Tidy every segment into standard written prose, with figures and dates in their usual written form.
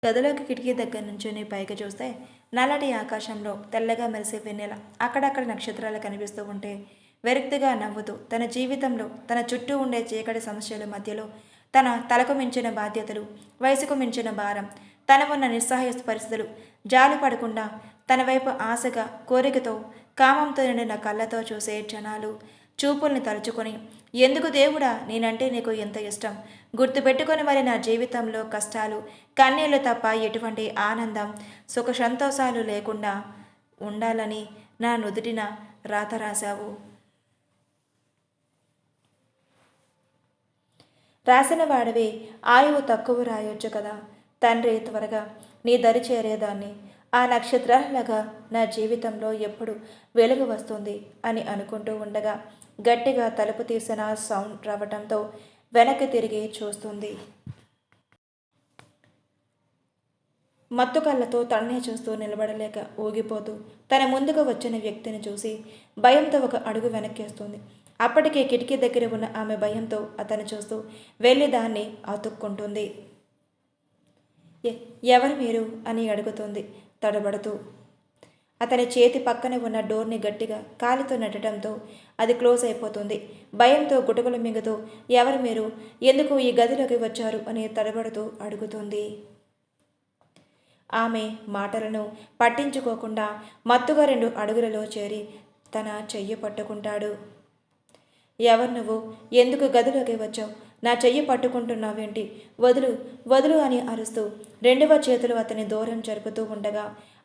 గదిలోకి కిటికీ దగ్గర నుంచుని పైకి చూస్తే నల్లటి ఆకాశంలో తెల్లగా మెరిసే వెన్నెల, అక్కడక్కడ నక్షత్రాలు కనిపిస్తూ ఉంటే విరక్తిగా నవ్వుతూ తన జీవితంలో తన చుట్టూ ఉండే చీకటి సమస్యల మధ్యలో తన తలకు మించిన బాధ్యతలు, వయసుకు మించిన భారం, తన ఉన్న నిస్సహాయ పరిస్థితులు జాలి పడకుండా తన వైపు ఆశగా, కోరికతో, కామంతో నిండిన కళ్ళతో చూసే జనాలు చూపుల్ని తలుచుకొని, ఎందుకు దేవుడా నేనంటే నీకు ఎంత ఇష్టం, గుర్తుపెట్టుకొని మరి నా జీవితంలో కష్టాలు, కన్నీళ్లు తప్ప ఎటువంటి ఆనందం, సుఖ సంతోషాలు లేకుండా ఉండాలని నా నుదుటిన రాత రాశావు. రాసిన వాడివి ఆయువు తక్కువ రాయొచ్చు కదా తండ్రి, త్వరగా నీ దరి చేరేదాన్ని. ఆ నక్షత్రాలలాగా నా జీవితంలో ఎప్పుడు వెలుగు వస్తుంది అని అనుకుంటూ ఉండగా గట్టిగా తలుపు తీసిన సౌండ్ రావటంతో వెనక్కి తిరిగి చూస్తుంది. మత్తు కళ్ళతో తన్నే చూస్తూ నిలబడలేక ఊగిపోతూ తన ముందుకు వచ్చిన వ్యక్తిని చూసి భయంతో ఒక అడుగు వెనక్కేస్తుంది. అప్పటికే కిటికీ దగ్గర ఉన్న ఆమె భయంతో అతను చూస్తూ వెళ్ళి దాన్ని అతుక్కుంటుంది. ఎవరు మీరు అని అడుగుతుంది తడబడుతూ. అతని చేతి పక్కన ఉన్న డోర్ని గట్టిగా కాలితో నెట్టడంతో అది క్లోజ్ అయిపోతుంది. భయంతో గుటకులు మింగుతూ ఎవరు మీరు, ఎందుకు ఈ గదిలోకి వచ్చారు అని తడబడుతూ అడుగుతుంది. ఆమె మాటలను పట్టించుకోకుండా మత్తుగా 2 అడుగులలో చేరి తన చెయ్యి పట్టుకుంటాడు. ఎవరు నువ్వు, ఎందుకు గదిలోకి వచ్చావు, నా చెయ్యి పట్టుకుంటున్నావేంటి, వదులు వదులు అని అరుస్తూ 2వ చేతులు అతని దూరం జరుపుతూ ఉండగా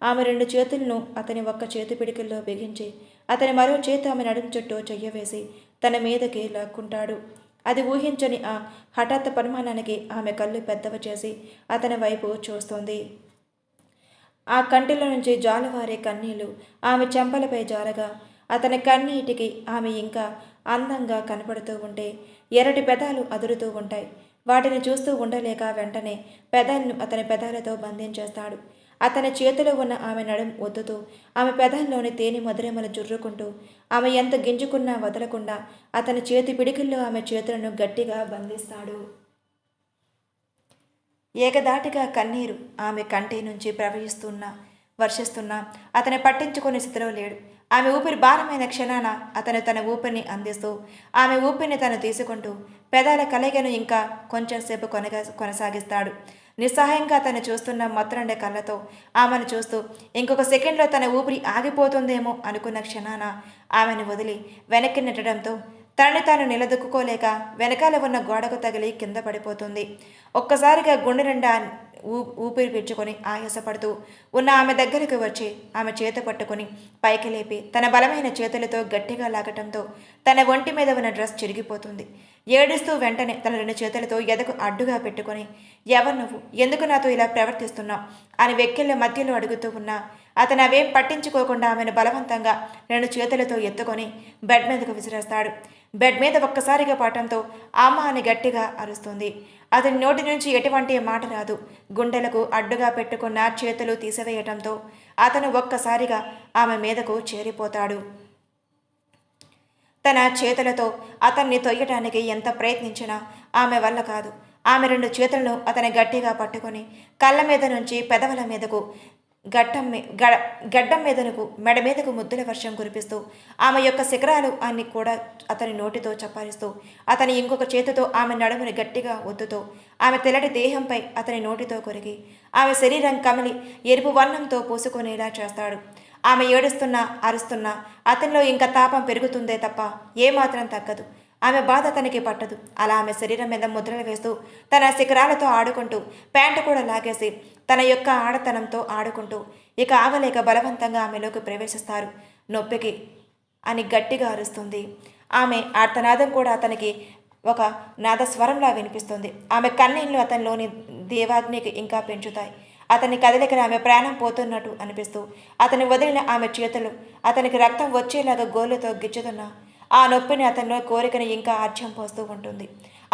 ఆమె 2 చేతులను అతని ఒక్క చేతి పిడికిల్లో బిగించి అతని మరో చేతి ఆమె నడుము చుట్టూ చెయ్య వేసి తన మీదకి లాక్కుంటాడు. అది ఊహించని ఆ హఠాత్ పరిమాణానికి ఆమె కళ్ళు పెద్దవి చేసి అతని వైపు చూస్తోంది. ఆ కంటిలో నుంచి జాలువారే కన్నీళ్లు ఆమె చెంపలపై జారగా అతని కన్నీటికి ఆమె ఇంకా అందంగా కనపడుతూ ఉంటే ఎర్రటి పెదాలు అదురుతూ ఉంటాయి. వాటిని చూస్తూ ఉండలేక వెంటనే పెదాలను అతని పెదాలతో బంధించేస్తాడు. అతని చేతిలో ఉన్న ఆమె నడుం ఒత్తుతూ ఆమె పెదాల్లోని తేనె మధురేమలు జుర్రుకుంటూ ఆమె ఎంత గింజుకున్నా వదలకుండా అతని చేతి పిడికిల్లో ఆమె చేతులను గట్టిగా బంధిస్తాడు. ఏకదాటిగా కన్నీరు ఆమె కంటి నుంచి వర్షిస్తున్నా అతని పట్టించుకునే స్థితిలో లేడు. ఆమె ఊపిరి భారమైన క్షణాన అతను తన ఊపిరిని అందిస్తూ ఆమె ఊపిరిని తను తీసుకుంటూ పెదాల కలయికను ఇంకా కొంచెంసేపు కొనసాగిస్తాడు. నిస్సహాయంగా తను చూస్తున్న మత్తురండే కళ్ళతో ఆమెను చూస్తూ ఇంకొక సెకండ్లో తన ఊపిరి ఆగిపోతుందేమో అనుకున్న క్షణాన ఆమెను వదిలి వెనక్కి నెట్టడంతో తనని తాను నిలదొక్కుకోలేక వెనకాల ఉన్న గోడకు తగిలి కింద పడిపోతుంది. ఒక్కసారిగా గుండె నిండా ఊపిరి పీల్చుకొని ఆయాసపడుతూ ఉన్న ఆమె దగ్గరకు వచ్చి ఆమె చేత పట్టుకొని పైకి లేపి తన బలమైన చేతులతో గట్టిగా లాగటంతో తన ఒంటి మీద ఉన్న డ్రెస్ చిరిగిపోతుంది. ఏడుస్తూ వెంటనే తన 2 చేతులతో ఎదకు అడ్డుగా పెట్టుకొని ఎవరు నువ్వు, ఎందుకు నాతో ఇలా ప్రవర్తిస్తున్నావు అని వెక్కిళ్ళ మధ్యలో అడుగుతూ ఉన్నా అతను అవేం పట్టించుకోకుండా ఆమెను బలవంతంగా 2 చేతులతో ఎత్తుకొని బెడ్ మీదకు విసిరేస్తాడు. బెడ్ మీద ఒక్కసారిగా పడటంతో అమ్మ అని గట్టిగా అరుస్తుంది. అతని నోటి నుంచి ఎటువంటి మాట రాదు. గుండెలకు అడ్డుగా పెట్టుకున్న చేతులు తీసివేయటంతో అతను ఒక్కసారిగా ఆమె మీదకు చేరిపోతాడు. తన చేతులతో అతన్ని తొయ్యటానికి ఎంత ప్రయత్నించినా ఆమె వల్ల కాదు. ఆమె 2 చేతులను అతని గట్టిగా పట్టుకొని కళ్ళ మీద నుంచి పెదవుల మీదకు గడ్డం మీదకు మెడ మీదకు ముద్దుల వర్షం కురిపిస్తూ ఆమె యొక్క శిఖరాలు అన్ని కూడా అతని నోటితో చప్పారిస్తూ అతని ఇంకొక చేతితో ఆమె నడుముని గట్టిగా ఒత్తుతూ ఆమె తెల్లటి దేహంపై అతని నోటితో కొరిగి ఆమె శరీరం కమిలి ఎరుపు వర్ణంతో పూసుకునేలా చేస్తాడు. ఆమె ఏడుస్తున్నా అరుస్తున్నా అతనిలో ఇంకా తాపం పెరుగుతుందే తప్ప ఏమాత్రం తగ్గదు. ఆమె బాధ అతనికి పట్టదు. అలా ఆమె శరీరం మీద ముద్రలు వేస్తూ తన శిఖరాలతో ఆడుకుంటూ ప్యాంటు కూడా లాగేసి తన యొక్క ఆడతనంతో ఆడుకుంటూ ఇక ఆగలేక బలవంతంగా ఆమెలోకి ప్రవేశిస్తారు. నొప్పికి అని గట్టిగా అరుస్తుంది. ఆమె ఆర్తనాదం కూడా అతనికి ఒక నాదస్వరంలా వినిపిస్తుంది. ఆమె కన్నీళ్లు అతనిలోని దేవాగ్నికి ఇంకా పెంచుతాయి. అతని కదలికలు ఆమె ప్రాణం పోతున్నట్టు అనిపిస్తూ అతని వదిలిన ఆమె చేతులు అతనికి రక్తం వచ్చేలాగా గోళ్ళతో గిచ్చుతున్నా ఆ నొప్పిని అతనిలో కోరికను ఇంకా ఆర్ధ్యం పోస్తూ ఉంటుంది.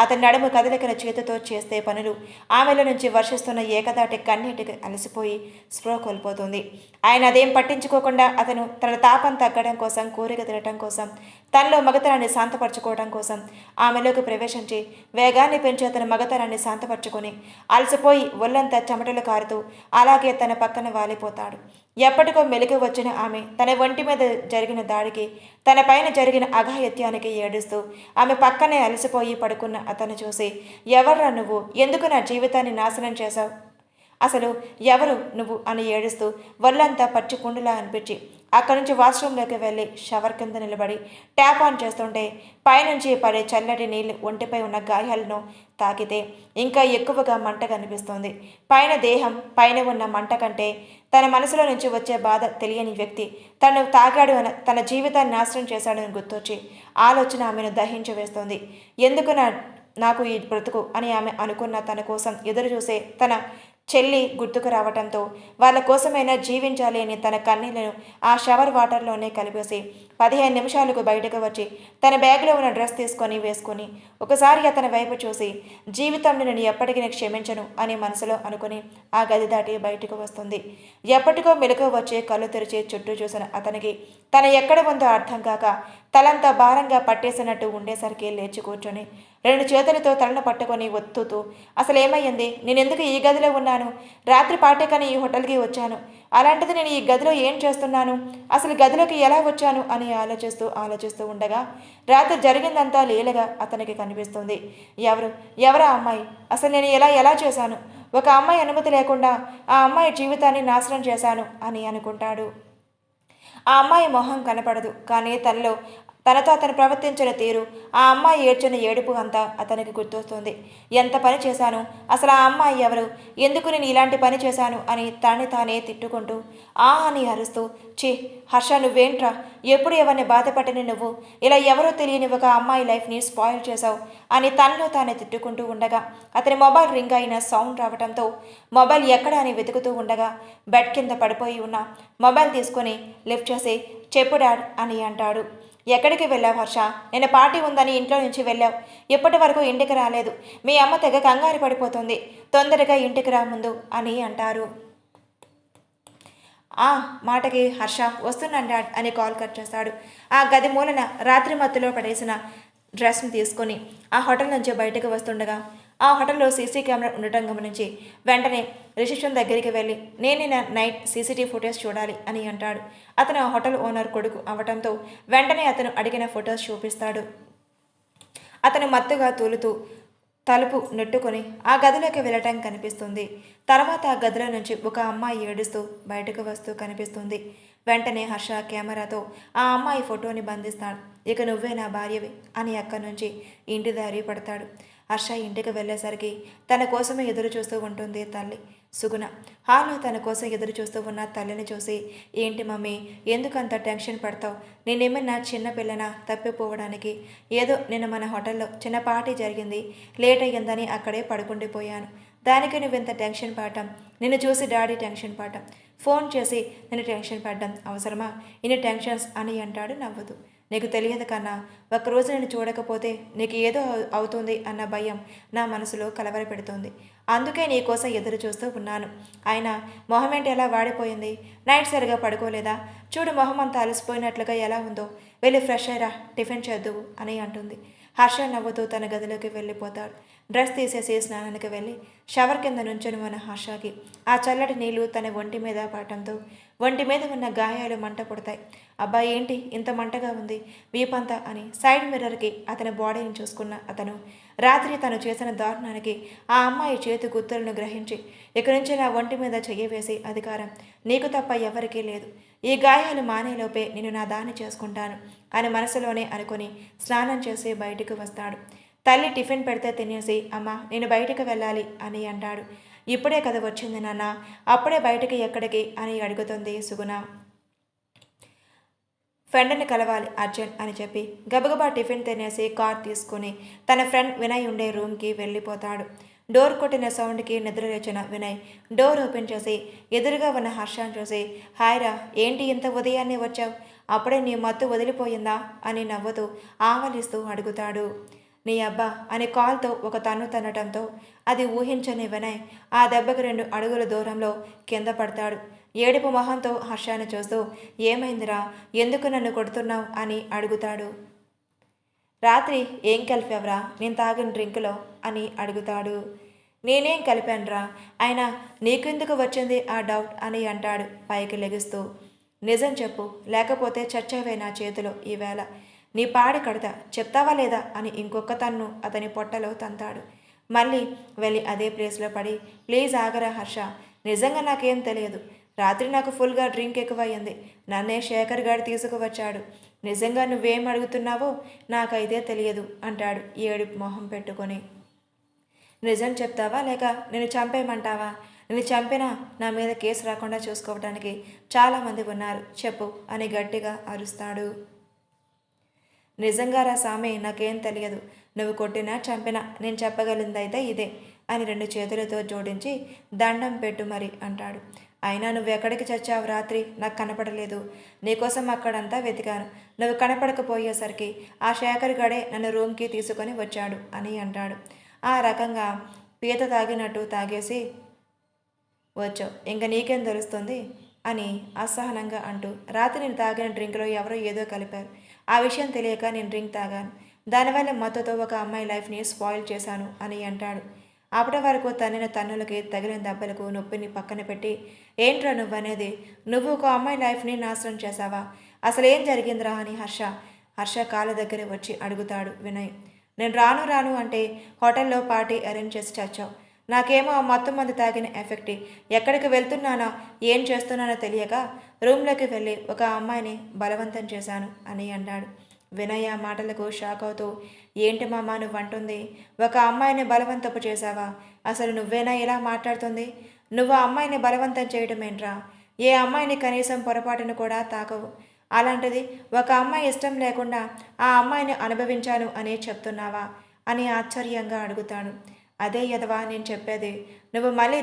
అతని నడుము కదలికల చేతితో చేస్తే పనులు ఆమెలో నుంచి వర్షిస్తున్న ఏకదాటి కన్నీటికి అలసిపోయి స్పృహ కోల్పోతుంది. ఆయన అదేం పట్టించుకోకుండా అతను తన తాపం తగ్గడం కోసం, కోరిక తినటం కోసం తనలో మగతనాన్ని శాంతపరచుకోవడం కోసం ఆమెలోకి ప్రవేశించి వేగాన్ని పెంచి అతని మగతనాన్ని శాంతపరచుకొని అలసిపోయి ఒళ్ళంతా చెమటలు కారుతూ అలాగే తన పక్కన వాలిపోతాడు. ఎప్పటికో మెలికి వచ్చిన ఆమె తన ఒంటి మీద జరిగిన దాడికి, తన పైన జరిగిన అఘాయిత్యానికి ఏడుస్తూ ఆమె పక్కనే అలసిపోయి పడుకున్న అతను చూసి, ఎవర్రా నువ్వు, ఎందుకు నా జీవితాన్ని నాశనం చేశావు, అసలు ఎవరు నువ్వు అని ఏడుస్తూ ఒళ్ళంతా పచ్చి కుండులా అనిపించి అక్కడి నుంచి వాష్రూమ్లోకి వెళ్ళి షవర్ కింద నిలబడి ట్యాప్ ఆన్ చేస్తుంటే పైనుంచి పడే చల్లటి నీళ్లు ఒంటిపై ఉన్న గాయాలను తాకితే ఇంకా ఎక్కువగా మంట కనిపిస్తోంది. పైన దేహం పైన ఉన్న మంట కంటే తన మనసులో నుంచి వచ్చే బాధ తెలియని వ్యక్తి తను తాగాడు అని, తన జీవితాన్ని నాశనం చేశాడని గుర్తొచ్చి ఆలోచన ఆమెను దహించి వేస్తోంది. ఎందుకు నాకు ఈ బ్రతుకు అని ఆమె అనుకున్న తన కోసం ఎదురు చూసే తన చెల్లి గుర్తుకు రావటంతో వాళ్ళ కోసమైనా జీవించాలి అని తన కన్నీళ్లను ఆ షవర్ వాటర్లోనే కలిపేసి 15 నిమిషాలకు బయటకు వచ్చి తన బ్యాగ్లో ఉన్న డ్రెస్ తీసుకొని వేసుకొని ఒకసారి అతని వైపు చూసి, జీవితంలో నేను ఎప్పటికీ క్షమించను అని మనసులో అనుకుని ఆ గది దాటి బయటకు వస్తుంది. ఎప్పటికో మెలకు వచ్చి కళ్ళు తెరిచి చుట్టూ చూసిన అతనికి తన ఎక్కడ ఉందో అర్థం కాక తలంతా భారంగా పట్టేసినట్టు ఉండేసరికి లేచి కూర్చొని 2 చేతులతో తలను పట్టుకొని ఒత్తుతూ, అసలు ఏమయ్యింది, నేనెందుకు ఈ గదిలో ఉన్నాను, రాత్రి పాటేకని ఈ హోటల్కి వచ్చాను, అలాంటిది నేను ఈ గదిలో ఏం చేస్తున్నాను, అసలు గదిలోకి ఎలా వచ్చాను అని ఆలోచిస్తూ ఉండగా రాత్రి జరిగిందంతా లీలగా అతనికి కనిపిస్తుంది. ఎవరా అమ్మాయి, అసలు నేను ఎలా చేశాను, ఒక అమ్మాయి అనుమతి లేకుండా ఆ అమ్మాయి జీవితాన్ని నాశనం చేశాను అని అనుకుంటాడు. ఆ అమ్మాయి మొహం కనపడదు, కానీ తనతో అతను ప్రవర్తించిన తీరు, ఆ అమ్మాయి ఏడ్చిన ఏడుపు అంతా అతనికి గుర్తొస్తుంది. ఎంత పని చేశాను, అసలు ఆ అమ్మాయి ఎవరు, ఎందుకు నేను ఇలాంటి పని చేశాను అని తానే తిట్టుకుంటూ అని అరుస్తూ, ఛీ హర్ష, నువ్వేంట్రా, ఎప్పుడు ఎవరిని బాధపడని నువ్వు ఇలా ఎవరో తెలియని ఒక అమ్మాయి లైఫ్ని స్పాయిల్ చేశావు అని తనలో తానే తిట్టుకుంటూ ఉండగా అతని మొబైల్ రింగ్ అయిన సౌండ్ రావడంతో మొబైల్ ఎక్కడ అని వెతుకుతూ ఉండగా బెడ్ కింద పడిపోయి ఉన్న మొబైల్ తీసుకొని లిఫ్ట్ చేసి, చెప్పు డాడ్ అని అంటాడు. ఎక్కడికి వెళ్ళావు హర్ష, నేను పార్టీ ఉందని ఇంట్లో నుంచి వెళ్ళావు, ఇప్పటి వరకు ఇంటికి రాలేదు, మీ అమ్మ తెగ కంగారు పడిపోతుంది, తొందరగా ఇంటికి రా ముందు అని అంటారు. ఆ మాటకి హర్ష వస్తున్నాను డాడ్ అని కాల్ కట్ చేస్తాడు. ఆ గది మూలన రాత్రి మత్తులో పడేసిన డ్రెస్ని తీసుకొని ఆ హోటల్ నుంచి బయటకు వస్తుండగా ఆ హోటల్లో సీసీ కెమెరా ఉండటం గమనించి వెంటనే రిసెప్షన్ దగ్గరికి వెళ్ళి, నేనే నైట్ సీసీటీవీ ఫొటోస్ చూడాలి అని అంటాడు. అతను ఆ హోటల్ ఓనర్ కొడుకు అవటంతో వెంటనే అతను అడిగిన ఫొటోస్ చూపిస్తాడు. అతను మత్తుగా తూలుతూ తలుపు నెట్టుకొని ఆ గదిలోకి వెళ్ళటం కనిపిస్తుంది. తర్వాత ఆ గదిలో నుంచి ఒక అమ్మాయి ఏడుస్తూ బయటకు వస్తూ కనిపిస్తుంది. వెంటనే హర్ష కెమెరాతో ఆ అమ్మాయి ఫోటోని బంధిస్తాడు. ఇక నువ్వే నా భార్యవి అని అక్కడి నుంచి ఇంటి దారి పడతాడు. హర్ష ఇంటికి వెళ్ళేసరికి తన కోసమే ఎదురు చూస్తూ ఉంటుంది తల్లి సుగుణ. హాల్లో తన కోసం ఎదురు చూస్తూ ఉన్న తల్లిని చూసి, ఏంటి మమ్మీ, ఎందుకంత టెన్షన్ పడతావు, నేనేమన్నా చిన్న పిల్లనా తప్పిపోవడానికి, ఏదో నేను మన హోటల్లో చిన్న పార్టీ జరిగింది, లేట్ అయ్యిందని అక్కడే పడుకుండిపోయాను, దానికి నువ్వెంత టెన్షన్ పడటం, నిన్ను చూసి డాడీ టెన్షన్ పడటం, ఫోన్ చేసి నేను టెన్షన్ పడ్డం అవసరమా ఇన్ని టెన్షన్స్ అని అంటాడు నవ్వుతూ. నీకు తెలియదు కన్నా, ఒకరోజు నేను చూడకపోతే నీకు ఏదో అవుతుంది అన్న భయం నా మనసులో కలవర పెడుతుంది, అందుకే నీకోసం ఎదురు చూస్తూ ఉన్నాను. అయినా మొహం ఏంటి ఎలా వాడిపోయింది, నైట్ సరిగా పడుకోలేదా, చూడు మొహం అంతా అలసిపోయినట్లుగా ఎలా ఉందో, వెళ్ళి ఫ్రెష్ అయ్యరా, టిఫిన్ చేద్దువు అని అంటుంది. హర్ష నవ్వుతూ తన గదిలోకి వెళ్ళిపోతాడు. డ్రెస్ తీసేసి స్నానానికి వెళ్ళి షవర్ కింద నుంచొని ఉన్న హర్షకి ఆ చల్లటి నీళ్లు తన ఒంటి మీద పడటంతో ఒంటి మీద ఉన్న గాయాలు మంట పుడతాయి. అబ్బా ఏంటి ఇంత మంటగా ఉంది వీపంతా అని సైడ్ మిర్రర్కి అతని బాడీని చూసుకున్న అతను రాత్రి తను చేసిన దారుణానికి ఆ అమ్మాయి చేతి గుర్తులను గ్రహించి, ఇక నుంచి నా ఒంటి మీద చెయ్యి వేసి అధికారం నీకు తప్ప ఎవరికీ లేదు, ఈ గాయాలు మానేలోపే నేను నా దాన్ని చేసుకుంటాను అని మనసులోనే అనుకుని స్నానం చేసి బయటికి వస్తాడు. తల్లి టిఫిన్ పెడితే తినేసి, అమ్మ నేను బయటికి వెళ్ళాలి అని అంటాడు. ఇప్పుడే కదా వచ్చింది నాన్న, అప్పుడే బయటికి ఎక్కడికి అని అడుగుతుంది సుగుణ. ఫ్రెండ్ని కలవాలి అర్జెంట్ అని చెప్పి గబగబా టిఫిన్ తినేసి కార్ తీసుకుని తన ఫ్రెండ్ వినయ్ ఉండే రూమ్కి వెళ్ళిపోతాడు. డోర్ కొట్టిన సౌండ్కి నిద్ర లేచిన వినయ్ డోర్ ఓపెన్ చేసి ఎదురుగా ఉన్న హర్షాన్ని చూసి, హాయ్రా, ఏంటి ఇంత ఉదయాన్నే వచ్చావు, అప్పుడే నీ మత్తు వదిలిపోయిందా అని నవ్వుతూ ఆవలిస్తూ అడుగుతాడు. నీ అబ్బా అని కాల్తో ఒక తన్ను తన్నటంతో అది ఊహించని వినయ్ ఆ దెబ్బకి 2 అడుగుల దూరంలో కింద పడతాడు. ఏడుపు మొహంతో హర్షాన్ని చూస్తూ, ఏమైందిరా, ఎందుకు నన్ను కొడుతున్నావు అని అడుగుతాడు. రాత్రి ఏం కలిపావురా నేను తాగిన డ్రింకులో అని అడుగుతాడు. నేనేం కలిపానురా, అయినా నీకెందుకు వచ్చింది ఆ డౌట్ అని అంటాడు పైకి లెగుస్తూ. నిజం చెప్పు, లేకపోతే చచ్చావే నా చేతిలో ఈవేళ. నీ పాడి కడతా, చెప్తావా లేదా అని ఇంకొక తన్ను అతని పొట్టలో తంతాడు. మళ్ళీ వెళ్ళి అదే ప్లేస్లో పడి, ప్లీజ్ ఆగరా హర్ష, నిజంగా నాకేం తెలియదు. రాత్రి నాకు ఫుల్గా డ్రింక్ ఎక్కువయ్యింది. నన్నే శేఖర్ గారు తీసుకువచ్చాడు. నిజంగా నువ్వేం అడుగుతున్నావో నాకైతే తెలియదు అంటాడు ఏడుపు మొహం పెట్టుకొని. నిజం చెప్తావా లేక నేను చంపేయమంటావా? నేను చంపినా నా మీద కేసు రాకుండా చూసుకోవడానికి చాలామంది ఉన్నారు, చెప్పు అని గట్టిగా అరుస్తాడు. నిజంగా రా సామి, నాకేం తెలియదు. నువ్వు కొట్టినా చంపినా నేను చెప్పగలిందైతే ఇదే అని 2 చేతులతో జోడించి దండం పెట్టు మరి అంటాడు. అయినా నువ్వెక్కడికి చచ్చావు రాత్రి? నాకు కనపడలేదు. నీకోసం అక్కడంతా వెతికాను. నువ్వు కనపడకపోయేసరికి ఆ శేఖర్ గడే నన్ను రూమ్కి తీసుకొని వచ్చాడు అని అంటాడు. ఆ రకంగా పీత తాగినట్టు తాగేసి వచ్చావు, ఇంక నీకేం తెలుస్తుంది అని అసహనంగా అంటూ, రాత్రి నేను తాగిన డ్రింక్లో ఎవరో ఏదో కలిపారు. ఆ విషయం తెలియక నేను డ్రింక్ తాగాను. దానివల్ల మత్తుతో ఒక అమ్మాయి లైఫ్ని స్పాయిల్ చేశాను అని అంటాడు. అప్పటి వరకు తన్నిన తన్నులకి తగిలిన దెబ్బలకు నొప్పిని పక్కన పెట్టి, ఏంట్రా నువ్వనేది? నువ్వు ఒక అమ్మాయి లైఫ్ని నాశనం చేశావా? అసలు ఏం జరిగిందిరా అని హర్ష కాళ్ళ దగ్గర వచ్చి అడుగుతాడు వినయ్. నేను రాను రాను అంటే హోటల్లో పార్టీ అరేంజ్ చేసి చచ్చావు. నాకేమో ఆ మత్తు మందు తాగిన ఎఫెక్ట్, ఎక్కడికి వెళ్తున్నానో ఏం చేస్తున్నానో తెలియక రూమ్లోకి వెళ్ళి ఒక అమ్మాయిని బలవంతం చేశాను అని అన్నాడు. వినయ్ ఆ మాటలకు షాక్ అవుతూ, ఏంటి మామ నువ్వంటుంది? ఒక అమ్మాయిని బలవంతపు చేశావా? అసలు నువ్వేనా ఇలా మాట్లాడుతుంది? నువ్వు ఆ అమ్మాయిని బలవంతం చేయడం ఏంట్రా? ఏ అమ్మాయిని కనీసం పొరపాటును కూడా తాకవు. అలాంటిది ఒక అమ్మాయి ఇష్టం లేకుండా ఆ అమ్మాయిని అనుభవించాను అని చెప్తున్నావా అని ఆశ్చర్యంగా అడుగుతాడు. అదే యదవా నేను చెప్పేది. నువ్వు మళ్ళీ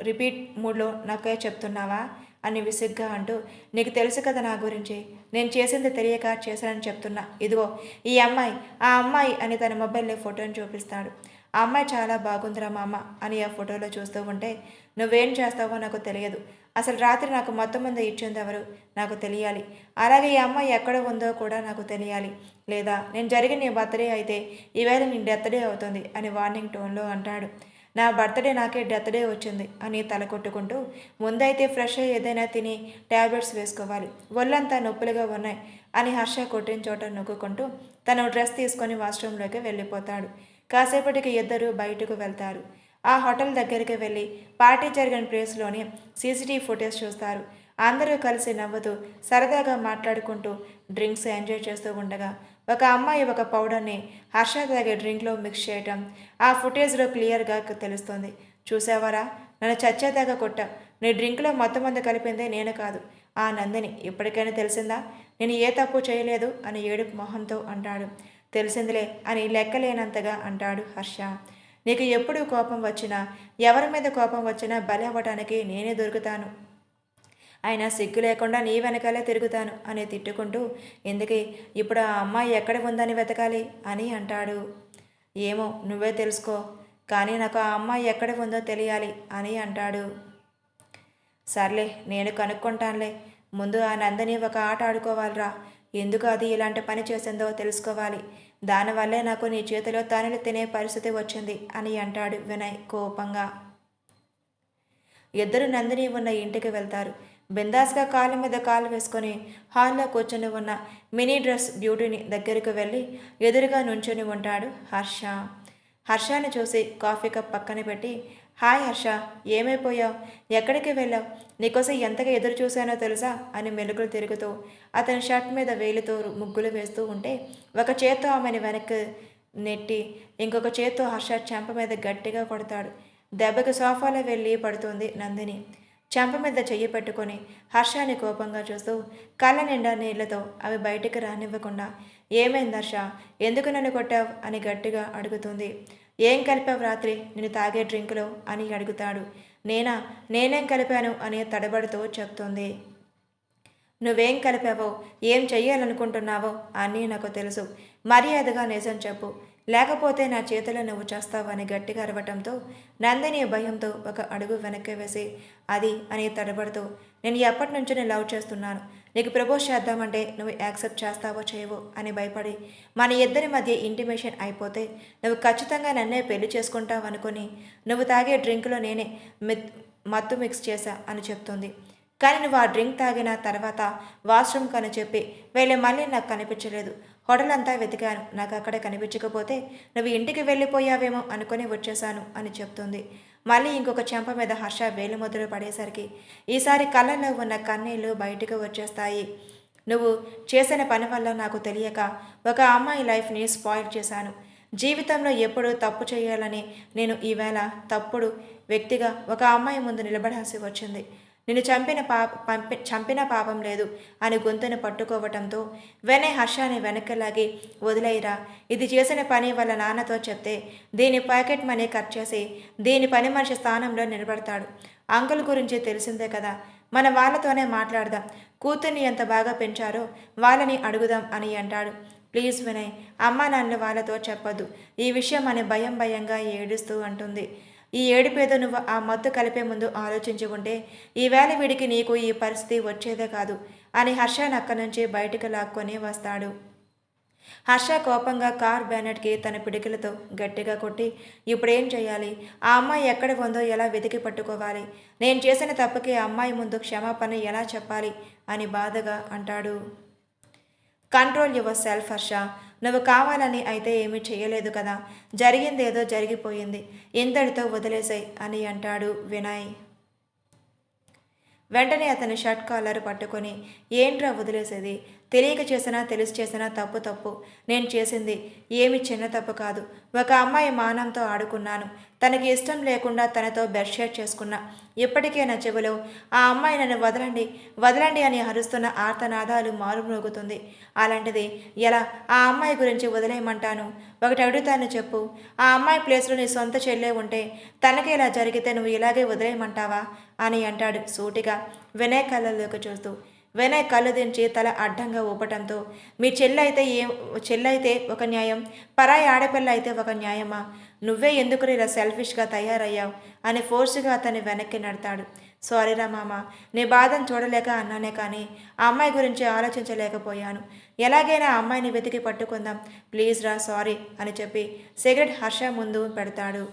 రిపీట్ మూడ్లో నాకే చెప్తున్నావా అని విసుగ్గా అంటూ, నీకు తెలుసు కదా నా గురించి, నేను చేసింది తెలియక చేశానని చెప్తున్నా. ఇదిగో ఈ అమ్మాయి, ఆ అమ్మాయి అని తన మొబైల్లో ఫోటోని చూపిస్తాడు. ఆ అమ్మాయి చాలా బాగుందిరా మామ అని ఆ ఫోటోలో చూస్తూ ఉంటే, నువ్వేం చేస్తావో నాకు తెలియదు. అసలు రాత్రి నాకు మొత్తం ముందు ఇచ్చింది ఎవరు నాకు తెలియాలి. అలాగే ఈ అమ్మాయి ఎక్కడ ఉందో కూడా నాకు తెలియాలి. లేదా నేను జరిగిన నీ బర్త్డే అయితే ఈవేళ నీ డెత్ డే అవుతుంది అని వార్నింగ్ టోన్లో అంటాడు. నా బర్త్డే నాకే డెత్ డే వచ్చింది అని తల కొట్టుకుంటూ, ముందైతే ఫ్రెష్ అయ్యి ఏదైనా తిని ట్యాబ్లెట్స్ వేసుకోవాలి, ఒళ్ళంతా నొప్పులుగా ఉన్నాయి అని హర్ష కొట్టిన చోట నొక్కుంటూ తను డ్రెస్ తీసుకొని వాష్రూమ్లోకి వెళ్ళిపోతాడు. కాసేపటికి ఇద్దరు బయటకు వెళ్తారు. ఆ హోటల్ దగ్గరికి వెళ్ళి పార్టీ జరిగిన ప్లేస్లోని సీసీటీవీ ఫుటేజ్ చూస్తారు. అందరూ కలిసి నవ్వుతూ సరదాగా మాట్లాడుకుంటూ డ్రింక్స్ ఎంజాయ్ చేస్తూ ఉండగా ఒక అమ్మాయి ఒక పౌడర్ని హర్ష తాగే డ్రింక్లో మిక్స్ చేయటం ఆ ఫుటేజ్లో క్లియర్గా తెలుస్తుంది. చూసావరా, నన్ను చచ్చేదాకా కొట్టా. నీ డ్రింక్లో మొత్తం మంది కలిపిందే నేను కాదు, ఆ నందిని. ఇప్పటికైనా తెలిసిందా నేను ఏ తప్పు చేయలేదు అని ఏడుపు మొహంతో అంటాడు. తెలిసిందిలే అని లెక్కలేనంతగా అంటాడు హర్ష. నీకు ఎప్పుడు కోపం వచ్చినా, ఎవరి మీద కోపం వచ్చినా బలి అవ్వటానికి నేనే దొరుకుతాను. అయినా సిగ్గు లేకుండా నీ వెనకాలే తిరుగుతాను అని తిట్టుకుంటూ, ఎందుకే ఇప్పుడు ఆ అమ్మాయి ఎక్కడ ఉందని వెతకాలి అని అంటాడు. ఏమో నువ్వే తెలుసుకో, కానీ నాకు ఆ అమ్మాయి ఎక్కడ ఉందో తెలియాలి అని అంటాడు. సర్లే నేను కనుక్కుంటానులే, ముందు ఆ నందిని ఒక ఆట ఆడుకోవాలిరా. ఎందుకు అది ఇలాంటి పని చేసిందో తెలుసుకోవాలి. దానివల్లే నాకు నీ చేతిలో తనులు తినే పరిస్థితి వచ్చింది అని అంటాడు వినయ్ కోపంగా. ఇద్దరు నందిని ఉన్న ఇంటికి వెళ్తారు. బిందాస్గా కాళ్ళ మీద కాలు వేసుకొని హాల్లో కూర్చొని ఉన్న మినీ డ్రెస్ బ్యూటీని దగ్గరకు వెళ్ళి ఎదురుగా నుంచొని ఉంటాడు హర్ష. హర్షాన్ని చూసి కాఫీ కప్ పక్కన పెట్టి, హాయ్ హర్ష, ఏమైపోయావు? ఎక్కడికి వెళ్ళావు? నీకోసం ఎంతగా ఎదురు చూశానో తెలుసా అని మెలుగులు తిరుగుతూ అతని షర్ట్ మీద వేలితో ముగ్గులు వేస్తూ ఉంటే ఒక చేత్తో ఆమెను వెనక్కి నెట్టి ఇంకొక చేత్తో హర్ష చెంప మీద గట్టిగా కొడతాడు. దెబ్బకి సోఫాలో వెళ్ళి పడుతుంది నందిని. చెంప మీద చెయ్యి పెట్టుకొని హర్షాన్ని కోపంగా చూస్తూ కళ్ళ నిండా నీళ్లతో అవి బయటికి రానివ్వకుండా, ఏమైంది హర్ష, ఎందుకు నన్ను కొట్టావు అని గట్టిగా అడుగుతుంది. ఏం కలిపావు రాత్రి నేను తాగే డ్రింకులో అని అడుగుతాడు. నేనేం కలిపాను అని తడబడుతూ చెప్తుంది. నువ్వేం కలిపావో, ఏం చెయ్యాలనుకుంటున్నావో అన్నీ నాకు తెలుసు. మర్యాదగా నిజం చెప్పు. లేకపోతే నా చేతిలో నువ్వు చేస్తావు అని గట్టిగా అరవటంతో నందిని భయంతో ఒక అడుగు వెనక్కి వేసి అది అని తడబడుతూ నేను ఎప్పటి నుంచో నేను లవ్ చేస్తున్నాను, నీకు ప్రపోజ్ చేద్దామంటే నువ్వు యాక్సెప్ట్ చేస్తావో చేయవో అని భయపడి మన ఇద్దరి మధ్య ఇంటిమేషన్ అయిపోతే నువ్వు ఖచ్చితంగా నన్నే పెళ్లి చేసుకుంటావు అనుకుని నువ్వు తాగే డ్రింక్లో నేనే మత్తు మిక్స్ చేశా అని చెప్తుంది. కానీ నువ్వు ఆ డ్రింక్ తాగిన తర్వాత వాష్రూమ్ కని చెప్పి వెళ్ళి మళ్ళీ నాకు కనిపించలేదు. హోటల్ అంతా వెతికాను, నాకు అక్కడ కనిపించకపోతే నువ్వు ఇంటికి వెళ్ళిపోయావేమో అనుకుని వచ్చేశాను అని చెప్తుంది. మళ్ళీ ఇంకొక చెంప మీద హర్ష వేలిముద్రలు పడేసరికి ఈసారి కళ్ళల్లో ఉన్న కన్నీళ్లు బయటకు వచ్చేస్తాయి. నువ్వు చేసిన పని వల్ల నాకు తెలియక ఒక అమ్మాయి లైఫ్ని స్పాయిల్ చేశాను. జీవితంలో ఎప్పుడూ తప్పు చేయాలని నేను ఈవేళ తప్పుడు వ్యక్తిగా ఒక అమ్మాయి ముందు నిలబడాల్సి వచ్చింది. నిన్ను చంపిన పాపం లేదు అని గొంతును పట్టుకోవటంతో వెనయ్ హర్షాన్ని వెనక్కిలాగి వదిలేయిరా, ఇది చేసిన పని వాళ్ళ నాన్నతో చెప్తే దీని పాకెట్ మనీ కట్ చేసి దీని పని మనిషి స్థానంలో నిలబడతాడు. అంకుల్ గురించి తెలిసిందే కదా, మన వాళ్ళతోనే మాట్లాడదాం, కూతుర్ని ఎంత బాగా పెంచారో వాళ్ళని అడుగుదాం అని అంటాడు. ప్లీజ్ వినయ్, అమ్మా నాన్న వాళ్ళతో చెప్పొద్దు ఈ విషయం అని భయంగా ఏడుస్తూ అంటుంది. ఈ ఏడుపేదో నువ్వు ఆ మత్తు కలిపే ముందు ఆలోచించి ఉంటే ఈవేళ వీడికి నీకు ఈ పరిస్థితి వచ్చేదే కాదు అని హర్షను అక్కడి నుంచి బయటకు లాక్కొని వస్తాడు. హర్ష కోపంగా కార్ బ్యానెట్కి తన పిడికిలతో గట్టిగా కొట్టి ఇప్పుడేం చేయాలి, ఆ అమ్మాయి ఎక్కడ ఉందో ఎలా వెతికి పట్టుకోవాలి, నేను చేసిన తప్పుకి ఆ అమ్మాయి ముందు క్షమాపణ ఎలా చెప్పాలి అని బాధగా అంటాడు. కంట్రోల్ యువర్ సెల్ఫ్ హర్ష, నువ్వు కావాలని అయితే ఏమీ చేయలేదు కదా, జరిగిందేదో జరిగిపోయింది, ఇంతటితో వదిలేసాయి అని అంటాడు వినయ్. వెంటనే అతని షర్ట్ కాలర్ పట్టుకొని ఏంట్రా వదిలేసేది, తెలియక చేసినా తెలిసి చేసినా తప్పు, నేను చేసింది ఏమి చిన్న తప్పు కాదు, ఒక అమ్మాయి మానంతో ఆడుకున్నాను, తనకి ఇష్టం లేకుండా తనతో బెడ్ షేర్ చేసుకున్నా, ఇప్పటికే నా చెవిలో ఆ అమ్మాయి నన్ను వదలండి అని అరుస్తున్న ఆర్తనాదాలు మారుమ్రోగుతుంది. అలాంటిది ఎలా ఆ అమ్మాయి గురించి వదిలేయమంటాను, ఒకటి అడుగుతాను చెప్పు, ఆ అమ్మాయి ప్లేస్లో నీ సొంత చెల్లె ఉంటే తనకి ఇలా జరిగితే నువ్వు ఇలాగే వదిలేయమంటావా అని అంటాడు సూటిగా వినయ్ కళ్ళల్లోకి చూస్తూ. వినయ్ కళ్ళు దించి తల అడ్డంగా ఊపటంతో మీ చెల్లైతే ఒక న్యాయం, పరాయి ఆడపిల్ల అయితే ఒక న్యాయమా, నువ్వే ఎందుకు ఇలా సెల్ఫిష్గా తయారయ్యావు అని ఫోర్స్గా అతన్ని వెనక్కి నడతాడు. సారీరా మామ, నీ బాధను చూడలేక అన్నానే కానీ ఆ అమ్మాయి గురించి ఆలోచించలేకపోయాను, ఎలాగైనా ఆ అమ్మాయిని వెతికి పట్టుకుందాం, ప్లీజ్ రా, సారీ అని చెప్పి సిగరెట్ హర్ష ముందు పెడతాడు.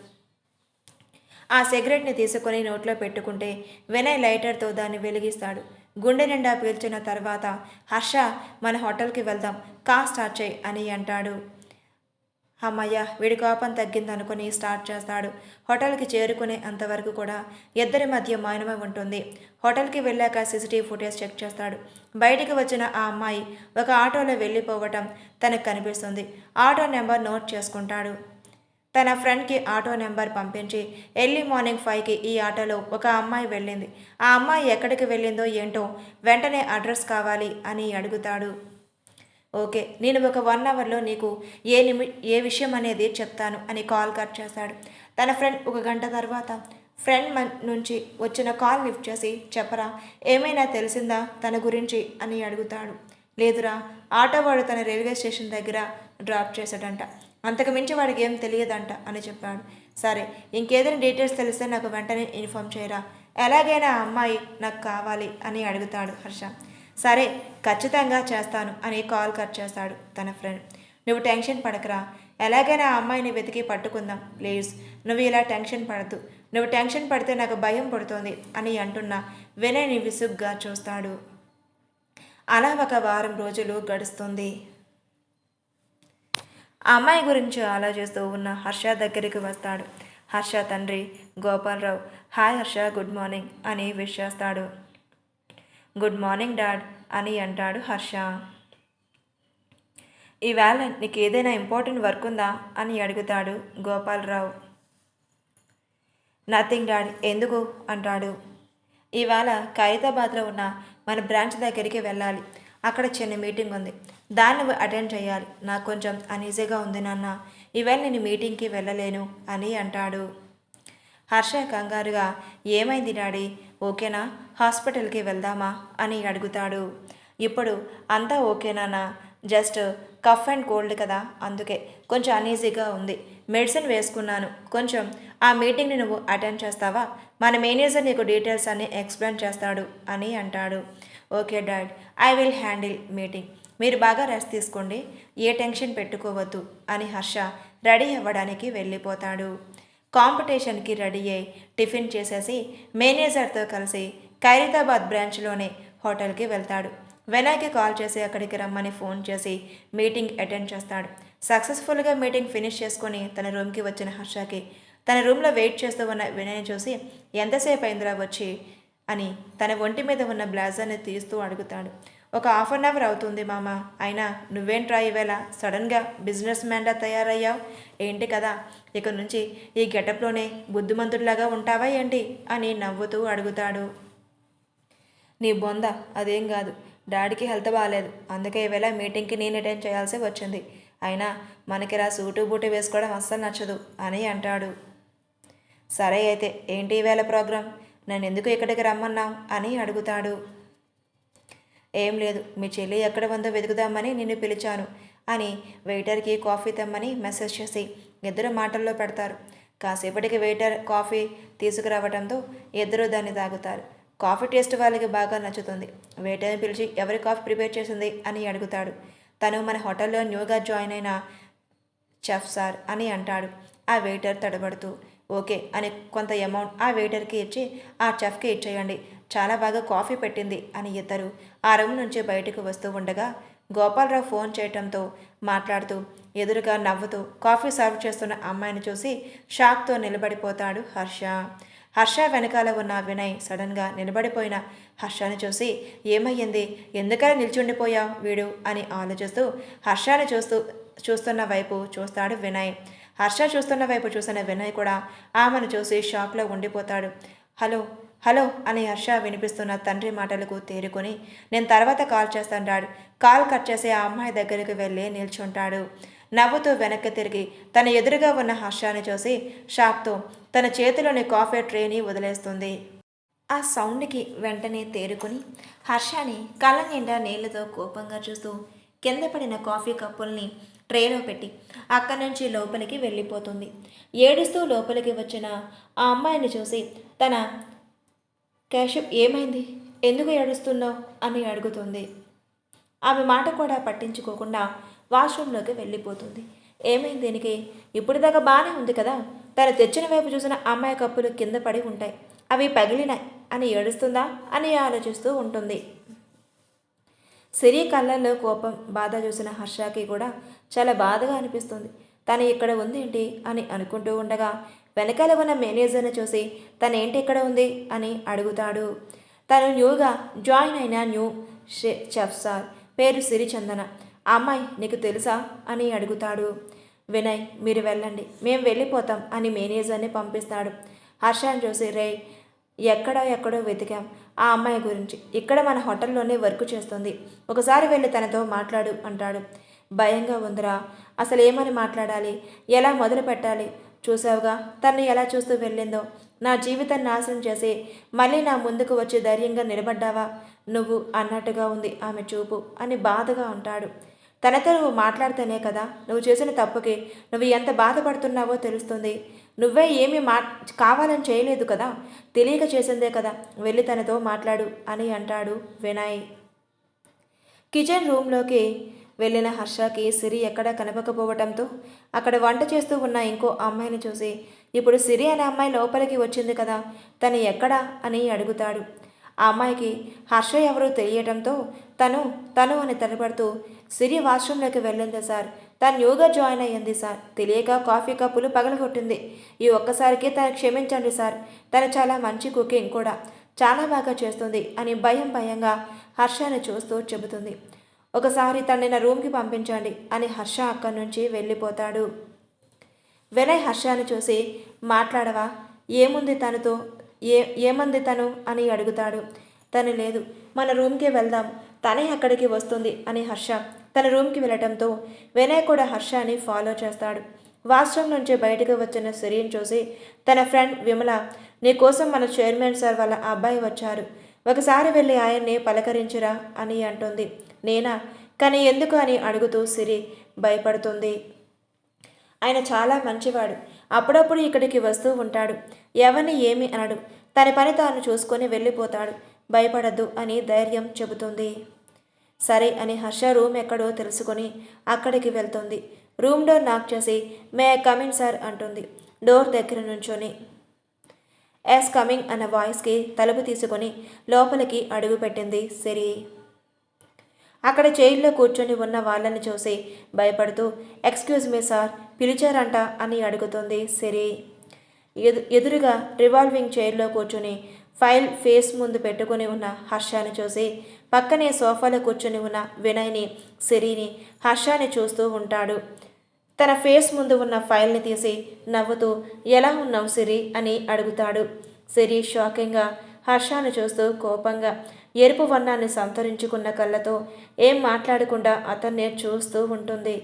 ఆ సిగరెట్ని తీసుకొని నోట్లో పెట్టుకుంటే వినయ్ లైటర్తో దాన్ని వెలిగిస్తాడు. గుండె నిండా పీల్చిన తర్వాత హర్ష మన హోటల్కి వెళ్దాం, కార్ స్టార్ట్ చేయి అని అంటాడు. అమ్మయ్య, వీడి కోపం తగ్గిందనుకుని స్టార్ట్ చేస్తాడు. హోటల్కి చేరుకునే అంతవరకు కూడా ఇద్దరి మధ్య మౌనమే ఉంటుంది. హోటల్కి వెళ్ళాక సీసీటీవీ ఫుటేజ్ చెక్ చేస్తాడు. బయటికి వచ్చిన ఆ అమ్మాయి ఒక ఆటోలో వెళ్ళిపోవటం తనకు కనిపిస్తుంది. ఆటో నెంబర్ నోట్ చేసుకుంటాడు. తన ఫ్రెండ్కి ఆటో నెంబర్ పంపించి ఎర్లీ మార్నింగ్ 5కి ఈ ఆటోలో ఒక అమ్మాయి వెళ్ళింది, ఆ అమ్మాయి ఎక్కడికి వెళ్ళిందో ఏంటో వెంటనే అడ్రస్ కావాలి అని అడుగుతాడు. ఓకే, నేను ఒక 1 అవర్లో నీకు ఏ విషయం అనేది చెప్తాను అని కాల్ కట్ చేశాడు. తన ఫ్రెండ్ ఒక గంట తర్వాత ఫ్రెండ్ నుంచి వచ్చిన కాల్ లిఫ్ట్ చేసి చెప్పరా, ఏమైనా తెలిసిందా తన గురించి అని అడుగుతాడు. లేదురా, ఆటో వాడు తన రైల్వే స్టేషన్ దగ్గర డ్రాప్ చేశాడంట, అంతకు మించి వాడికి ఏం తెలియదంట అని చెప్పాడు. సరే, ఇంకేదైనా డీటెయిల్స్ తెలిస్తే నాకు వెంటనే ఇన్ఫామ్ చేయరా, ఎలాగైనా ఆ అమ్మాయి నాకు కావాలి అని అడుగుతాడు హర్ష. సరే, ఖచ్చితంగా చేస్తాను అని కాల్ కట్ చేస్తాడు తన ఫ్రెండ్. నువ్వు టెన్షన్ పడకరా, ఎలాగైనా ఆ అమ్మాయిని వెతికి పట్టుకుందాం, ప్లీజ్ నువ్వు ఇలా టెన్షన్ పడద్దు, నువ్వు టెన్షన్ పడితే నాకు భయం పడుతుంది అని అంటున్న వినయ్ని విసుగ్గా చూస్తాడు. అలా ఒక వారం రోజులు గడుస్తుంది. ఆ అమ్మాయి గురించి ఆలోచిస్తూ ఉన్న హర్ష దగ్గరికి వస్తాడు. హర్ష తండ్రి Gopalarao hi Harsha, good morning అని విష్ చేస్తాడు. గుడ్ మార్నింగ్ డాడ్ అని అంటాడు హర్ష. ఈవేళ నీకు ఏదైనా ఇంపార్టెంట్ వర్క్ ఉందా అని అడుగుతాడు గోపాలరావు. నథింగ్ డాడ్, ఎందుకు అంటాడు. ఈవేళ ఖైరతాబాద్లో ఉన్న మన బ్రాంచ్ దగ్గరికి వెళ్ళాలి, అక్కడ చిన్న మీటింగ్ ఉంది, దాన్ని అటెండ్ చేయాలి, నాకు కొంచెం అనీజీగా ఉంది నాన్న, ఈవేళ నేను మీటింగ్కి వెళ్ళలేను అని అంటాడు. హర్ష కంగారుగా ఏమైంది డాడీ, ఓకేనా, హాస్పిటల్కి వెళ్దామా అని అడుగుతాడు. ఇప్పుడు అంతా ఓకేనా, జస్ట్ కఫ్ అండ్ కోల్డ్ కదా, అందుకే కొంచెం అనీజీగా ఉంది. మెడిసిన్ వేసుకున్నాను. కొంచెం ఆ మీటింగ్ని నువ్వు అటెండ్ చేస్తావా? మన మేనేజర్ నీకు డీటెయిల్స్ అన్నీ ఎక్స్ప్లెయిన్ చేస్తాడు అని అంటాడు. Okay dad, I will handle meeting. మీరు బాగా రెస్ట్ తీసుకోండి, ఏ టెన్షన్ పెట్టుకోవద్దు అని హర్ష రెడీ అవ్వడానికి వెళ్ళిపోతాడు. కాంపిటీషన్కి రెడీ అయ్యి టిఫిన్ చేసేసి మేనేజర్తో కలిసి ఖైరతాబాద్ బ్రాంచ్లోనే హోటల్కి వెళ్తాడు. వినయ్కి కాల్ చేసి అక్కడికి రమ్మని ఫోన్ చేసి మీటింగ్ అటెండ్ చేస్తాడు. సక్సెస్ఫుల్గా మీటింగ్ ఫినిష్ చేసుకొని తన రూమ్కి వచ్చిన హర్షకి తన రూమ్లో వెయిట్ చేస్తూ ఉన్న వినయ్ని చూసి ఎంతసేపు అయిందిరా వచ్చి అని తన ఒంటి మీద ఉన్న బ్లేజర్ని తీస్తూ అడుగుతాడు. ఒక హాఫ్ అన్ అవర్ అవుతుంది మామ. అయినా నువ్వేంట్రా ఈవేళ సడన్గా బిజినెస్ మ్యాన్లా తయారయ్యావు ఏంటి కదా? ఇక నుంచి ఈ గెటప్లోనే బుద్ధిమంతుడిలాగా ఉంటావా ఏంటి అని నవ్వుతూ అడుగుతాడు. నీ బొంద, అదేం కాదు. డాడీకి హెల్త్ బాగాలేదు, అందుకే ఈవేళ మీటింగ్కి నేను అటెండ్ చేయాల్సి వచ్చింది. అయినా మనకిరా సూటు బూటు వేసుకోవడం అస్సలు నచ్చదు అని అంటాడు. సరే అయితే ఏంటి ఈవేళ ప్రోగ్రాం? నన్ను ఎందుకు ఇక్కడికి రమ్మన్నావు అని అడుగుతాడు. ఏం లేదు, మీ చెల్లి ఎక్కడ ఉందో వెతుకుదామని నిన్ను పిలిచాను అని వెయిటర్కి కాఫీ తెమ్మని మెసేజ్ చేసి ఇద్దరు మాటల్లో పెడతారు. కాసేపటికి వెయిటర్ కాఫీ తీసుకురావడంతో ఇద్దరు దాన్ని తాగుతారు. కాఫీ టేస్ట్ వాళ్ళకి బాగా నచ్చుతుంది. వెయిటర్ని పిలిచి ఎవరి కాఫీ ప్రిపేర్ చేసింది అని అడుగుతాడు. తను మన హోటల్లో న్యూగా జాయిన్ అయిన చెఫ్ సార్ అని అంటాడు. ఆ వెయిటర్ తడబడుతూ ఓకే అని కొంత అమౌంట్ ఆ వెయిటర్కి ఇచ్చి ఆ చెఫ్కి ఇచ్చేయండి, చాలా బాగా కాఫీ పెట్టింది అని ఇద్దరు ఆ రూమ్ నుంచి బయటకు వస్తూ ఉండగా గోపాలరావు ఫోన్ చేయటంతో మాట్లాడుతూ ఎదురుగా నవ్వుతూ కాఫీ సర్వ్ చేస్తున్న అమ్మాయిని చూసి షాక్తో నిలబడిపోతాడు హర్ష. హర్ష వెనకాల ఉన్న వినయ్ సడన్గా నిలబడిపోయిన హర్షని చూసి ఏమయ్యింది, ఎందుకలా నిల్చుండిపోయావు వీడు అని ఆలోచిస్తూ హర్షని చూస్తున్న వైపు చూస్తాడు వినయ్. హర్ష చూస్తున్న వైపు చూసిన వినయ్ కూడా ఆమెను చూసి షాక్లో ఉండిపోతాడు. హలో హలో అని హర్ష వినిపిస్తున్న తండ్రి మాటలకు తేరుకొని నేను తర్వాత కాల్ చేస్తాను డాడ్. కాల్ కట్ చేసి ఆ అమ్మాయి దగ్గరికి వెళ్ళి నిల్చుంటాడు. నవ్వుతూ వెనక్కి తిరిగి తన ఎదురుగా ఉన్న హర్షని చూసి షాక్తో తన చేతిలోని కాఫీ ట్రేని వదిలేస్తుంది. ఆ సౌండ్కి వెంటనే తేరుకొని హర్షని కళ్ళ నిండా నీళ్లతో కోపంగా చూస్తూ కింద పడిన కాఫీ కప్పుల్ని ట్రేలో పెట్టి అక్కడి నుంచి లోపలికి వెళ్ళిపోతుంది. ఏడుస్తూ లోపలికి వచ్చిన ఆ అమ్మాయిని చూసి తన కేశవ్ ఏమైంది, ఎందుకు ఏడుస్తున్నావు అని అడుగుతుంది. ఆమె మాట కూడా పట్టించుకోకుండా వాష్రూమ్లోకి వెళ్ళిపోతుంది. ఏమైంది దీనికి, ఇప్పుడు దాకా బాగానే ఉంది కదా. తను తెచ్చిన వైపు చూసిన అమ్మాయి కప్పులు కింద పడి ఉంటాయి, అవి పగిలినాయి అని ఏడుస్తుందా అని ఆలోచిస్తూ ఉంటుంది. సిరి కళ్ళల్లో కోపం బాధ చూసిన హర్షకి కూడా చాలా బాధగా అనిపిస్తుంది. తను ఇక్కడ ఉందేంటి అని అనుకుంటూ ఉండగా వెనకాల ఉన్న మేనేజర్ని చూసి తనేంటి ఇక్కడ ఉంది అని అడుగుతాడు. తను న్యూగా జాయిన్ అయిన న్యూ చెఫ్ సార్, పేరు సిరిచందన. ఆ అమ్మాయి నీకు తెలుసా అని అడుగుతాడు. వినయ్ మీరు వెళ్ళండి, మేము వెళ్ళిపోతాం అని మేనేజర్ని పంపిస్తాడు. హర్షని చూసి రే ఎక్కడో వెతికాం ఆ అమ్మాయి గురించి, ఇక్కడ మన హోటల్లోనే వర్క్ చేస్తుంది, ఒకసారి వెళ్ళి తనతో మాట్లాడు అంటాడు. భయంగా ఉందిరా, అసలు ఏమని మాట్లాడాలి, ఎలా మొదలు పెట్టాలి, చూసావుగా తను ఎలా చూస్తూ వెళ్ళిందో, నా జీవితాన్ని నాశనం చేసి మళ్ళీ నా ముందుకు వచ్చి ధైర్యంగా నిలబడ్డావా నువ్వు అన్నట్టుగా ఉంది ఆమె చూపు అని బాధగా ఉంటాడు. తనతో నువ్వు మాట్లాడితేనే కదా నువ్వు చేసిన తప్పుకి నువ్వు ఎంత బాధపడుతున్నావో తెలుస్తుంది. నువ్వే ఏమీ కావాలని చేయలేదు కదా, తెలియక చేసిందే కదా, వెళ్ళి తనతో మాట్లాడు అని అంటాడు వినయ్. కిచెన్ రూమ్లోకి వెళ్ళిన హర్షకి సిరి ఎక్కడా కనపకపోవటంతో అక్కడ వంట చేస్తూ ఉన్న ఇంకో అమ్మాయిని చూసి ఇప్పుడు సిరి అనే అమ్మాయి లోపలికి వచ్చింది కదా, తను ఎక్కడా అని అడుగుతాడు. ఆ అమ్మాయికి హర్ష ఎవరో తెలియటంతో తను అని తలపడుతూ సిరి వాష్రూమ్లోకి వెళ్ళింది సార్, తను న్యూగా జాయిన్ అయ్యింది సార్, తెలియక కాఫీ కప్పులు పగలగొట్టింది, ఈ ఒక్కసారికి తను క్షమించండి సార్, తను చాలా మంచి కుకింగ్ కూడా చాలా బాగా చేస్తుంది అని భయంగా హర్షని చూస్తూ చెబుతుంది. ఒకసారి తనని నా రూమ్కి పంపించండి అని హర్ష అక్కడి నుంచి వెళ్ళిపోతాడు. వినయ్ హర్షని చూసి మాట్లాడవా, ఏముంది తనతో, ఏమంది తను అని అడుగుతాడు. తను లేదు, మన రూమ్కి వెళ్దాం, తనే అక్కడికి వస్తుంది అని హర్ష తన రూమ్కి వెళ్ళటంతో వినయ్ కూడా హర్షని ఫాలో చేస్తాడు. వాష్రూమ్ నుంచి బయటకు వచ్చిన సిరిని చూసి తన ఫ్రెండ్ విమల, నీకోసం మన చైర్మన్ సార్ వాళ్ళ అబ్బాయి వచ్చారు, ఒకసారి వెళ్ళి ఆయన్ని పలకరించురా అని అంటుంది. నేనా, కానీ ఎందుకు అని అడుగుతూ సిరి భయపడుతుంది. ఆయన చాలా మంచివాడు. అప్పుడప్పుడు ఇక్కడికి వస్తూ ఉంటాడు. ఎవరిని ఏమీ అనడు. తన పని తాను చూసుకొని వెళ్ళిపోతాడు. భయపడద్దు అని ధైర్యం చెబుతుంది. సరే అని హర్ష రూమ్ ఎక్కడో తెలుసుకొని అక్కడికి వెళ్తుంది. రూమ్ డోర్ నాక్ చేసి మే ఐ కమిన్ సార్ అంటుంది. డోర్ దగ్గర నుంచొని యాస్ కమింగ్ అన్న వాయిస్కి తలుపు తీసుకొని లోపలికి అడుగుపెట్టింది సిరి. అక్కడ చైర్లో కూర్చొని ఉన్న వాళ్ళని చూసి భయపడుతూ ఎక్స్క్యూజ్ మీ సార్ పిలిచారంట అని అడుగుతుంది సిరి. ఎదురుగా రివాల్వింగ్ చైర్లో కూర్చుని ఫైల్ ఫేస్ ముందు పెట్టుకుని ఉన్న హర్షాన్ని చూసి పక్కనే సోఫాలో కూర్చుని ఉన్న వినయ్ని, సిరిని, హర్షాన్ని చూస్తూ ఉంటాడు. తన ఫేస్ ముందు ఉన్న ఫైల్ని తీసి నవ్వుతూ ఎలా ఉన్నావు సిరి అని అడుగుతాడు. సిరి షాకింగ్గా హర్షాన్ని చూస్తూ కోపంగా ఎరుపు వర్ణాన్ని సంతరించుకున్న కళ్ళతో ఏం మాట్లాడకుండా అతన్నే చూస్తూ ఉంటుంది.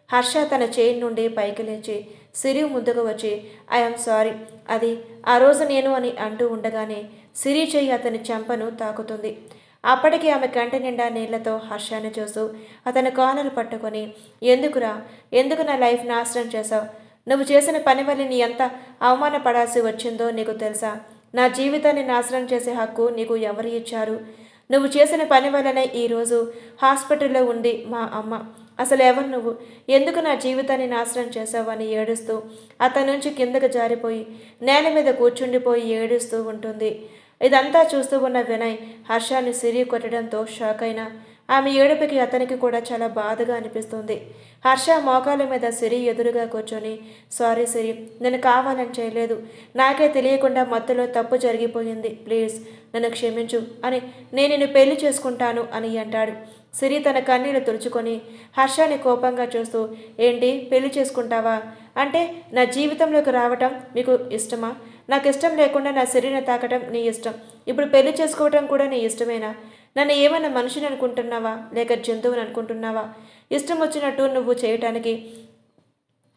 హర్ష తన చైర్ నుండి పైకి లేచి సిరి ముందుకు వచ్చి ఐఎమ్ సారీ అది ఆ రోజు నేను అని అంటూ ఉండగానే సిరి చెయ్యి అతని చెంపను తాకుతుంది. అప్పటికి ఆమె కంటి నిండా నీళ్లతో హర్షాన్ని చూస్తూ అతని కాలర్ పట్టుకొని ఎందుకు నా లైఫ్ నాశనం చేశావు? నువ్వు చేసిన పని వల్ల నీ ఎంత అవమానపడాల్సి వచ్చిందో నీకు తెలుసా? నా జీవితాన్ని నాశనం చేసే హక్కు నీకు ఎవరు ఇచ్చారు? నువ్వు చేసిన పని వల్లనే ఈరోజు హాస్పిటల్లో ఉంది మా అమ్మ. అసలు ఎవరు నువ్వు? ఎందుకు నా జీవితాన్ని నాశనం చేశావని ఏడుస్తూ అతని నుంచి కిందకు జారిపోయి నేల మీద కూర్చుండిపోయి ఏడుస్తూ ఉంటుంది. ఇదంతా చూస్తూ ఉన్న వినయ్ హర్షాన్ని సిరి కొట్టడంతో షాక్ అయినా ఆమె ఏడుపుకి అతనికి కూడా చాలా బాధగా అనిపిస్తుంది. హర్ష మోకాల మీద సిరి ఎదురుగా కూర్చొని సారీ సిరి, నేను కావాలని చేయలేదు, నాకే తెలియకుండా మత్తులో తప్పు జరిగిపోయింది, ప్లీజ్ నన్ను క్షమించు అని నేను నిన్ను పెళ్లి చేసుకుంటాను అని అంటాడు. సిరి తన కన్నీళ్లు తుడుచుకొని హర్షాన్ని కోపంగా చూస్తూ ఏంటి పెళ్లి చేసుకుంటావా? అంటే నా జీవితంలోకి రావటం మీకు ఇష్టమా? నాకు ఇష్టం లేకుండా నా సిరిని తాకటం నీ ఇష్టం. ఇప్పుడు పెళ్లి చేసుకోవటం కూడా నీ ఇష్టమేనా? నన్ను ఏమైనా మనిషిని అనుకుంటున్నావా లేక జంతువుని అనుకుంటున్నావా? ఇష్టం వచ్చినట్టు నువ్వు చేయటానికి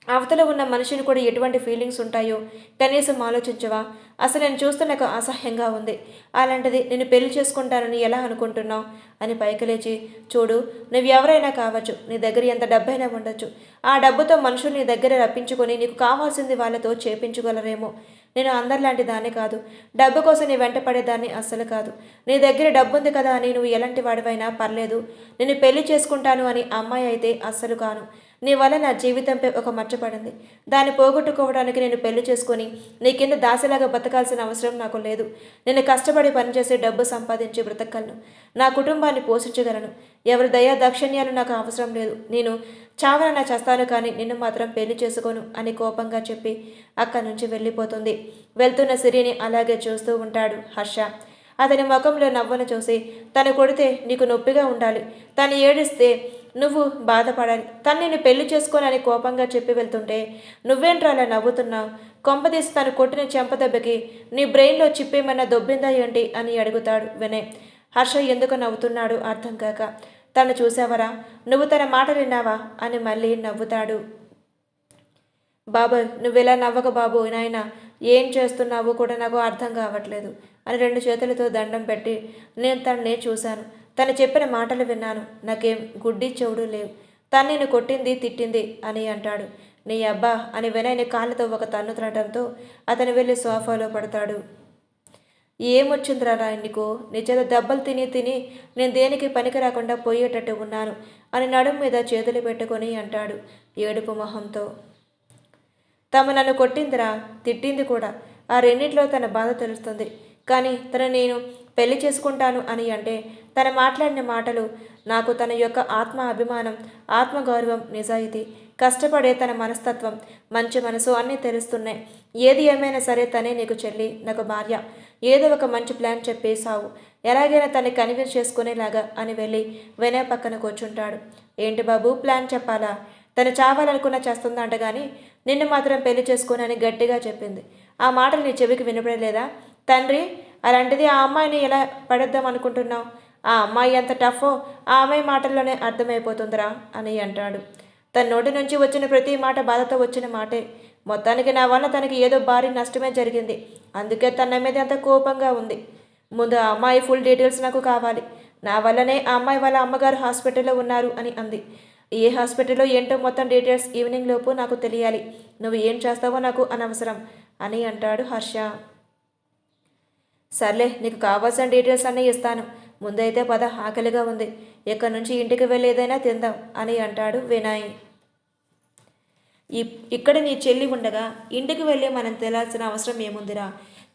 అవతల ఉన్న మనిషిని కూడా ఎటువంటి ఫీలింగ్స్ ఉంటాయో కనీసం ఆలోచించవా? అసలు నేను చూస్తే నాకు అసహ్యంగా ఉంది. అలాంటిది నేను పెళ్లి చేసుకుంటానని ఎలా అనుకుంటున్నావు అని పైకి లేచి చూడు, నువ్వు ఎవరైనా కావచ్చు, నీ దగ్గర ఎంత డబ్బైనా ఉండొచ్చు. ఆ డబ్బుతో మనుషులు నీ దగ్గర రప్పించుకొని నీకు కావాల్సింది వాళ్ళతో చేపించగలరేమో. నేను అందరిలాంటి దాన్ని కాదు. డబ్బు కోసం నీ వెంట పడేదాన్ని అస్సలు కాదు. నీ దగ్గర డబ్బు ఉంది కదా అని నువ్వు ఎలాంటి వాడివైనా పర్లేదు. నేను పెళ్లి చేసుకుంటాను అని అమ్మాయి అయితే అస్సలు కాను. నీ వల్ల నా జీవితంపై ఒక మచ్చపడింది. దాన్ని పోగొట్టుకోవడానికి నేను పెళ్లి చేసుకొని నీ కింద దాసిలాగా బతకాల్సిన అవసరం నాకు లేదు. నేను కష్టపడి పనిచేసి డబ్బు సంపాదించి బ్రతకగలను. నా కుటుంబాన్ని పోషించగలను. ఎవరి దయా దక్షిణ్యాలు నాకు అవసరం లేదు. నేను చావనన్నా చేస్తాను కానీ నిన్ను మాత్రం పెళ్లి చేసుకోను అని కోపంగా చెప్పి అక్కడి నుంచి వెళ్ళిపోతుంది. వెళ్తున్న సిరిని అలాగే చూస్తూ ఉంటాడు హర్ష. అతని ముఖంలో నవ్వును చూసి తను కొడితే నీకు నొప్పిగా ఉండాలి, తను ఏడిస్తే నువ్వు బాధపడాలి, తను నిన్ను పెళ్లి చేసుకోనని కోపంగా చెప్పి వెళ్తుంటే నువ్వేంట్రా అలా నవ్వుతున్నావు? కొంపదీసి తను కొట్టిన చెంపదెబ్బకి నీ బ్రెయిన్లో చిప్పేమన్నా దొబ్బిందా ఏంటి అని అడుగుతాడు వినయ్. హర్ష ఎందుకు నవ్వుతున్నాడు అర్థం కాక తను చూసావరా, నువ్వు తన మాట విన్నావా అని మళ్ళీ నవ్వుతాడు. బాబోయ్ నువ్వెలా నవ్వక బాబు నాయన, ఏం చేస్తున్నావో కూడా నాకు అర్థం కావట్లేదు అని 2 చేతులతో దండం పెట్టి నేను తననే చూశాను. తను చెప్పిన మాటలు విన్నాను. నాకేం గుడ్డి చెవుడు లేవు. తను నేను కొట్టింది తిట్టింది అని అంటాడు. నీ అబ్బా అని వినయ్ని కాళ్ళతో ఒక తన్ను తినడంతో అతను వెళ్ళి సోఫాలో పడతాడు. ఏమొచ్చిందిరా నీకు? నీ చేత దెబ్బలు తిని నేను దేనికి పనికి రాకుండా పోయేటట్టు ఉన్నాను అని నడుం మీద చేతులు పెట్టుకొని అంటాడు ఏడుపు మొహంతో. తమ నన్ను కొట్టిందిరా, తిట్టింది కూడా. ఆ రెండింటిలో తన బాధ తెలుస్తుంది. కానీ తను నేను పెళ్లి చేసుకుంటాను అని అంటే తను మాట్లాడిన మాటలు నాకు తన యొక్క ఆత్మ అభిమానం, ఆత్మగౌరవం, నిజాయితీ, కష్టపడే తన మనస్తత్వం, మంచి మనసు అన్నీ తెలుస్తున్నాయి. ఏది ఏమైనా సరే తనే నీకు చెల్లి, నాకు భార్య. ఏదో ఒక మంచి ప్లాన్ చెప్పేసావు, ఎలాగైనా తన్ని కన్విన్స్ చేసుకునేలాగా అని వెళ్ళి వినయ్ పక్కన కూర్చుంటాడు. ఏంటి బాబు ప్లాన్ చెప్పాలా? తను చావాలనుకున్నా చేస్తుందంట కానీ నిన్ను మాత్రం పెళ్లి చేసుకోనని గట్టిగా చెప్పింది. ఆ మాటలు నీ చెవికి వినపడలేదా తండ్రి? అలాంటిది ఆ అమ్మాయిని ఎలా పడేద్దాం అనుకుంటున్నావు? ఆ అమ్మాయి ఎంత టఫో ఆ అమ్మాయి మాటల్లోనే అర్థమైపోతుందిరా అని అంటాడు. తన నోటి నుంచి వచ్చిన ప్రతి మాట బాధతో వచ్చిన మాటే. మొత్తానికి నా వల్ల తనకి ఏదో భారీ నష్టమే జరిగింది. అందుకే తన మీద అంత కోపంగా ఉంది. ముందు ఆ అమ్మాయి ఫుల్ డీటెయిల్స్ నాకు కావాలి. నా వల్లనే ఆ అమ్మాయి వాళ్ళ అమ్మగారు హాస్పిటల్లో ఉన్నారు అని అంది. ఏ హాస్పిటల్లో ఏంటో మొత్తం డీటెయిల్స్ ఈవినింగ్ లోపు నాకు తెలియాలి. నువ్వు ఏం చేస్తావో నాకు అనవసరం అని అంటాడు హర్ష. సర్లే, నీకు కావాల్సిన డీటెయిల్స్ అన్నీ ఇస్తాను. ముందైతే పద, ఆకలిగా ఉంది. ఇక్కడి నుంచి ఇంటికి వెళ్ళి ఏదైనా తిందాం అని అంటాడు వినయ్. ఇక్కడ నీ చెల్లి ఉండగా ఇంటికి వెళ్ళి మనం తెలియాల్సిన అవసరం ఏముందిరా?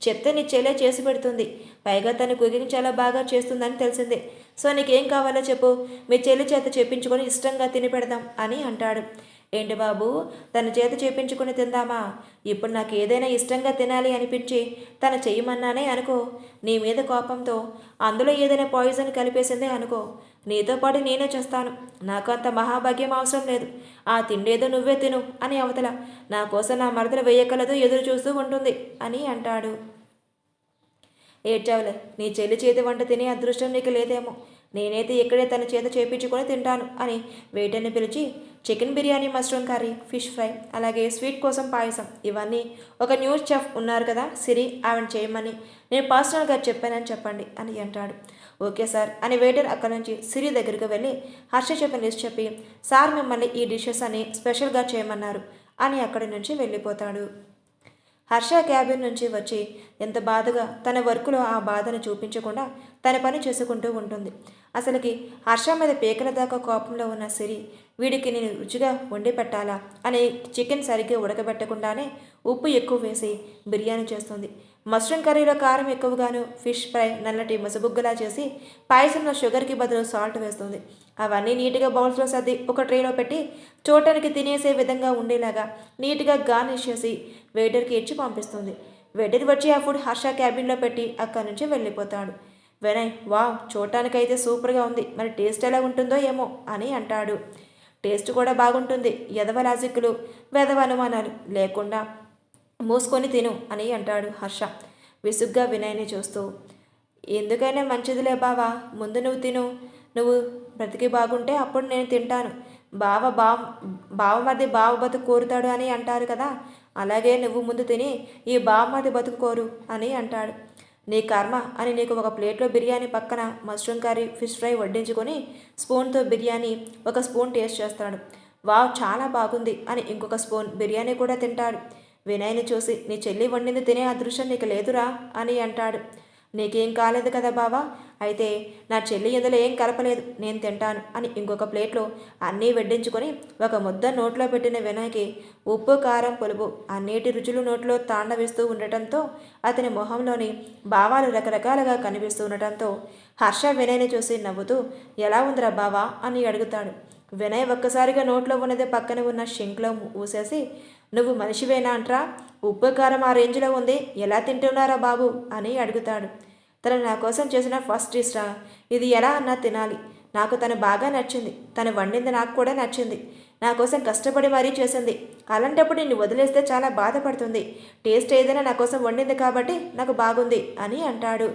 చెప్తే నీ చెల్లె చేసి పెడుతుంది. పైగా తను కుకింగ్ చాలా బాగా చేస్తుందని తెలిసిందే. సో నీకేం కావాలో చెప్పు, మీ చెల్లి చేత చెప్పించుకొని ఇష్టంగా తిని పెడదాం అని అంటాడు. ఏంటి బాబు, తన చేత చేపించుకుని తిందామా? ఇప్పుడు నాకు ఏదైనా ఇష్టంగా తినాలి అనిపించి తను చెయ్యమన్నానే అనుకో, నీ మీద కోపంతో అందులో ఏదైనా పాయిజన్ కలిపేసిందే అనుకో, నీతో పాటు నేనే చేస్తాను. నాకు అంత మహాభాగ్యం అవసరం లేదు. ఆ తిండేదో నువ్వే తిను అని అవతల నా కోసం నా మరదలు వెయ్యకలతో ఎదురు చూస్తూ ఉంటుంది అని అంటాడు. ఏడ్చావులే, నీ చెల్లి చేతి వంట తినే అదృష్టం నీకు లేదేమో. నేనైతే ఇక్కడే తన చేత చేపించుకొని తింటాను అని వెయిటర్ని పిలిచి chicken biryani, mushroom curry, fish fry, అలాగే స్వీట్ కోసం పాయసం, ఇవన్నీ ఒక న్యూస్ చెఫ్ ఉన్నారు కదా సిరి, ఆవిడ చేయమని నేను పర్సనల్గా చెప్పానని చెప్పండి అని అంటాడు. ఓకే సార్ అని వెయిటర్ అక్కడి నుంచి సిరి దగ్గరికి వెళ్ళి హర్ష చెప్పిన లిస్ట్ చెప్పి, సార్ మిమ్మల్ని ఈ డిషెస్ అని స్పెషల్గా చేయమన్నారు అని అక్కడి నుంచి వెళ్ళిపోతాడు. హర్ష క్యాబిన్ నుంచి వచ్చి ఎంత బాధగా తన వర్కులో ఆ బాధను చూపించకుండా తన పని చేసుకుంటూ ఉంటుంది. అసలుకి హర్ష మీద పీకల దాకా కోపంలో ఉన్న సిరి వీడికి నేను రుచిగా వండి పెట్టాలా అని చికెన్ సరిగ్గా ఉడకబెట్టకుండానే ఉప్పు ఎక్కువ వేసి బిర్యానీ చేస్తుంది. మష్రూమ్ కర్రీలో కారం ఎక్కువగాను, ఫిష్ ఫ్రై నల్లటి మసబుగ్గలా చేసి పాయసంలో షుగర్కి బదులు సాల్ట్ వేస్తుంది. అవన్నీ నీట్గా బౌల్స్లో సర్ది ఒక ట్రేలో పెట్టి చూడటానికి తినేసే విధంగా ఉండేలాగా నీట్గా గార్నిష్ చేసి వెయిటర్కి ఇచ్చి పంపిస్తుంది. వెయిటర్ వచ్చి ఆ ఫుడ్ హర్ష క్యాబిన్లో పెట్టి అక్కడి నుంచి వెళ్ళిపోతాడు. వినయ్, వావ్, చూడటానికైతే సూపర్గా ఉంది, మరి టేస్ట్ ఎలా ఉంటుందో ఏమో అని అంటాడు. టేస్ట్ కూడా బాగుంటుంది, ఎదవ లాజిక్లు వెదవ అనుమానాలు లేకుండా మూసుకొని తిను అని అంటాడు హర్ష విసుగ్గా వినయ్ని చూస్తూ. ఎందుకైనా మంచిదిలే బావా, ముందు నువ్వు తిను. నువ్వు బ్రతికి బాగుంటే అప్పుడు నేను తింటాను. బావమరిది బావ బతుకు కోరుతాడు అని అంటారు కదా, అలాగే నువ్వు ముందు తిని ఈ బావమరిది బతుకు కోరు అని అంటాడు. నీ కర్మ అని నీకు ఒక ప్లేట్లో బిర్యానీ పక్కన మష్రూమ్ కర్రీ, ఫిష్ ఫ్రై వడ్డించుకొని స్పూన్తో బిర్యానీ ఒక స్పూన్ టేస్ట్ చేస్తాడు. వావ్, చాలా బాగుంది అని ఇంకొక స్పూన్ బిర్యానీ కూడా తింటాడు. వినయ్ని చూసి నీ చెల్లి వండింది తినే అదృష్టం నీకు లేదురా అని అంటాడు. నీకేం కాలేదు కదా బావా, అయితే నా చెల్లి ఎదులో ఏం కలపలేదు, నేను తింటాను అని ఇంకొక ప్లేట్లో అన్నీ వడ్డించుకొని ఒక ముద్ద నోట్లో పెట్టిన వినయ్కి ఉప్పు, కారం, పులుపు అన్నిటి రుచులు నోట్లో తాండవిస్తూ ఉండటంతో అతని మొహంలోని భావాలు రకరకాలుగా కనిపిస్తూ ఉండటంతో హర్ష వినయ్ని చూసి నవ్వుతూ ఎలా ఉందిరా బావా అని అడుగుతాడు. వినయ్ ఒక్కసారిగా నోట్లో ఉన్నది పక్కన ఉన్న షింక్లో ఊసేసి, నువ్వు మనిషివేనా అంట్రా, ఉప్పు కారం ఆ రేంజ్లో ఉంది, ఎలా తింటున్నారా బాబు అని అడుగుతాడు. తను నా కోసం చేసిన ఫస్ట్ డిష్ రా, ఇది ఎలా అన్నా తినాలి. నాకు తను బాగా నచ్చింది, తను వండింది నాకు కూడా నచ్చింది, నా కోసం కష్టపడి మరీ చేసింది. అలాంటప్పుడు నిన్ను వదిలేస్తే చాలా బాధపడుతుంది. టేస్ట్ ఏదైనా నా కోసం వండింది కాబట్టి నాకు బాగుంది అని అంటాడు.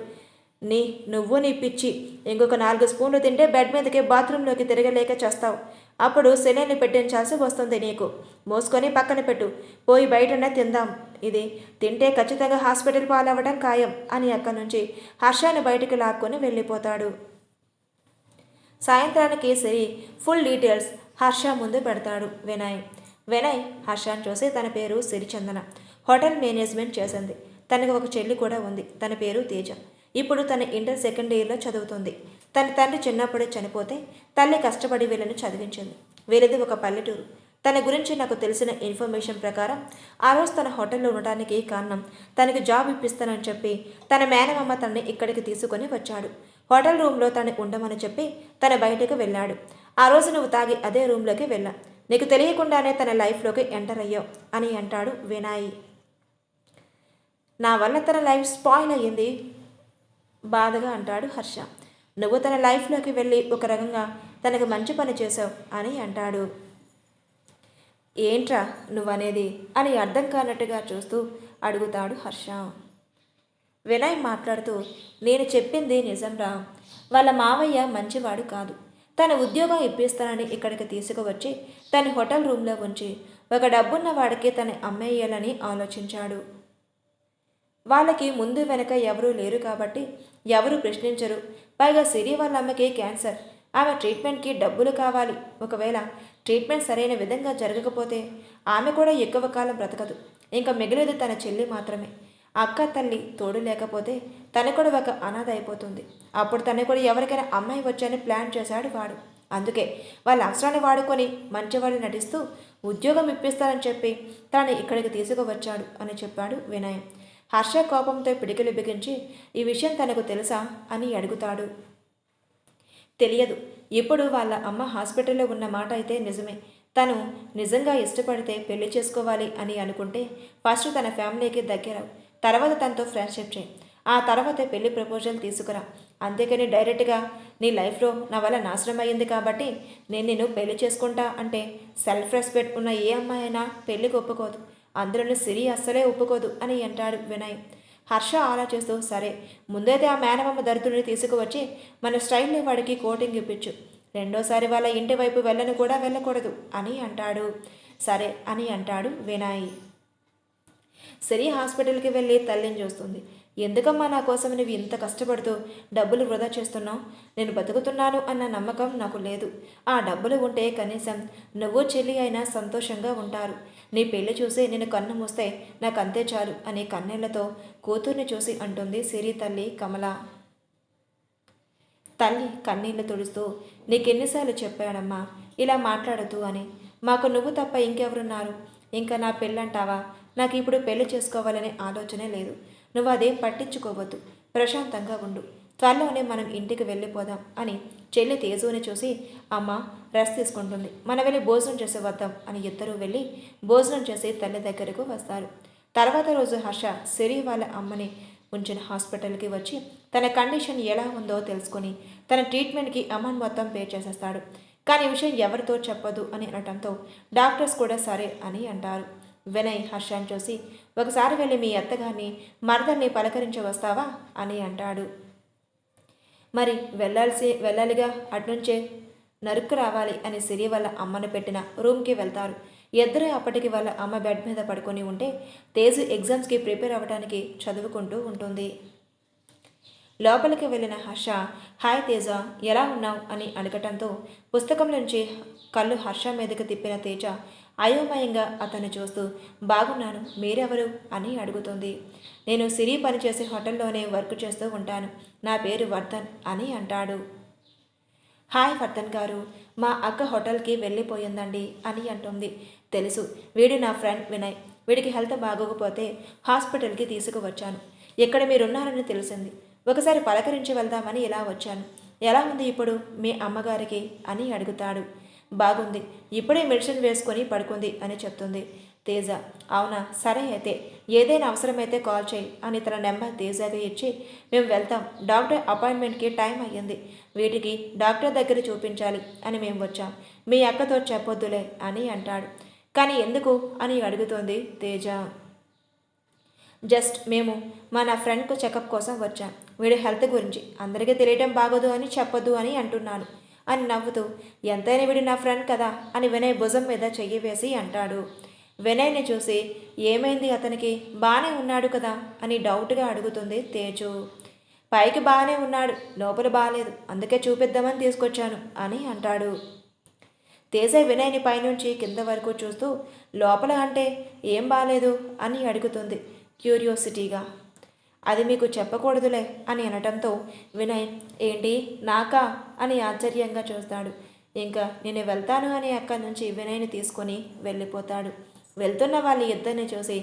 నువ్వు నీ పిచ్చి, ఇంకొక 4 స్పూన్లు తింటే బెడ్ మీదకి బాత్రూంలోకి తిరగలేక చేస్తావు. అప్పుడు సెలైన్లు పెట్టించాల్సి వస్తుంది నీకు. మోసుకొని పక్కన పెట్టు, పోయి బయటనే తిందాం. ఇది తింటే ఖచ్చితంగా హాస్పిటల్ పాలవ్వడం ఖాయం అని అక్కడి నుంచి హర్షాన్ని బయటికి లాక్కొని వెళ్ళిపోతాడు. సాయంత్రానికి సిరి ఫుల్ డీటెయిల్స్ హర్ష ముందు పెడతాడు వినయ్ హర్షాన్ని చూసి తన పేరు సిరిచందన, హోటల్ మేనేజ్మెంట్ చేసింది. తనకు ఒక చెల్లి కూడా ఉంది, తన పేరు తేజ. ఇప్పుడు తన ఇంటర్ సెకండ్ ఇయర్లో చదువుతుంది. తన తండ్రి చిన్నప్పుడే చనిపోతే తల్లి కష్టపడి వీళ్ళని చదివించింది. వీళ్ళది ఒక పల్లెటూరు. తన గురించి నాకు తెలిసిన ఇన్ఫర్మేషన్ ప్రకారం ఆ రోజు తన హోటల్లో ఉండటానికి కారణం తనకి జాబ్ ఇప్పిస్తానని చెప్పి తన మేనమామ తనని ఇక్కడికి తీసుకొని వచ్చాడు. హోటల్ రూమ్లో తను ఉండమని చెప్పి తన బయటకు వెళ్ళాడు. ఆ రోజు నువ్వు తాగి అదే రూమ్లోకి వెళ్ళా, నీకు తెలియకుండానే తన లైఫ్లోకి ఎంటర్ అయ్యావు అని అంటాడు వినయ్. నా వల్ల తన లైఫ్ స్పాయిల్ అయ్యింది బాధగా అంటాడు హర్ష. నువ్వు తన లైఫ్లోకి వెళ్ళి ఒక రకంగా తనకు మంచి పని చేసావు అని అంటాడు. ఏంట్రా నువ్వనేది అని అర్థం కానట్టుగా చూస్తూ అడుగుతాడు హర్ష. వినయ్ మాట్లాడుతూ, నేను చెప్పింది నిజంరా. వాళ్ళ మావయ్య మంచివాడు కాదు. తన ఉద్యోగం ఇప్పిస్తానని ఇక్కడికి తీసుకువచ్చి తన హోటల్ రూమ్లో ఉంచి ఒక డబ్బున్న వాడికి తను అమ్మేయాలని ఆలోచించాడు. వాళ్ళకి ముందు వెనక ఎవరూ లేరు కాబట్టి ఎవరు ప్రశ్నించరు. పైగా సిరి వాళ్ళ అమ్మకి క్యాన్సర్. ఆమె ట్రీట్మెంట్కి డబ్బులు కావాలి. ఒకవేళ ట్రీట్మెంట్ సరైన విధంగా జరగకపోతే ఆమె కూడా ఎక్కువ కాలం బ్రతకదు. ఇంకా మిగిలేది తన చెల్లి మాత్రమే. అక్క తల్లి తోడు లేకపోతే తను కూడా ఒక అనాథ అయిపోతుంది. అప్పుడు తను కూడా ఎవరికైనా అమ్మాయి వచ్చని ప్లాన్ చేశాడు వాడు. అందుకే వాళ్ళ అవసరాన్ని వాడుకొని మంచివాడు నటిస్తూ ఉద్యోగం ఇప్పిస్తానని చెప్పి తనని ఇక్కడికి తీసుకువచ్చాడు అని చెప్పాడు వినయ్. హర్ష కోపంతో పిడికిలు బిగించి ఈ విషయం తనకు తెలుసా అని అడుగుతాడు. తెలియదు. ఇప్పుడు వాళ్ళ అమ్మ హాస్పిటల్లో ఉన్న మాట అయితే నిజమే. తను నిజంగా ఇష్టపడితే పెళ్లి చేసుకోవాలి అని అనుకుంటే ఫస్ట్ తన ఫ్యామిలీకి దగ్గరవు, తర్వాత తనతో ఫ్రెండ్షిప్ చేయి, ఆ తర్వాతే పెళ్లి ప్రపోజల్ తీసుకురా. అంతేకాని డైరెక్ట్గా నీ లైఫ్లో నా వల్ల నాశనం అయ్యింది కాబట్టి నేను నిన్ను పెళ్లి చేసుకుంటా అంటే సెల్ఫ్ రెస్పెక్ట్ ఉన్న ఏ అమ్మాయి అయినా పెళ్లికి ఒప్పుకోదు. అందులోనూ సిరి అస్సలే ఒప్పుకోదు అని అంటాడు వినయ్. హర్ష ఆలోచిస్తూ సరే ముందైతే ఆ మేనమామ దరిద్రుడిని తీసుకువచ్చి మన స్టైల్లో వాడికి కోటింగ్ ఇప్పించు. రెండోసారి వాళ్ళ ఇంటి వైపు వెళ్ళను కూడా వెళ్ళకూడదు అని అంటాడు. సరే అని అంటాడు వినయ్. సిరి హాస్పిటల్కి వెళ్ళి తల్లిని చూస్తుంది. ఎందుకమ్మా నా కోసం నువ్వు ఇంత కష్టపడుతూ డబ్బులు వృధా చేస్తున్నావు? నేను బతుకుతున్నాను అన్న నమ్మకం నాకు లేదు. ఆ డబ్బులు ఉంటే కనీసం నువ్వు చెల్లి అయినా సంతోషంగా ఉంటారు. నీ పెళ్లి చూసి నేను కన్ను మూస్తే నాకు అంతే చాలు అని కన్నీళ్లతో కూతుర్ని చూసి అంటుంది సిరి తల్లి కమల. తల్లి కన్నీళ్లు తుడుస్తూ నీకెన్నిసార్లు చెప్పాడమ్మా ఇలా మాట్లాడద్దు అని. మాకు నువ్వు తప్ప ఇంకెవరున్నారు? ఇంకా నా పెళ్ళంటావా? నాకు ఇప్పుడు పెళ్లి చేసుకోవాలనే ఆలోచనే లేదు. నువ్వు అదేం పట్టించుకోవద్దు. ప్రశాంతంగా ఉండు. త్వరలోనే మనం ఇంటికి వెళ్ళిపోదాం అని చెల్లి తేజుని చూసి అమ్మ రెస్ట్ తీసుకుంటుంది, మనం వెళ్ళి భోజనం చేసి వద్దాం అని ఇద్దరూ వెళ్ళి భోజనం చేసి తల్లి దగ్గరకు వస్తారు. తర్వాత రోజు హర్ష సిరి వాళ్ళ అమ్మని ఉంచిన హాస్పిటల్కి వచ్చి తన కండిషన్ ఎలా ఉందో తెలుసుకొని తన ట్రీట్మెంట్కి అమౌంట్ మొత్తం పే చేసేస్తాడు. కానీ ఈ విషయం ఎవరితో చెప్పదు అని అనటంతో డాక్టర్స్ కూడా సరే అని అంటారు. వినయ్ హర్షాన్ని చూసి ఒకసారి వెళ్ళి మీ అత్తగారిని మరదల్ని పలకరించి వస్తావా అని అంటాడు. మరి వెళ్ళాలిగా, అటునుంచే నరుక్కు రావాలి అని సిరి వాళ్ళ అమ్మను పెట్టిన రూమ్కి వెళ్తారు. ఇద్దరే అప్పటికి వాళ్ళ అమ్మ బెడ్ మీద పడుకొని ఉంటే తేజు ఎగ్జామ్స్కి ప్రిపేర్ అవ్వడానికి చదువుకుంటూ ఉంటుంది. లోపలికి వెళ్ళిన హర్ష హాయ్ తేజ ఎలా ఉన్నావు అని అడగటంతో పుస్తకం నుంచి కళ్ళు హర్ష మీదకి తిప్పిన తేజ అయోమయంగా అతన్ని చూస్తూ బాగున్నాను, మీరెవరు అని అడుగుతుంది. నేను సిరి పనిచేసే హోటల్లోనే వర్క్ చేస్తూ ఉంటాను, నా పేరు వర్ధన్ అని అంటాడు. హాయ్ వర్ధన్ గారు, మా అక్క హోటల్కి వెళ్ళిపోయిందండి అని అంటుంది. తెలుసు, వీడు నా ఫ్రెండ్ వినయ్, వీడికి హెల్త్ బాగోకపోతే హాస్పిటల్కి తీసుకువచ్చాను. ఇక్కడ మీరున్నారని తెలిసింది, ఒకసారి పలకరించి వెళ్దామని ఇలా వచ్చాను. ఎలా ఉంది ఇప్పుడు మీ అమ్మగారికి అని అడుగుతాడు. బాగుంది, ఇప్పుడే మెడిసిన్ వేసుకొని పడుకుంది అని చెప్తుంది. తేజ అవునా, సరే అయితే ఏదైనా అవసరమైతే కాల్ చేయి అని తన నెంబర్ తేజగా ఇచ్చి మేము వెళ్తాం, డాక్టర్ అపాయింట్మెంట్కి టైం అయ్యింది, వీటికి డాక్టర్ దగ్గర చూపించాలి అని మేము వచ్చాం, మీ అక్కతో చెప్పొద్దులే అని అంటాడు. కానీ ఎందుకు అని అడుగుతోంది తేజ. జస్ట్ మేము నా ఫ్రెండ్కు చెకప్ కోసం వచ్చాం, వీడి హెల్త్ గురించి అందరికీ తెలియటం బాగోదు అని చెప్పొద్దు అని అంటున్నాను అని నవ్వుతూ ఎంతైనా వీడి నా ఫ్రెండ్ కదా అని వినయ్ భుజం మీద చెయ్యి వేసి అంటాడు. వినయ్ని చూసి ఏమైంది, అతనికి బాగానే ఉన్నాడు కదా అని డౌట్గా అడుగుతుంది తేజు. పైకి బాగానే ఉన్నాడు, లోపల బాగాలేదు, అందుకే చూపిద్దామని తీసుకొచ్చాను అని అంటాడు. తేజ వినయ్ని పైనుంచి కింద వరకు చూస్తూ లోపల అంటే ఏం బాగాలేదు అని అడుగుతుంది క్యూరియాసిటీగా. అది మీకు చెప్పకూడదులే అని అనటంతో వినయ్ ఏంటి నాకా అని ఆశ్చర్యంగా చూస్తాడు. ఇంకా నేను వెళ్తాను అని అక్కడి నుంచి వినయ్ని తీసుకొని వెళ్ళిపోతాడు. వెళ్తున్న వాళ్ళ ఇద్దరిని చూసి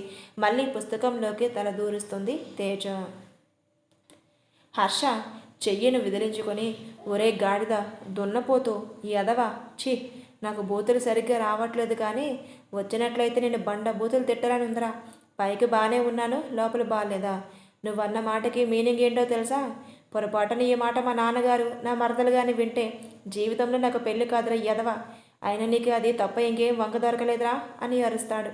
మళ్ళీ పుస్తకంలోకి తల దూరుస్తుంది తేజ. హర్ష చెయ్యిను విదిలించుకొని ఒరే గాడిద దున్నపోతూ ఎదవా ఛీ, నాకు బూతులు సరిగ్గా రావట్లేదు కానీ వచ్చినట్లయితే నేను బండ బూతులు తిట్టాలని ఉందిరా, పైకి బాగానే ఉన్నాను, లోపల బాగాలేదా? నువ్వన్న మాటకి మీనింగ్ ఏంటో తెలుసా? పొరపాటున ఈ మాట మా నాన్నగారు నా మరదలు కానీ వింటే జీవితంలో నాకు పెళ్లి కాదురా ఎదవా, అయినా నీకు అది తప్ప ఇంకేం వంక దొరకలేదురా అని అరుస్తాడు.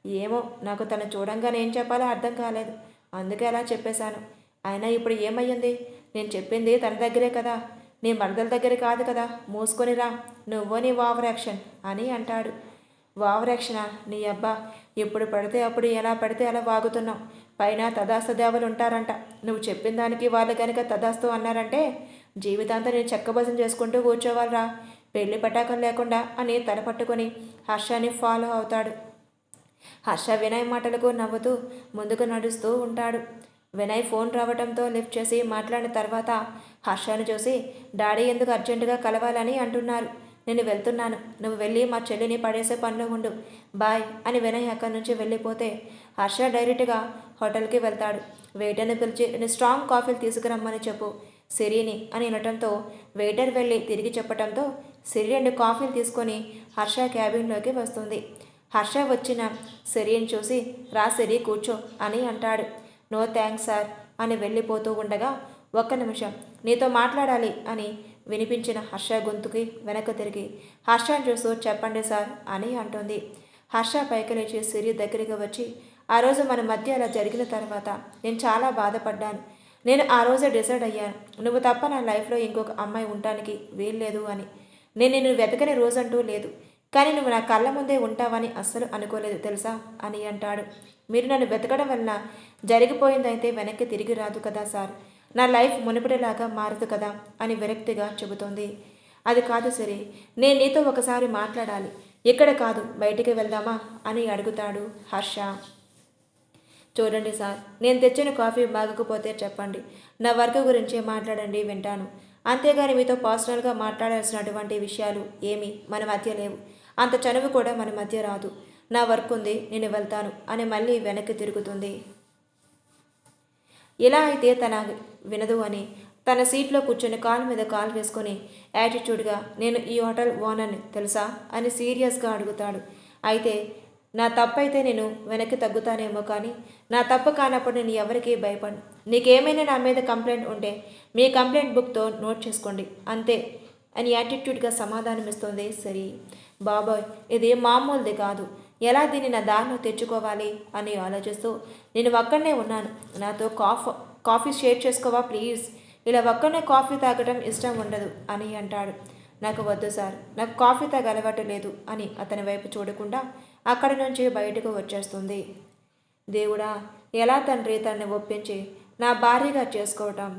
ఏమో నాకు తను చూడంగానే ఏం చెప్పాలో అర్థం కాలేదు, అందుకే అలా చెప్పేశాను. అయినా ఇప్పుడు ఏమయ్యింది? నేను చెప్పింది తన దగ్గరే కదా, నీ మరదల దగ్గర కాదు కదా, మూసుకొనిరా, నువ్వో నీ ఓవర్ యాక్షన్ అని అంటాడు. ఓవర్ యాక్షనా నీ అబ్బా, ఎప్పుడు పడితే అప్పుడు ఎలా పడితే అలా వాగుతున్నావు, పైన తదాస్తు దేవలు ఉంటారంట. నువ్వు చెప్పిన దానికి వాళ్ళు కనుక తదాస్తు అన్నారంటే జీవితాంతం నేను చెక్కబసం చేసుకుంటూ కూర్చోవాలరా, పెళ్లి పటాకం లేకుండా అని తల పట్టుకొని హర్షని ఫాలో అవుతాడు. హర్ష వినయ్ మాటలకు నవ్వుతూ ముందుకు నడుస్తూ ఉంటాడు. వినయ్ ఫోన్ రావడంతో లిఫ్ట్ చేసి మాట్లాడిన తర్వాత హర్షను చూసి, డాడీ ఎందుకు అర్జెంటుగా కలవాలని అంటున్నారు, నేను వెళ్తున్నాను, నువ్వు వెళ్ళి మా చెల్లిని పడేసే పనిలో ఉండు, బాయ్ అని వినయ్ అక్కడి నుంచి వెళ్ళిపోతే హర్ష డైరెక్ట్గా హోటల్కి వెళ్తాడు. వెయిటర్ని పిలిచి నేను స్ట్రాంగ్ కాఫీలు తీసుకురమ్మని చెప్పు సిరిని అని అనటంతో వెయిటర్ వెళ్ళి తిరిగి చెప్పడంతో సిరి 2 కాఫీలు తీసుకొని హర్ష క్యాబిన్లోకి వస్తుంది. హర్ష వచ్చిన సిరిని చూసి రా సిరి కూర్చో అని అంటాడు. నో థ్యాంక్స్ సార్ అని వెళ్ళిపోతూ ఉండగా ఒక్క నిమిషం నీతో మాట్లాడాలి అని వినిపించిన హర్ష గొంతుకి వెనక్కి తిరిగి హర్షను చూస్తూ చెప్పండి సార్ అని అంటుంది. హర్ష పైకి లేచి సిరి దగ్గరికి వచ్చి ఆ రోజు మన మధ్య అలా జరిగిన తర్వాత నేను చాలా బాధపడ్డాను. నేను ఆ రోజే డిసైడ్ అయ్యాను, నువ్వు తప్ప నా లైఫ్లో ఇంకొక అమ్మాయి ఉండటానికి వీల్లేదు అని. నేను నిన్ను వెతకని రోజంటూ లేదు, కానీ నువ్వు నా కళ్ళ ముందే ఉంటావని అస్సలు అనుకోలేదు తెలుసా అని అంటాడు. మీరు నన్ను వెతకడం వలన జరిగిపోయిందైతే వెనక్కి తిరిగి రాదు కదా సార్, నా లైఫ్ మునుపటిలాగా మారదు కదా అని విరక్తిగా చెబుతోంది. అది కాదు సరే, నేను నీతో ఒకసారి మాట్లాడాలి, ఇక్కడ కాదు బయటికి వెళ్దామా అని అడుగుతాడు హర్ష. చూడండి సార్, నేను తెచ్చిన కాఫీ బాగకపోతే చెప్పండి, నా వర్క్ గురించి మాట్లాడండి వింటాను, అంతేగాని మీతో పర్సనల్గా మాట్లాడాల్సినటువంటి విషయాలు ఏమీ మన మధ్య లేవు, అంత చనువు కూడా మన మధ్య రాదు, నా వర్క్ ఉంది నేను వెళ్తాను అని మళ్ళీ వెనక్కి తిరుగుతుంది. ఇలా అయితే తన వినదు అని తన సీట్లో కూర్చొని కాలు మీద కాలు వేసుకొని యాటిట్యూడ్గా నేను ఈ హోటల్ ఓనర్ని తెలుసా అని సీరియస్గా అడుగుతాడు. అయితే నా తప్పైతే నేను వెనక్కి తగ్గుతానేమో, కానీ నా తప్పు కానప్పుడు నేను ఎవరికీ భయపడను, నీకేమైనా నా మీద కంప్లైంట్ ఉంటే మీ కంప్లైంట్ బుక్తో నోట్ చేసుకోండి అంతే అని యాటిట్యూడ్గా సమాధానమిస్తుంది సరి. బాబాయ్ ఇది మామూలుది కాదు, ఎలా దీన్ని నా దారిలో తెచ్చుకోవాలి అని ఆలోచిస్తూ నేను ఒక్కడనే ఉన్నాను, నాతో కాఫీ షేర్ చేసుకోవా ప్లీజ్, ఇలా ఒక్కడనే కాఫీ తాగడం ఇష్టం ఉండదు అని అంటాడు. నాకు వద్దు సార్, నాకు కాఫీ తాగ అలవాటు లేదు అని అతని వైపు చూడకుండా అక్కడి నుంచి బయటకు వచ్చేస్తుంది. దేవుడా, ఎలా తండ్రి తనని ఒప్పించి నా భార్యగా చేసుకోవటం,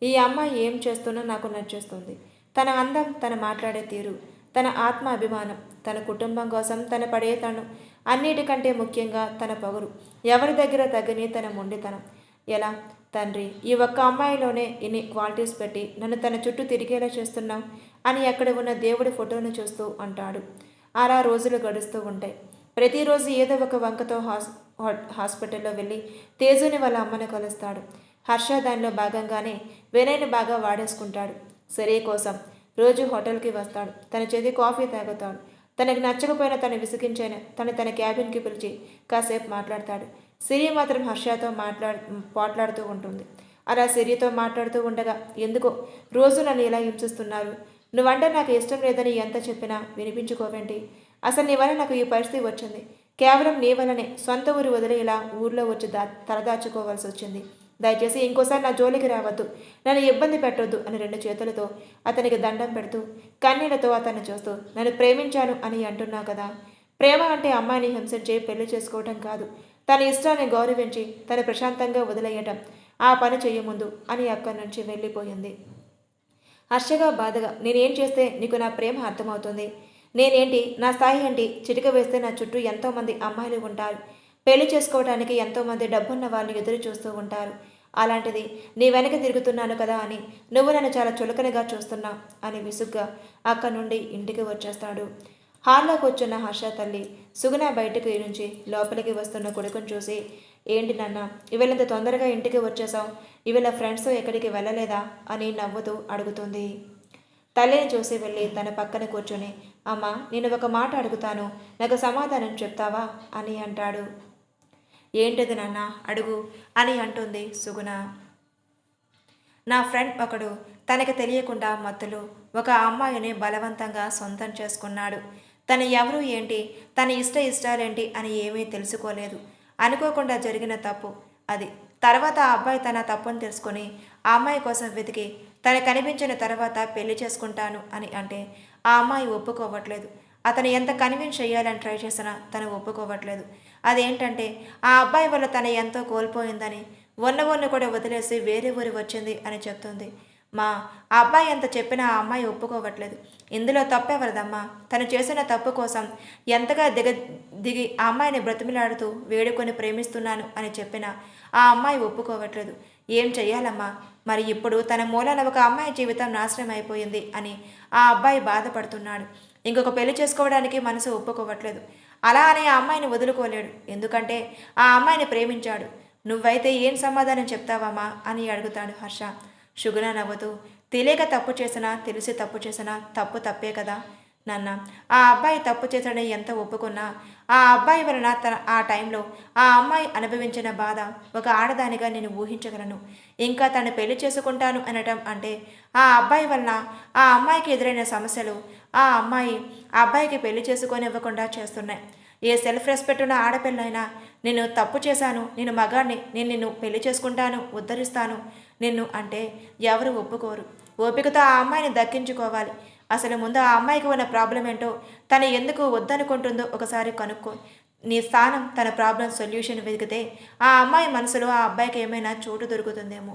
ఈ అమ్మాయి ఏం చేస్తున్నా నాకు నచ్చేస్తుంది, తన అందం, తన మాట్లాడే తీరు, తన ఆత్మ అభిమానం, తన కుటుంబం కోసం తన పడే తను, అన్నిటికంటే ముఖ్యంగా తన పొగరు, ఎవరి దగ్గర తగ్గని తన మొండితనం. ఎలా తండ్రి ఈ ఒక్క అమ్మాయిలోనే ఇన్ని క్వాలిటీస్ పెట్టి నన్ను తన చుట్టూ తిరిగేలా చేస్తున్నావు అని అక్కడ ఉన్న దేవుడి ఫోటోను చూస్తూ అంటాడు. అలా రోజులు గడుస్తూ ఉంటాయి. ప్రతిరోజు ఏదో ఒక వంకతో హాస్పిటల్లో వెళ్ళి తేజుని వాళ్ళ అమ్మను కలుస్తాడు. హర్ష దానిలో భాగంగానే వినయ్ని బాగా వాడేసుకుంటాడు. సరే కోసం రోజు హోటల్కి వస్తాడు, తన చేతి కాఫీ తాగుతాడు, తనకు నచ్చకపోయినా తను విసిగించైనా తన క్యాబిన్కి పిలిచి కాసేపు మాట్లాడతాడు. సిరి మాత్రం హర్షతో పోట్లాడుతూ ఉంటుంది. అలా సిరితో మాట్లాడుతూ ఉండగా ఎందుకో రోజు నన్ను ఇలా హింసిస్తున్నారు, నువ్వంటే నాకు ఇష్టం లేదని ఎంత చెప్పినా వినిపించుకోవేంటి, అసలు నీ వల్ల నాకు ఈ పరిస్థితి వచ్చింది, కేవలం నీ వల్లనే సొంత ఊరు వదిలి ఇలా ఊర్లో వచ్చి తలదాచుకోవాల్సి వచ్చింది, దయచేసి ఇంకోసారి నా జోలికి రావద్దు, నన్ను ఇబ్బంది పెట్టొద్దు అని 2 చేతులతో అతనికి దండం పెడుతూ కన్నీళ్లతో అతన్ని చూస్తూ నన్ను ప్రేమించాను అని అంటున్నావు కదా, ప్రేమ అంటే అమ్మాయిని హింసించి పెళ్లి చేసుకోవటం కాదు, తన ఇష్టాన్ని గౌరవించి తను ప్రశాంతంగా వదిలేయటం, ఆ పని చెయ్యముందు అని అక్కడి నుంచి వెళ్ళిపోయింది. హర్షగా బాధగా నేనేం చేస్తే నీకు నా ప్రేమ అర్థమవుతుంది, నేనేంటి, నా స్థాయి ఏంటి, చిటిక వేస్తే నా చుట్టూ ఎంతోమంది అమ్మాయిలు ఉంటారు, పెళ్లి చేసుకోవడానికి ఎంతోమంది డబ్బున్న వాళ్ళని ఎదురు చూస్తూ ఉంటారు, అలాంటిది నీ వెనక తిరుగుతున్నాను కదా అని నువ్వు నన్ను చాలా చులకనగా చూస్తున్నావు అని విసుగ్గా అక్కడి నుండి ఇంటికి వచ్చేస్తాడు. హాల్లో కూర్చున్న హర్ష తల్లి సుగుణ బయటకు నుంచి లోపలికి వస్తున్న కొడుకుని చూసి ఏంటి నాన్న ఇవాళ ఇంత తొందరగా ఇంటికి వచ్చేసావు, ఇవాళ ఫ్రెండ్స్తో ఎక్కడికి వెళ్ళలేదా అని నవ్వుతూ అడుగుతుంది. తల్లిని చూసి వెళ్ళి తన పక్కన కూర్చొని అమ్మ నేను ఒక మాట అడుగుతాను, నాకు సమాధానం చెప్తావా అని అంటాడు. ఏంటిది నాన్న అడుగు అని అంటుంది సుగుణ. నా ఫ్రెండ్ ఒకడు తనకి తెలియకుండా మత్తులో ఒక అమ్మాయిని బలవంతంగా సొంతం చేసుకున్నాడు, తను ఎవరు ఏంటి, తన ఇష్టాలేంటి అని ఏమీ తెలుసుకోలేదు, అనుకోకుండా జరిగిన తప్పు అది. తర్వాత ఆ అబ్బాయి తన తప్పును తెలుసుకొని ఆ అమ్మాయి కోసం వెతికి తను కనిపించిన తర్వాత పెళ్లి చేసుకుంటాను అని అంటే ఆ అమ్మాయి ఒప్పుకోవట్లేదు, అతను ఎంత కన్విన్స్ చేయాలని ట్రై చేసినా తను ఒప్పుకోవట్లేదు. అదేంటంటే ఆ అబ్బాయి వల్ల తను ఎంతో కోల్పోయిందని, ఉన్న కూడా వదిలేసి వేరే ఊరు వచ్చింది అని చెప్తుంది. ఆ అబ్బాయి ఎంత చెప్పినా ఆ అమ్మాయి ఒప్పుకోవట్లేదు. ఇందులో తప్పెవరిదమ్మా? తను చేసిన తప్పు కోసం ఎంతగా దిగి ఆ అమ్మాయిని బ్రతిమిలాడుతూ వేడుకొని ప్రేమిస్తున్నాను అని చెప్పినా ఆ అమ్మాయి ఒప్పుకోవట్లేదు. ఏం చెయ్యాలమ్మా? మరి ఇప్పుడు తన మూలాన ఒక అమ్మాయి జీవితం నాశనం అయిపోయింది అని ఆ అబ్బాయి బాధపడుతున్నాడు. ఇంకొక పెళ్లి చేసుకోవడానికి మనసు ఒప్పుకోవట్లేదు. అలా అని ఆ అమ్మాయిని వదులుకోలేడు. ఎందుకంటే ఆ అమ్మాయిని ప్రేమించాడు. నువ్వైతే ఏం సమాధానం చెప్తావమ్మా అని అడుగుతాడు హర్ష. షుగుణ నవ్వుతూ, తెలియక తప్పు చేసినా తెలిసి తప్పు చేసినా తప్పు తప్పే కదా నాన్న. ఆ అబ్బాయి తప్పు చేశాడని ఎంత ఒప్పుకున్నా ఆ అబ్బాయి వలన ఆ టైంలో ఆ అమ్మాయి అనుభవించిన బాధ ఒక ఆడదానిగా నేను ఊహించగలను. ఇంకా తను పెళ్లి చేసుకుంటాను అనటం అంటే ఆ అబ్బాయి వలన ఆ అమ్మాయికి ఎదురైన సమస్యలు ఆ అబ్బాయికి పెళ్లి చేసుకొని ఇవ్వకుండా చేస్తున్నాయి. ఏ సెల్ఫ్ రెస్పెక్ట్ ఉన్న ఆడపిల్లైనా నేను తప్పు చేశాను, నేను మగాడిని, నేను నిన్ను పెళ్లి చేసుకుంటాను, ఉద్ధరిస్తాను నిన్ను అంటే ఎవరు ఒప్పుకోరు. ఓపికతో ఆ అమ్మాయిని దక్కించుకోవాలి. అసలు ముందు ఆ అమ్మాయికి ఉన్న ప్రాబ్లం ఏంటో, తను ఎందుకు వద్దనుకుంటుందో ఒకసారి కనుక్కో. నీ స్థానం తన ప్రాబ్లం సొల్యూషన్ వెతికితే ఆ అమ్మాయి మనసులో ఆ అబ్బాయికి ఏమైనా చోటు దొరుకుతుందేమో.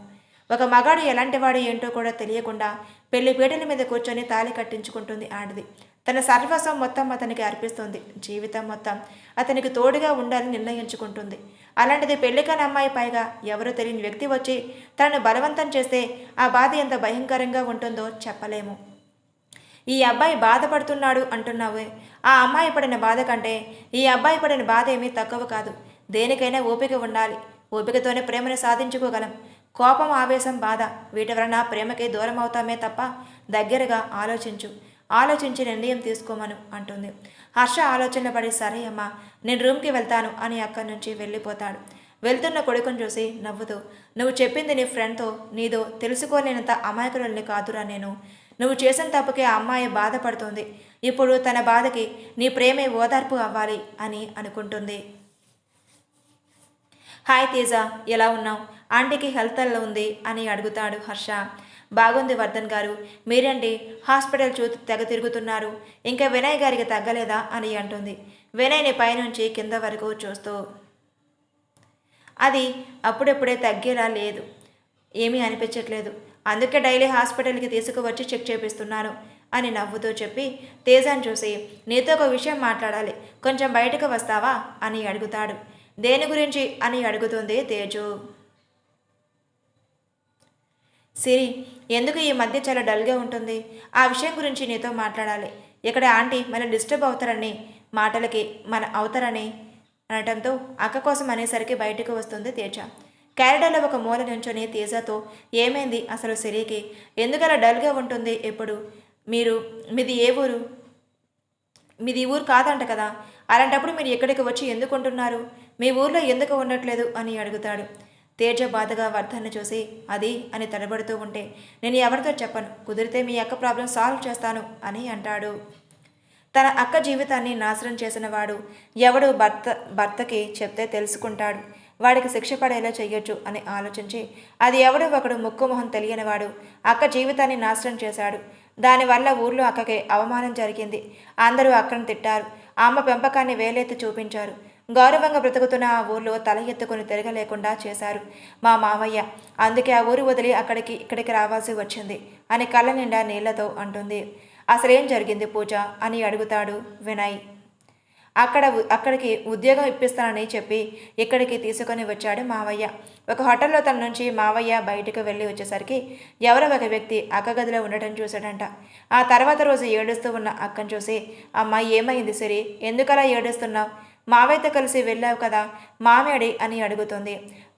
ఒక మగాడు ఎలాంటివాడు ఏంటో కూడా తెలియకుండా పెళ్లి పీటల మీద కూర్చొని తాళి కట్టించుకుంటుంది ఆడది. తన సర్వస్వం మొత్తం అతనికి అర్పిస్తుంది. జీవితం మొత్తం అతనికి తోడుగా ఉండాలని నిర్ణయించుకుంటుంది. అలాంటిది పెళ్లికాని అమ్మాయి పైగా ఎవరో తెలియని వ్యక్తి వచ్చి తనను బలవంతం చేస్తే ఆ బాధ ఎంత భయంకరంగా ఉంటుందో చెప్పలేము. ఈ అబ్బాయి బాధపడుతున్నాడు అంటున్నావే, ఆ అమ్మాయి పడిన బాధ కంటే ఈ అబ్బాయి పడిన బాధ ఏమీ తక్కువ కాదు. దేనికైనా ఓపిక ఉండాలి. ఓపికతోనే ప్రేమను సాధించుకోగలం. కోపం, ఆవేశం, బాధ వీటి వలన ప్రేమకి దూరం అవుతామే తప్ప దగ్గరగా ఆలోచించి నిర్ణయం తీసుకోమను అంటుంది. హర్ష ఆలోచన పడి సరే అమ్మా నేను రూమ్కి వెళ్తాను అని అక్కడి నుంచి వెళ్ళిపోతాడు. వెళ్తున్న కొడుకుని చూసి నవ్వుతూ, నువ్వు చెప్పింది నీ ఫ్రెండ్తో నీదో తెలుసుకోలేనంత అమాయకులని కాదురా నేను. నువ్వు చేసిన తప్పుకి ఆ అమ్మాయి బాధపడుతుంది. ఇప్పుడు తన బాధకి నీ ప్రేమే ఓదార్పు అవ్వాలి అని అనుకుంటుంది. హాయ్ తేజ, ఎలా ఉన్నావు? ఆంటీకి హెల్త్ ఎలా ఉంది అని అడుగుతాడు హర్ష. బాగుంది వర్ధన్ గారు, మీరేంటి హాస్పిటల్ తెగ తిరుగుతున్నారు, ఇంకా వినయ్ గారికి తగ్గలేదా అని అంటుంది. వినయ్ని పైనుంచి కింద వరకు చూస్తూ, అది అప్పుడప్పుడే తగ్గేలా లేదు, ఏమీ అనిపించట్లేదు, అందుకే డైలీ హాస్పిటల్కి తీసుకువచ్చి చెక్ చేపిస్తున్నాను అని నవ్వుతూ చెప్పి తేజాన్ని చూసి, నీతో ఒక విషయం మాట్లాడాలి, కొంచెం బయటకు వస్తావా అని అడుగుతాడు. దేని గురించి అని అడుగుతుంది తేజు. సిరి ఎందుకు ఈ మధ్య చాలా డల్గా ఉంటుంది, ఆ విషయం గురించి నీతో మాట్లాడాలి. ఇక్కడ ఆంటీ మళ్ళీ డిస్టర్బ్ అవుతారని మాటలకి అవుతారని అనటంతో అక్క కోసం అనేసరికి బయటకు వస్తుంది తేజ. క్యారిడార్లో ఒక మూల నుంచొని తేజతో, ఏమైంది అసలు సిరికి, ఎందుకలా డల్గా ఉంటుంది ఎప్పుడు? మీది ఏ ఊరు? మీది ఈ ఊరు కాదంట కదా, అలాంటప్పుడు మీరు ఇక్కడికి వచ్చి ఎందుకు ఉంటున్నారు, మీ ఊర్లో ఎందుకు ఉండట్లేదు అని అడుగుతాడు. తేజ బాధగా వర్ధన్ని చూసి అది అని తడబడుతూ ఉంటే, నేను ఎవరితో చెప్పను, కుదిరితే మీ అక్క ప్రాబ్లం సాల్వ్ చేస్తాను అని అంటాడు. తన అక్క జీవితాన్ని నాశనం చేసిన వాడు ఎవడు భర్తకి చెప్తే తెలుసుకుంటాడు, వాడికి శిక్ష పడేలా చెయ్యొచ్చు అని ఆలోచించి, అది ఎవడో ఒకడు ముక్కు మొహం తెలియనివాడు అక్క జీవితాన్ని నాశనం చేశాడు. దానివల్ల ఊర్లో అక్కకి అవమానం జరిగింది. అందరూ అక్కను తిట్టారు. అమ్మ పెంపకాన్ని వేలెత్తి చూపించారు. గౌరవంగా బ్రతుకుతున్న ఆ ఊర్లో తల ఎత్తుకుని తిరగలేకుండా చేశారు మా మామయ్య. అందుకే ఆ ఊరు వదిలి ఇక్కడికి రావాల్సి వచ్చింది అని కళ్ళ నిండా నీళ్లతో అంటుంది. అసలేం జరిగింది పూజ అని అడుగుతాడు వినయ్. అక్కడికి ఉద్యోగం ఇప్పిస్తానని చెప్పి ఇక్కడికి తీసుకొని వచ్చాడు మావయ్య. ఒక హోటల్లో తన నుంచి మావయ్య బయటకు వెళ్ళి వచ్చేసరికి ఎవరో ఒక వ్యక్తి అక్క గదిలో ఉండటం చూశాడంట. ఆ తర్వాత రోజు ఏడుస్తూ ఉన్న అక్కను చూసి, అమ్మ ఏమైంది సిరి, ఎందుకలా ఏడుస్తున్నావు, మావయ్యతో కలిసి వెళ్ళావు కదా, మామేడి అని అడుగుతుంది.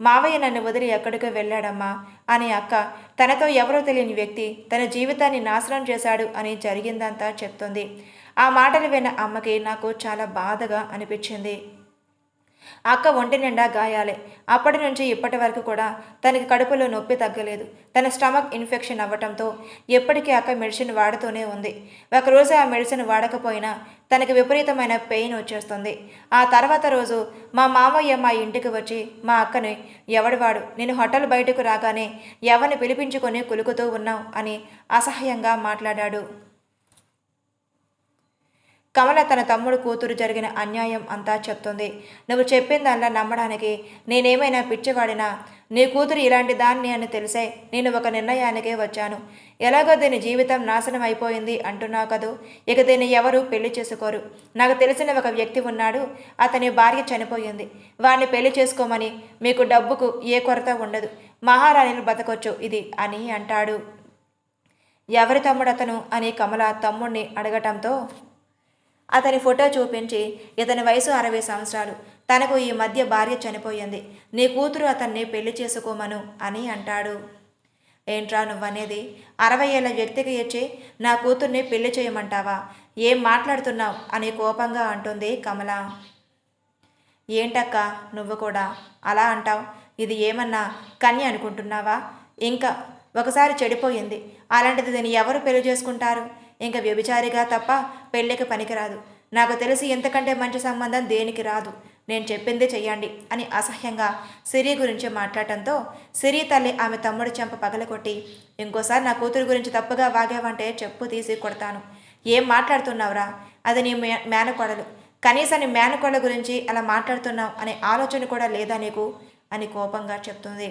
మావయ్య నన్ను వదిలి ఎక్కడికో వెళ్ళాడమ్మా అని అక్క తనతో ఎవరో తెలియని వ్యక్తి తన జీవితాన్ని నాశనం చేశాడు అని జరిగిందంతా చెప్తుంది. ఆ మాటలు విన్న అమ్మకి నాకు చాలా బాధగా అనిపించింది. అక్క ఒంటి నిండా గాయాలే. అప్పటి నుంచి ఇప్పటి వరకు కూడా తనకి కడుపులో నొప్పి తగ్గలేదు. తన స్టమక్ ఇన్ఫెక్షన్ అవ్వటంతో ఎప్పటికీ అక్క మెడిసిన్ వాడుతూనే ఉంది. ఒకరోజు ఆ మెడిసిన్ వాడకపోయినా తనకి విపరీతమైన పెయిన్ వచ్చేస్తుంది. ఆ తర్వాత రోజు మా మామయ్య మా ఇంటికి వచ్చి మా అక్కని, ఎవడివాడు, నేను హోటల్ బయటకు రాగానే ఎవరిని పిలిపించుకొని కులుకుతూ ఉన్నావు అని అసహ్యంగా మాట్లాడాడు. కమల తన తమ్ముడు కూతురు జరిగిన అన్యాయం అంతా చెప్తుంది. నువ్వు చెప్పిందల్లా నమ్మడానికి నేనేమైనా పిచ్చివాడినా? నీ కూతురు ఇలాంటి దాన్ని అని తెలిసే నేను ఒక నిర్ణయానికే వచ్చాను. ఎలాగో దీని జీవితం నాశనం అయిపోయింది అంటున్నావు కదూ, ఇక దీన్ని ఎవరు పెళ్లి చేసుకోరు. నాకు తెలిసిన ఒక వ్యక్తి ఉన్నాడు, అతని భార్య చనిపోయింది. వాడిని పెళ్లి చేసుకోమని, మీకు డబ్బుకు ఏ కొరత ఉండదు, మహారాణిని బతకొచ్చు ఇది అని అంటాడు. ఎవరి తమ్ముడు అతను అని కమల తమ్ముడిని అడగటంతో అతని ఫోటో చూపించి, ఇతని వయసు 60 సంవత్సరాలు, తనకు ఈ మధ్య భార్య చనిపోయింది, నీ కూతురు అతన్ని పెళ్లి చేసుకోమను అని అంటాడు. ఏంట్రా నువ్వనేది? 60 ఏళ్ల వ్యక్తికి ఇచ్చి నా కూతుర్ని పెళ్లి చేయమంటావా? ఏం మాట్లాడుతున్నావు అని కోపంగా అంటుంది కమల. ఏంటక్క నువ్వు కూడా అలా అంటావు? ఇది ఏమన్నా కన్య అనుకుంటున్నావా? ఇంకా ఒకసారి చెడిపోయింది, అలాంటిది దీన్ని ఎవరు పెళ్లి చేసుకుంటారు? ఇంకా వ్యభిచారిగా తప్ప పెళ్ళికి పనికిరాదు. నాకు తెలిసి ఇంతకంటే మంచి సంబంధం దేనికి రాదు. నేను చెప్పింది చెయ్యండి అని అసహ్యంగా సిరి గురించి మాట్లాడటంతో సిరి తల్లి ఆమె తమ్ముడి చెంప పగలకొట్టి, ఇంకోసారి నా కూతురు గురించి తప్పుగా వాగావంటే చెప్పు తీసి కొడతాను. ఏం మాట్లాడుతున్నావురా? అది నీ మేనకోడలు, కనీసం నీ మేనకోడల గురించి అలా మాట్లాడుతున్నావు అనే ఆలోచన కూడా లేదా నీకు అని కోపంగా చెప్తుంది.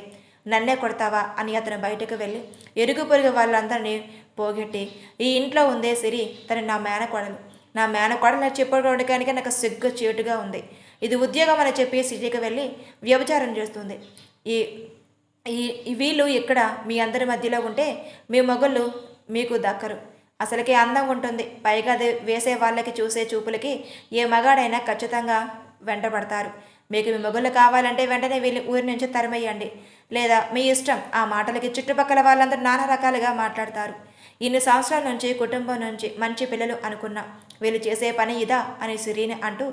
నన్నే కొడతావా అని అతను బయటకు వెళ్ళి ఇరుగు పొరుగు వాళ్ళందరినీ పోగొట్టి, ఈ ఇంట్లో ఉందే సిరి, తను నా మేనకోడలు. నా మేనకోడలు చెప్పుకోవడానికి నాకు సిగ్గు చేటుగా ఉంది. ఇది ఉద్యోగం అని చెప్పి సిటీకి వెళ్ళి వ్యభిచారం చేస్తుంది. ఈ ఈ వీళ్ళు ఇక్కడ మీ అందరి మధ్యలో ఉంటే మీ మొగుళ్ళు మీకు దక్కరు. అసలుకి అందం ఉంటుంది, పైగా అది వేసే వాళ్ళకి చూసే చూపులకి ఏ మగాడైనా ఖచ్చితంగా వెంటబడతారు. మీకు మీ మొగుళ్ళు కావాలంటే వెంటనే వీళ్ళు ఊరి నుంచి తరిమేయండి, లేదా మీ ఇష్టం. ఆ మాటలకి చుట్టుపక్కల వాళ్ళందరూ నానా రకాలుగా మాట్లాడతారు. ఇన్ని సంవత్సరాల నుంచి కుటుంబం నుంచి మంచి పిల్లలు అనుకున్నా వీళ్ళు చేసే పని ఇదా అని సిరిని అంటూ,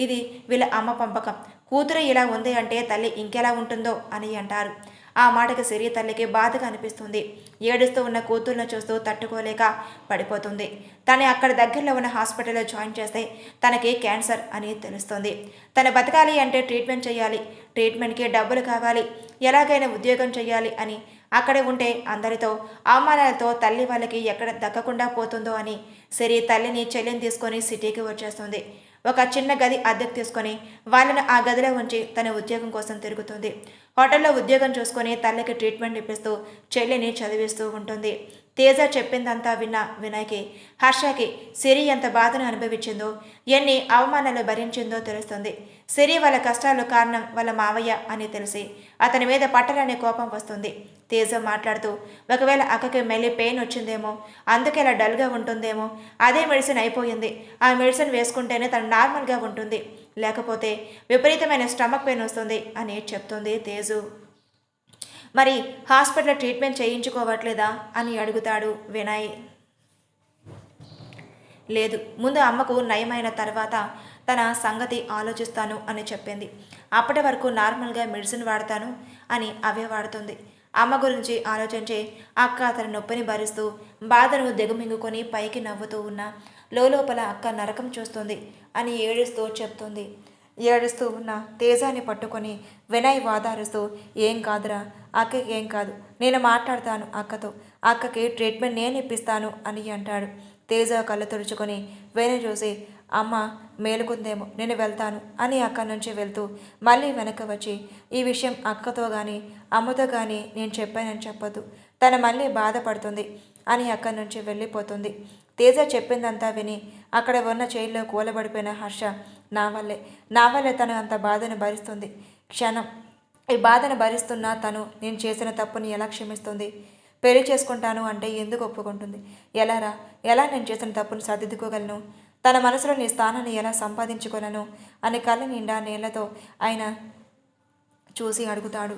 ఇది వీళ్ళ అమ్మ పంపకం, కూతురు ఇలా ఉంది అంటే తల్లి ఇంకెలా ఉంటుందో అని అంటారు. ఆ మాటకి సిరి తల్లికి బాధగా అనిపిస్తుంది. ఏడుస్తూ ఉన్న కూతుర్ను చూస్తూ తట్టుకోలేక పడిపోతుంది. తను అక్కడ దగ్గరలో ఉన్న హాస్పిటల్లో జాయిన్ చేస్తే తనకి క్యాన్సర్ అని తెలుస్తుంది. తను బతకాలి అంటే ట్రీట్మెంట్ చేయాలి, ట్రీట్మెంట్కి డబ్బులు కావాలి, ఎలాగైనా ఉద్యోగం చేయాలి అని అక్కడే ఉంటే అందరితో అవమానాలతో తల్లి వాళ్ళకి ఎక్కడ దక్కకుండా పోతుందో అని సిరి తల్లిని చెల్లిని తీసుకొని సిటీకి వచ్చేస్తుంది. ఒక చిన్న గది అద్దెకు తీసుకొని వాళ్ళని ఆ గదిలో ఉంచి తన ఉద్యోగం కోసం తిరుగుతుంది. హోటల్లో ఉద్యోగం చూసుకొని తల్లికి ట్రీట్మెంట్ ఇప్పిస్తూ చెల్లిని చదివిస్తూ ఉంటుంది. తేజ చెప్పిందంతా విన్న వినయ్కి, హర్షకి సిరి ఎంత బాధను అనుభవించిందో, ఎన్ని అవమానాలు భరించిందో తెలుస్తుంది. సిరి వాళ్ళ కష్టాలు కారణం వాళ్ళ మావయ్య అని తెలిసి అతని మీద పట్టరాని కోపం వస్తుంది. తేజ మాట్లాడుతూ, ఒకవేళ అక్కకి మళ్ళీ పెయిన్ వచ్చిందేమో, అందుకే ఇలా డల్గా ఉంటుందేమో, అదే మెడిసిన్ అయిపోయింది, ఆ మెడిసిన్ వేసుకుంటేనే తను నార్మల్గా ఉంటుంది, లేకపోతే విపరీతమైన స్టమక్ పెయిన్ వస్తుంది అని చెప్తుంది తేజు. మరి హాస్పిటల్ ట్రీట్మెంట్ చేయించుకోవట్లేదా అని అడుగుతాడు వినయ్. లేదు, ముందు అమ్మకు నయమైన తర్వాత తన సంగతి ఆలోచిస్తాను అని చెప్పింది. అప్పటి వరకు నార్మల్గా మెడిసిన్ వాడతాను అని అవే వాడుతుంది. అమ్మ గురించి ఆలోచించి అక్క తన నొప్పిని భరిస్తూ బాధను దిగుమింగుకొని పైకి నవ్వుతూ ఉన్న లోపల అక్క నరకం చూస్తుంది అని ఏడుస్తూ చెప్తుంది. ఏడుస్తూ ఉన్న తేజాన్ని పట్టుకొని వినయ్ వాదారుస్తూ, ఏం కాదురా, అక్కకి ఏం కాదు, నేను మాట్లాడతాను అక్కతో, అక్కకి ట్రీట్మెంట్ నేను ఇప్పిస్తాను అని అంటాడు. తేజ కళ్ళు తుడుచుకొని వినయ్ చూసి, అమ్మ మేలుకుందేమో, నేను వెళ్తాను అని అక్కడి నుంచి వెళ్తూ మళ్ళీ వెనక్కి వచ్చి, ఈ విషయం అక్కతో కానీ అమ్మతో కానీ నేను చెప్పానని చెప్పొద్దు, తను మళ్ళీ బాధపడుతుంది అని అక్కడి నుంచి వెళ్ళిపోతుంది. తేజ చెప్పిందంతా విని అక్కడ ఉన్న చైర్లో కూలబడిపోయిన హర్ష, నా వల్లే తను అంత బాధను భరిస్తుంది, క్షణం ఈ బాధను భరిస్తున్నా తను నేను చేసిన తప్పుని ఎలా క్షమిస్తుంది? పెళ్లి చేసుకుంటాను అంటే ఎందుకు ఒప్పుకుంటుంది? ఎలా నేను చేసిన తప్పును సర్దిద్దుకోగలను? తన మనసులో నీ స్థానాన్ని ఎలా సంపాదించుకోగలను అని కళ్ళ నిండా నీళ్లతో ఆయన చూసి అడుగుతాడు.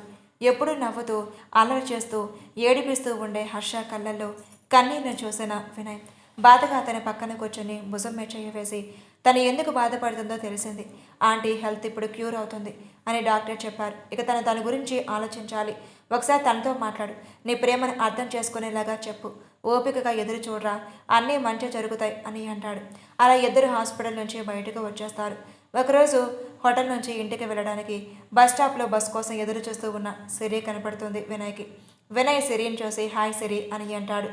ఎప్పుడూ నవ్వుతూ అల్లరి చేస్తూ ఏడిపిస్తూ ఉండే హర్ష కళ్ళల్లో కన్నీరును చూసిన వినయ్ బాధగా అతని పక్కన కూర్చొని భుజం మీద చెయ్యి వేసి, తను ఎందుకు బాధపడుతుందో తెలిసింది, ఆంటీ హెల్త్ ఇప్పుడు క్యూర్ అవుతుంది అని డాక్టర్ చెప్పారు, ఇక తన గురించి ఆలోచించాలి, ఒకసారి తనతో మాట్లాడు, నీ ప్రేమను అర్థం చేసుకునేలాగా చెప్పు, ఓపికగా ఎదురు చూడరా, అన్నీ మంచి జరుగుతాయి అని అంటాడు. అలా ఇద్దరు హాస్పిటల్ నుంచి బయటకు వచ్చేస్తారు. ఒకరోజు హోటల్ నుంచి ఇంటికి వెళ్ళడానికి బస్ స్టాప్లో బస్ కోసం ఎదురు చూస్తూ ఉన్న సిరి కనపడుతుంది వినయ్కి. వినయ్ సిరిని చూసి హాయ్ సిరి అని అంటాడు.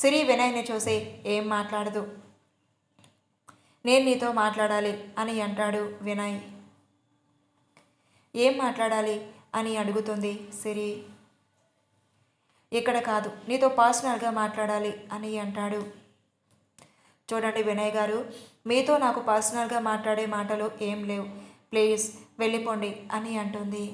సిరి వినయ్ని చూసి ఏం మాట్లాడదు. నేను నీతో మాట్లాడాలి అని అంటాడు వినయ్. ఏం మాట్లాడాలి అని అడుగుతుంది సిరి. ఇక్కడ కాదు, నీతో పర్సనల్గా మాట్లాడాలి అని అంటాడు. చూడండి వినయ్ గారు, మీతో నాకు పర్సనల్గా మాట్లాడే మాటలు ఏం లేవు, ప్లీజ్ వెళ్ళిపోండి అని అంటుంది.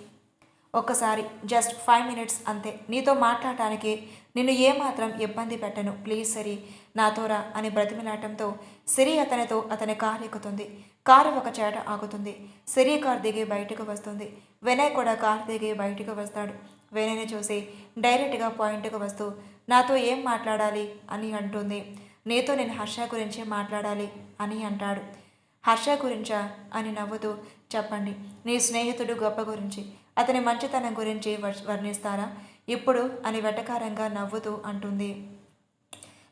ఒక్కసారి జస్ట్ 5 మినిట్స్ అంతే, నీతో మాట్లాడటానికి నిన్ను ఏమాత్రం ఇబ్బంది పెట్టను, ప్లీజ్ సిరి నాతో రా అని బ్రతిమిలాటంతో సిరి అతని కారు ఎక్కుతుంది. కారు ఒక చేట ఆగుతుంది. సిరి కారు దిగి బయటకు వస్తుంది. వినయ్ కూడా కారు దిగి బయటకు వస్తాడు. వినయ్ని చూసి డైరెక్ట్గా పాయింట్కి వస్తూ నాతో ఏం మాట్లాడాలి అని అంటుంది. నీతో నేను హర్ష గురించి మాట్లాడాలి అని అంటాడు. హర్ష గురించా అని నవ్వుతూ చెప్పండి, నీ స్నేహితుడు గొప్ప గురించి, అతని మంచితనం గురించి వర్ణిస్తారా ఇప్పుడు అని వెటకారంగా నవ్వుతూ అంటుంది.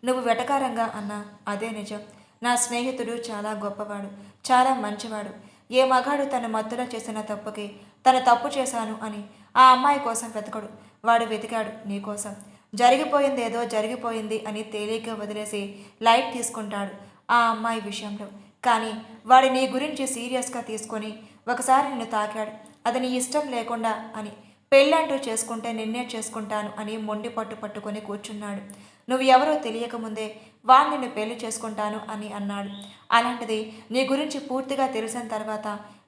నువ్వు వెటకారంగా అన్నా అదే నిజం. నా స్నేహితుడు చాలా గొప్పవాడు, చాలా మంచివాడు. ఏ మగాడు తన మత్తులో చేసిన తప్పుకి తను తప్పు చేశాను అని ఆ అమ్మాయి కోసం వెతకడు. వాడు వెతికాడు నీకోసం. జరిగిపోయింది ఏదో జరిగిపోయింది అని తేలిగ్గా వదిలేసి లైట్ తీసుకుంటాడు ఆ అమ్మాయి విషయంలో. కానీ వాడు నీ గురించి సీరియస్గా తీసుకొని ఒకసారి నిన్ను తాకాడు. అది నీ ఇష్టం లేకుండా అని, పెళ్ళంటూ చేసుకుంటే నిన్నే చేసుకుంటాను అని మొండి పట్టుకొని కూర్చున్నాడు. నువ్వు ఎవరో తెలియకముందే వాడు నిన్ను పెళ్లి చేసుకుంటాను అని అన్నాడు. అలాంటిది నీ గురించి పూర్తిగా తెలిసిన తర్వాత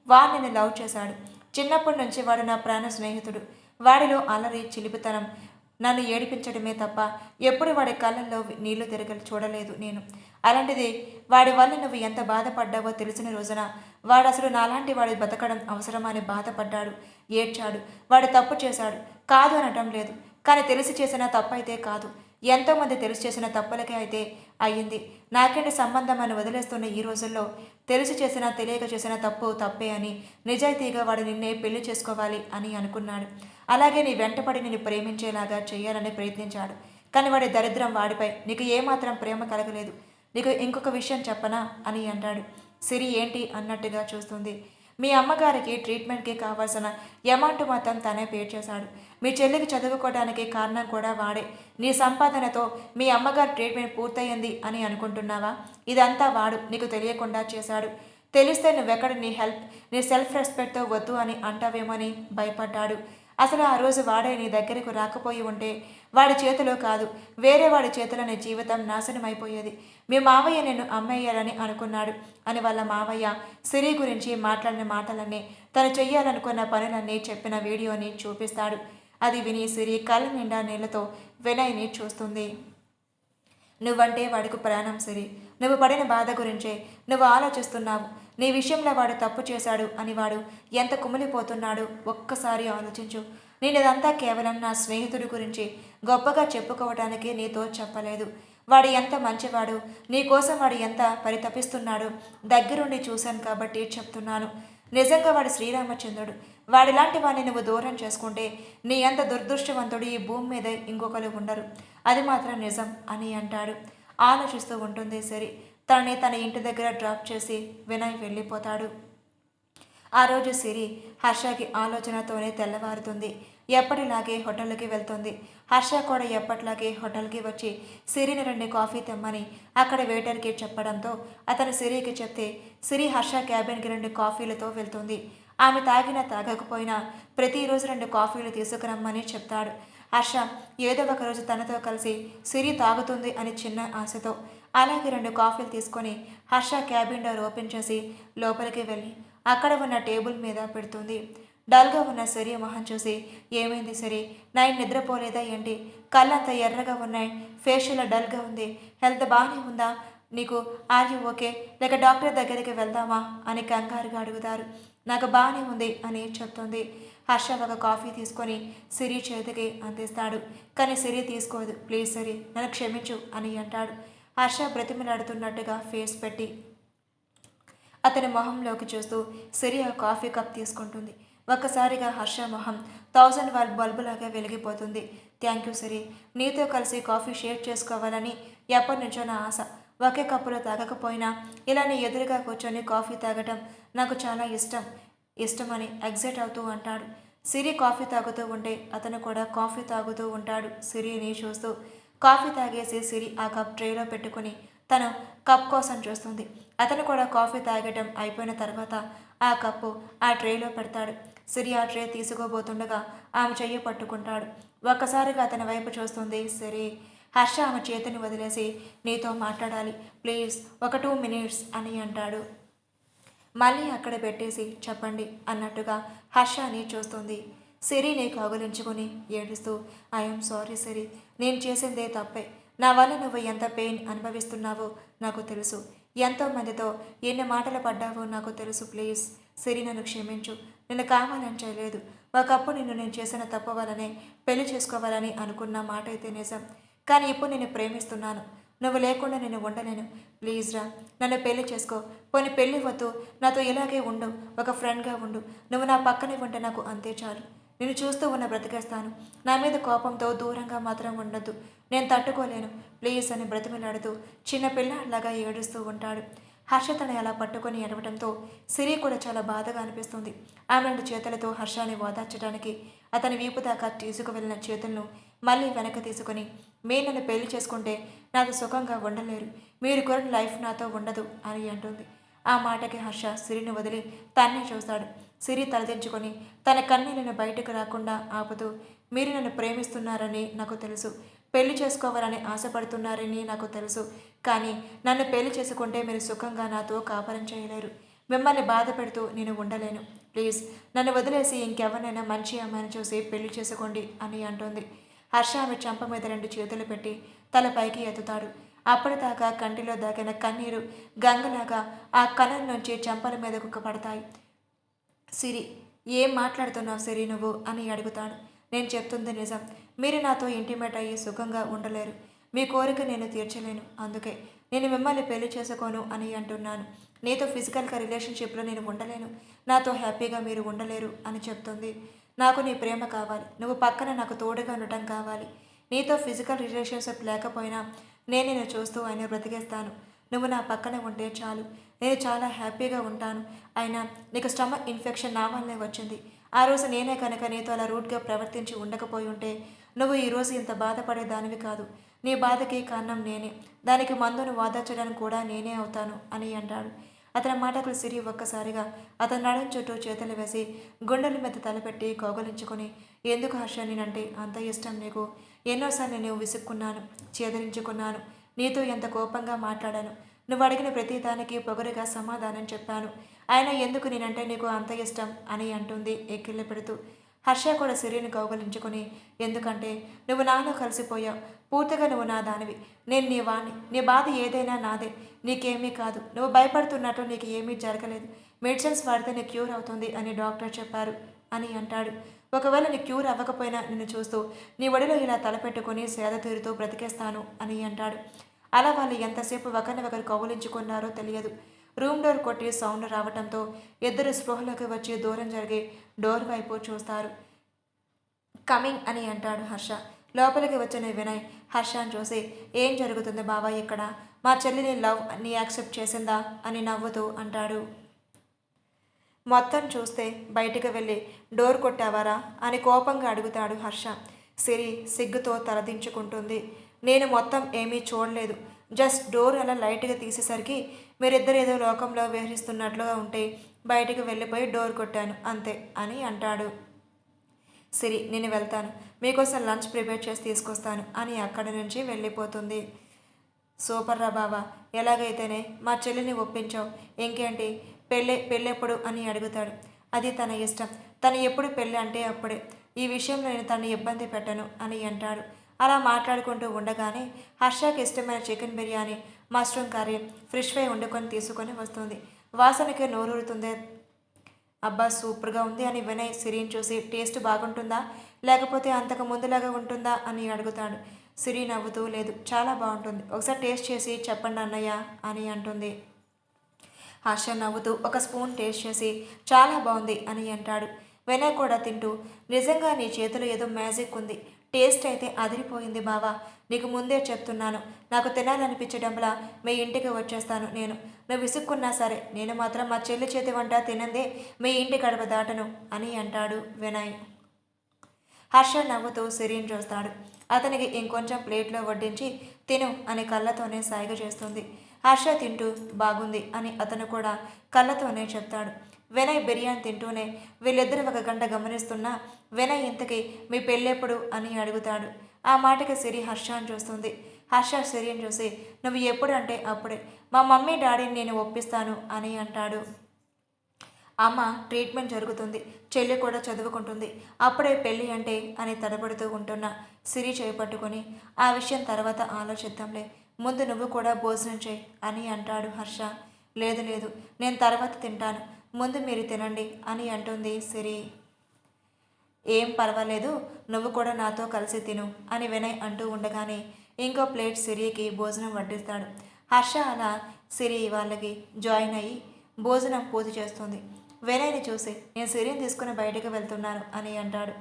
వాడు నిన్ను లవ్ చేశాడు. చిన్నప్పటి నుంచి వాడు నా ప్రాణ స్నేహితుడు. వాడిలో అలరి చిలిపితనం నన్ను ఏడిపించడమే తప్ప ఎప్పుడు వాడి కళ్ళల్లో నీళ్లు చూడలేదు నేను. అలాంటిది వాడి వల్ల నువ్వు ఎంత బాధపడ్డావో తెలిసిన రోజున వాడు అసలు నాలాంటి వాడి బతకడం అవసరమని బాధపడ్డాడు, ఏడ్చాడు. వాడు తప్పు చేశాడు, కాదు అనటం లేదు. కానీ తెలిసి చేసిన తప్పు అయితే కాదు, ఎంతోమంది తెలిసి చేసిన తప్పులకే అయితే అయ్యింది. నాకేంటి సంబంధం అని వదిలేస్తున్న ఈ రోజుల్లో తెలిసి చేసిన తెలియక చేసిన తప్పు తప్పే అని నిజాయితీగా వాడు నిన్నే పెళ్లి చేసుకోవాలి అని అనుకున్నాడు. అలాగే నీ వెంటపడి నిన్ను ప్రేమించేలాగా చేయాలని ప్రయత్నించాడు. కానీ వాడి దరిద్రం వాడిపై నీకు ఏమాత్రం ప్రేమ కలగలేదు. నీకు ఇంకొక విషయం చెప్పనా అని అంటాడు. సిరి ఏంటి అన్నట్టుగా చూస్తుంది. మీ అమ్మగారికి ట్రీట్మెంట్కి కావాల్సిన అమౌంట్ మొత్తం తనే పే చేశాడు. మీ చెల్లికి చదువుకోవడానికి కారణం కూడా వాడే. నీ సంపాదనతో మీ అమ్మగారి ట్రీట్మెంట్ పూర్తయింది అని అనుకుంటున్నావా? ఇదంతా వాడు నీకు తెలియకుండా చేశాడు. తెలిస్తే నువ్వెక్కడ నీ సెల్ఫ్ రెస్పెక్ట్తో వద్దు అని అంటావేమని భయపడ్డాడు. అసలు ఆ రోజు వాడే నీ దగ్గరకు రాకపోయి ఉంటే వాడి చేతిలో కాదు, వేరే వాడి చేతిలో నీ జీవితం నాశనం అయిపోయేది. మీ మావయ్య నిన్ను అమ్మేయాలని అనుకున్నాడు అని వాళ్ళ మావయ్య సిరి గురించి మాట్లాడిన మాటలన్నీ, తను చెయ్యాలనుకున్న పనులన్నీ చెప్పిన వీడియోని చూపిస్తాడు. అది విని సిరి కళ్ళ నిండా నీళ్లతో వినయ్ని చూస్తుంది. నువ్వంటే వాడికి ప్రాణం సిరి. నువ్వు పడిన బాధ గురించే నువ్వు ఆలోచిస్తున్నావు. నీ విషయంలో వాడు తప్పు చేశాడు అని వాడు ఎంత కుమిలిపోతున్నాడు ఒక్కసారి ఆలోచించు. నేను ఇదంతా కేవలం నా స్నేహితుడి గురించి గొప్పగా చెప్పుకోవటానికి నీతో చెప్పలేదు. వాడు ఎంత మంచివాడు, నీకోసం వాడు ఎంత పరితపిస్తున్నాడు దగ్గరుండి చూశాను కాబట్టి చెప్తున్నాను. నిజంగా వాడు శ్రీరామచంద్రుడు. వాడిలాంటి వాడిని నువ్వు దూరం చేసుకుంటే నీ అంత దురదృష్టవంతుడు ఈ భూమి మీద ఇంకొకరు ఉండరు. అది మాత్రం నిజం అని అంటాడు. ఆలోచిస్తూ ఉంటుంది సరి. తనని తన ఇంటి దగ్గర డ్రాప్ చేసి వినయ్ వెళ్ళిపోతాడు. ఆ రోజు సిరి హర్షకి ఆలోచనతోనే తెల్లవారుతుంది. ఎప్పటిలాగే హోటల్కి వెళ్తుంది. హర్ష కూడా ఎప్పటిలాగే హోటల్కి వచ్చి సిరిని 2 కాఫీ తెమ్మని అక్కడ వెయిటర్కి చెప్పడంతో అతను సిరికి చెప్తే సిరి హర్ష క్యాబిన్కి 2 కాఫీలతో వెళ్తుంది. ఆమె తాగినా తాగకపోయినా ప్రతిరోజు 2 కాఫీలు తీసుకురమ్మని చెప్తాడు. హర్ష ఏదో ఒకరోజు తనతో కలిసి సిరి తాగుతుంది అని చిన్న ఆశతో అలాగే 2 కాఫీలు తీసుకొని హర్ష క్యాబిన్ డోర్ ఓపెన్ చేసి లోపలికి వెళ్ళి అక్కడ ఉన్న టేబుల్ మీద పెడుతుంది. డల్గా ఉన్న సిరి మొహం చూసి ఏమైంది సిరి, నైట్ నిద్రపోలేదా ఏంటి? కళ్ళంతా ఎర్రగా ఉన్నాయి, ఫేషియల్ డల్గా ఉంది, హెల్త్ బాగానే ఉందా నీకు? ఆర్ యూ ఓకే, లేక డాక్టర్ దగ్గరికి వెళ్దామా అని కంగారుగా అడుగుతారు. నాకు బాగానే ఉంది అని చెప్తుంది. హర్ష ఒక కాఫీ తీసుకొని సిరి చేతికి అందిస్తాడు. కానీ సిరి తీసుకోదు. ప్లీజ్ సిరి నన్ను క్షమించు అని అంటాడు. హర్ష బ్రతిమలాడుతున్నట్టుగా ఫేస్ పెట్టి అతని మొహంలోకి చూస్తూ సిరి ఆ కాఫీ కప్ తీసుకుంటుంది. ఒక్కసారిగా హర్ష మొహం 1000 వాట్ బల్బులాగా వెలిగిపోతుంది. థ్యాంక్ యూ సిరి, నీతో కలిసి కాఫీ షేర్ చేసుకోవాలని ఎప్పటి నుంచో నా ఆశ. ఒకే కప్పులో తాగకపోయినా ఇలా నీ ఎదురుగా కూర్చొని కాఫీ తాగటం నాకు చాలా ఇష్టమని ఎగ్జైట్ అవుతూ అంటాడు. సిరి కాఫీ తాగుతూ ఉంటే అతను కూడా కాఫీ తాగుతూ ఉంటాడు సిరిని చూస్తూ. కాఫీ తాగేసి సిరి ఆ కప్ ట్రేలో పెట్టుకుని తను కప్ కోసం చూస్తుంది. అతను కూడా కాఫీ తాగటం అయిపోయిన తర్వాత ఆ కప్పు ఆ ట్రేలో పెడతాడు. సిరి ఆ ట్రే తీసుకోబోతుండగా ఆమె చెయ్యి పట్టుకుంటాడు. ఒక్కసారిగా అతని వైపు చూస్తుంది సిరి. హర్ష ఆమె చేతిని వదిలేసి నీతో మాట్లాడాలి ప్లీజ్, ఒక 2 minutes అని అంటాడు. మళ్ళీ అక్కడ పెట్టేసి చెప్పండి అన్నట్టుగా హర్షని చూస్తుంది. సిరిని కౌగిలించుకొని ఏడుస్తూ ఐఎమ్ సారీ సిరి, నేను చేసిందే తప్పే. నా వల్ల నువ్వు ఎంత పెయిన్ అనుభవిస్తున్నావో నాకు తెలుసు, ఎంతో మందితో ఎన్ని మాటలు పడ్డావో నాకు తెలుసు. ప్లీజ్ సిరి, నన్ను క్షమించు. నేను కావాలని చేయలేదు. ఒకప్పుడు నేను చేసిన తప్పు వల్లనే పెళ్లి చేసుకోవాలని అనుకున్న మాట అయితే నిజం. కానీ ఇప్పుడు నేను ప్రేమిస్తున్నాను. నువ్వు లేకుండా నేను ఉండలేను. ప్లీజ్ రా, నన్ను పెళ్లి చేసుకో. పోనీ పెళ్లి వద్దు, నాతో ఇలాగే ఉండు, ఒక ఫ్రెండ్గా ఉండు. నువ్వు నా పక్కనే ఉంటే నాకు అంతే చాలు. నేను చూస్తూ ఉన్న బ్రతికేస్తాను. నా మీద కోపంతో దూరంగా మాత్రం ఉండద్దు, నేను తట్టుకోలేను ప్లీజ్ అని బ్రతిమలాడుతూ చిన్న పిల్లాడిలాగా ఏడుస్తూ ఉంటాడు. హర్ష తను అలా పట్టుకొని ఎడవడంతో సిరి కూడా చాలా బాధగా అనిపిస్తుంది. ఆమె 2 చేతులతో హర్షాన్ని ఓదార్చడానికి అతని వీపు దాకా తీసుకువెళ్ళిన చేతులను మళ్ళీ వెనక్కి తీసుకొని మీరు నన్ను పెళ్లి చేసుకుంటే నాతో సుఖంగా ఉండలేరు, మీరు కోరిన లైఫ్ నాతో ఉండదు అని అంటుంది. ఆ మాటకి హర్ష సిరిని వదిలి తన్నే చూస్తాడు. సిరి తలదించుకొని తన కన్నీళ్లను బయటకు రాకుండా ఆపుతూ మీరు నన్ను ప్రేమిస్తున్నారని నాకు తెలుసు, పెళ్లి చేసుకోవాలని ఆశపడుతున్నారని నాకు తెలుసు. కానీ నన్ను పెళ్లి చేసుకుంటే మీరు సుఖంగా నాతో కాపురం చేయలేరు. మిమ్మల్ని బాధ పెడుతూ నేను ఉండలేను. ప్లీజ్ నన్ను వదిలేసి ఇంకెవరినైనా మంచి అమ్మాయిని చూసి పెళ్లి చేసుకోండి అని అంటుంది. హర్ష ఆమె చెంప మీద 2 చేతులు పెట్టి తల పైకి ఎత్తుతాడు. అప్పటిదాకా కంటిలో దాగిన కన్నీరు గంగలాగా ఆ కన్నుల నుంచి చెంపల మీదకు పడతాయి. సిరి, ఏం మాట్లాడుతున్నావు సిరి నువ్వు అని అడుగుతాడు. నేను చెప్తుంది నిజం. మీరు నాతో ఇంటిమేట్ అయ్యి సుఖంగా ఉండలేరు. మీ కోరిక నేను తీర్చలేను. అందుకే నేను మిమ్మల్ని పెళ్లి చేసుకోను అని అంటున్నాను. నీతో ఫిజికల్గా రిలేషన్షిప్లో నేను ఉండలేను. నాతో హ్యాపీగా మీరు ఉండలేరు అని చెప్తుంది. నాకు నీ ప్రేమ కావాలి. నువ్వు పక్కన నాకు తోడుగా ఉండటం కావాలి. నీతో ఫిజికల్ రిలేషన్షిప్ లేకపోయినా నేను నిన్ను చూస్తూ ఆయన బ్రతికేస్తాను. నువ్వు నా పక్కన ఉంటే చాలు, నేను చాలా హ్యాపీగా ఉంటాను. అయినా నీకు స్టమక్ ఇన్ఫెక్షన్ నా వల్లే వచ్చింది. ఆ రోజు నేనే కనుక నీతో అలా రూట్గా ప్రవర్తించి ఉండకపోయి ఉంటే నువ్వు ఈరోజు ఇంత బాధపడేదానివి కాదు. నీ బాధకి కారణం నేనే. దానికి మందును వాదార్చడానికి కూడా నేనే అవుతాను అని అంటాడు. అతని మాటకు సిరి ఒక్కసారిగా అతని నడుం చుట్టూ చేతులు వేసి గుండెల మీద తలపెట్టి కౌగలించుకొని ఎందుకు హర్ష నేనంటే అంత ఇష్టం నీకు? ఎన్నోసార్లు నేను విసుక్కున్నాను, చేదరించుకున్నాను. నీతో ఎంత కోపంగా మాట్లాడాను. నువ్వు అడిగిన ప్రతి దానికి పొగరుగా సమాధానం చెప్పాను. అయినా ఎందుకు నేనంటే నీకు అంత ఇష్టం అని అంటుంది ఎక్కిళ్ళ పెడుతూ. హర్ష కూడా సిరిని కౌగలించుకొని ఎందుకంటే నువ్వు నాలో కలిసిపోయావు. పూర్తిగా నువ్వు నా దానివి, నేను నీ వాణ్ణి. నీ బాధ ఏదైనా నాదే, నీకేమీ కాదు. నువ్వు భయపడుతున్నట్టు నీకు ఏమీ జరగలేదు. మెడిసిన్స్ వాడితే నీ క్యూర్ అవుతుంది అని డాక్టర్ చెప్పారు అని అంటాడు. ఒకవేళ నీ క్యూర్ అవ్వకపోయినా నిన్ను చూస్తూ నీ ఒడిలో ఇలా తలపెట్టుకొని సేద తీరుతూ బ్రతికేస్తాను అని అంటాడు. అలా వాళ్ళు ఎంతసేపు ఒకరినొకరు కౌగులించుకున్నారో తెలియదు. రూమ్ డోర్ కొట్టి సౌండ్ రావటంతో ఇద్దరు స్పృహలోకి వచ్చి దూరం జరిగి డోర్ వైపు చూస్తారు. కమింగ్ అని అంటాడు హర్ష. లోపలికి వచ్చిన వినయ్ హర్షని చూసి ఏం జరుగుతుంది బావా ఇక్కడ? మా చెల్లిని లవ్ ని యాక్సెప్ట్ చేసిందా అని నవ్వుతూ అంటాడు. మొత్తం చూస్తే బయటికి వెళ్ళి డోర్ కొట్టావారా అని కోపంగా అడుగుతాడు హర్ష. సిరి సిగ్గుతో తలదించుకుంటుంది. నేను మొత్తం ఏమీ చూడలేదు, జస్ట్ డోర్ అలా లైట్గా తీసేసరికి మీరిద్దరు ఏదో లోకంలో విహరిస్తున్నట్లుగా ఉంటే బయటికి వెళ్ళిపోయి డోర్ కొట్టాను అంతే అని అంటాడు. సిరి, నేను వెళ్తాను, మీకోసం లంచ్ ప్రిపేర్ చేసి తీసుకొస్తాను అని అక్కడి నుంచి వెళ్ళిపోతుంది. సూపర్ రా బావా, ఎలాగైతేనే మా చెల్లిని ఒప్పించావు. ఇంకేంటి పెళ్ళెప్పుడు అని అడుగుతాడు. అది తన ఇష్టం, తను ఎప్పుడు పెళ్ళి అంటే అప్పుడే. ఈ విషయంలో నేను తను ఇబ్బంది పెట్టను అని అంటాడు. అలా మాట్లాడుకుంటూ ఉండగానే హర్షకి ఇష్టమైన chicken biryani, mushroom curry, fish fry వండుకొని తీసుకొని వస్తుంది. వాసనకి నోరూరుతుంది. అబ్బా సూపర్గా ఉంది అని వినయ్ సిరిని చూసి టేస్ట్ బాగుంటుందా లేకపోతే అంతకు ముందులాగా ఉంటుందా అని అడుగుతాడు. సిరి నవ్వుతూ లేదు, చాలా బాగుంటుంది, ఒకసారి టేస్ట్ చేసి చెప్పండి అన్నయ్య అని అంటుంది. హర్ష నవ్వుతూ ఒక స్పూన్ టేస్ట్ చేసి చాలా బాగుంది అని అంటాడు. వినయ్ కూడా తింటూ నిజంగా నీ చేతిలో ఏదో మ్యాజిక్ ఉంది, టేస్ట్ అయితే అదిరిపోయింది బావా. నీకు ముందే చెప్తున్నాను, నాకు తినాలనిపించడంలా మీ ఇంటికి వచ్చేస్తాను నేను. నువ్వు విసుక్కున్నా సరే నేను మాత్రం మా చెల్లి చేతి వంట తినందే మీ ఇంటి గడప దాటను అని అంటాడు వినయ్. హర్ష నవ్వుతూ సిరిని చూస్తాడు. అతనికి ఇంకొంచెం ప్లేట్లో వడ్డించి తిను అని కళ్ళతోనే సాయిగ చేస్తుంది. హర్ష తింటూ బాగుంది అని అతను కూడా కళ్ళతోనే చెప్తాడు. వినయ్ బిర్యానీ తింటూనే వీళ్ళిద్దరూ ఒక గంట గమనిస్తున్నా వినయ్ ఇంతకీ మీ పెళ్ళెప్పుడు అని అడుగుతాడు. ఆ మాటకి సిరి హర్షని చూస్తుంది. హర్ష సిరిని చూసి నువ్వు ఎప్పుడు అంటే అప్పుడే మా మమ్మీ డాడీని నేను ఒప్పిస్తాను అని అంటాడు. అమ్మ ట్రీట్మెంట్ జరుగుతుంది, చెల్లి కూడా చదువుకుంటుంది, అప్పుడే పెళ్ళి అంటే అని తడబడుతూ ఉంటున్న సిరి చేపట్టుకొని ఆ విషయం తర్వాత ఆలోచిద్దాంలే, ముందు నువ్వు కూడా భోజనం చేయి అని అంటాడు హర్ష. లేదు లేదు, నేను తర్వాత తింటాను, ముందు మీరు తినండి అని అంటుంది సిరి. ఏం పర్వాలేదు, నువ్వు కూడా నాతో కలిసి తిను అని వినయ్ అంటూ ఉండగానే ఇంకో ప్లేట్ సిరికి భోజనం వడ్డిస్తాడు. హర్ష అలా సిరి వాళ్ళకి జాయిన్ అయ్యి భోజనం పూర్తి చేస్తుంది. వినయ్ని చూసి నేను సిరిని తీసుకుని బయటకు వెళ్తున్నాను అని అంటాడు.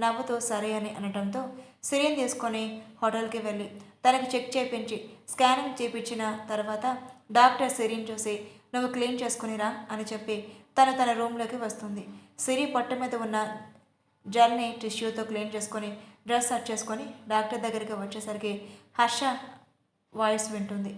నవ్వుతూ సరే అని అనడంతో సిరిని తీసుకొని హోటల్కి వెళ్ళి తనకి చెక్ చేయించి స్కానింగ్ చేయించిన తర్వాత డాక్టర్ సిరిని చూసి నువ్వు క్లీన్ చేసుకునిరా అని చెప్పి తన రూమ్లోకి వస్తుంది. సిరి పొట్ట మీద ఉన్న జెల్ని టిష్యూతో క్లీన్ చేసుకొని డ్రెస్ సెట్ చేసుకొని డాక్టర్ దగ్గరికి వచ్చేసరికి హర్ష వాయిస్ వింటుంది.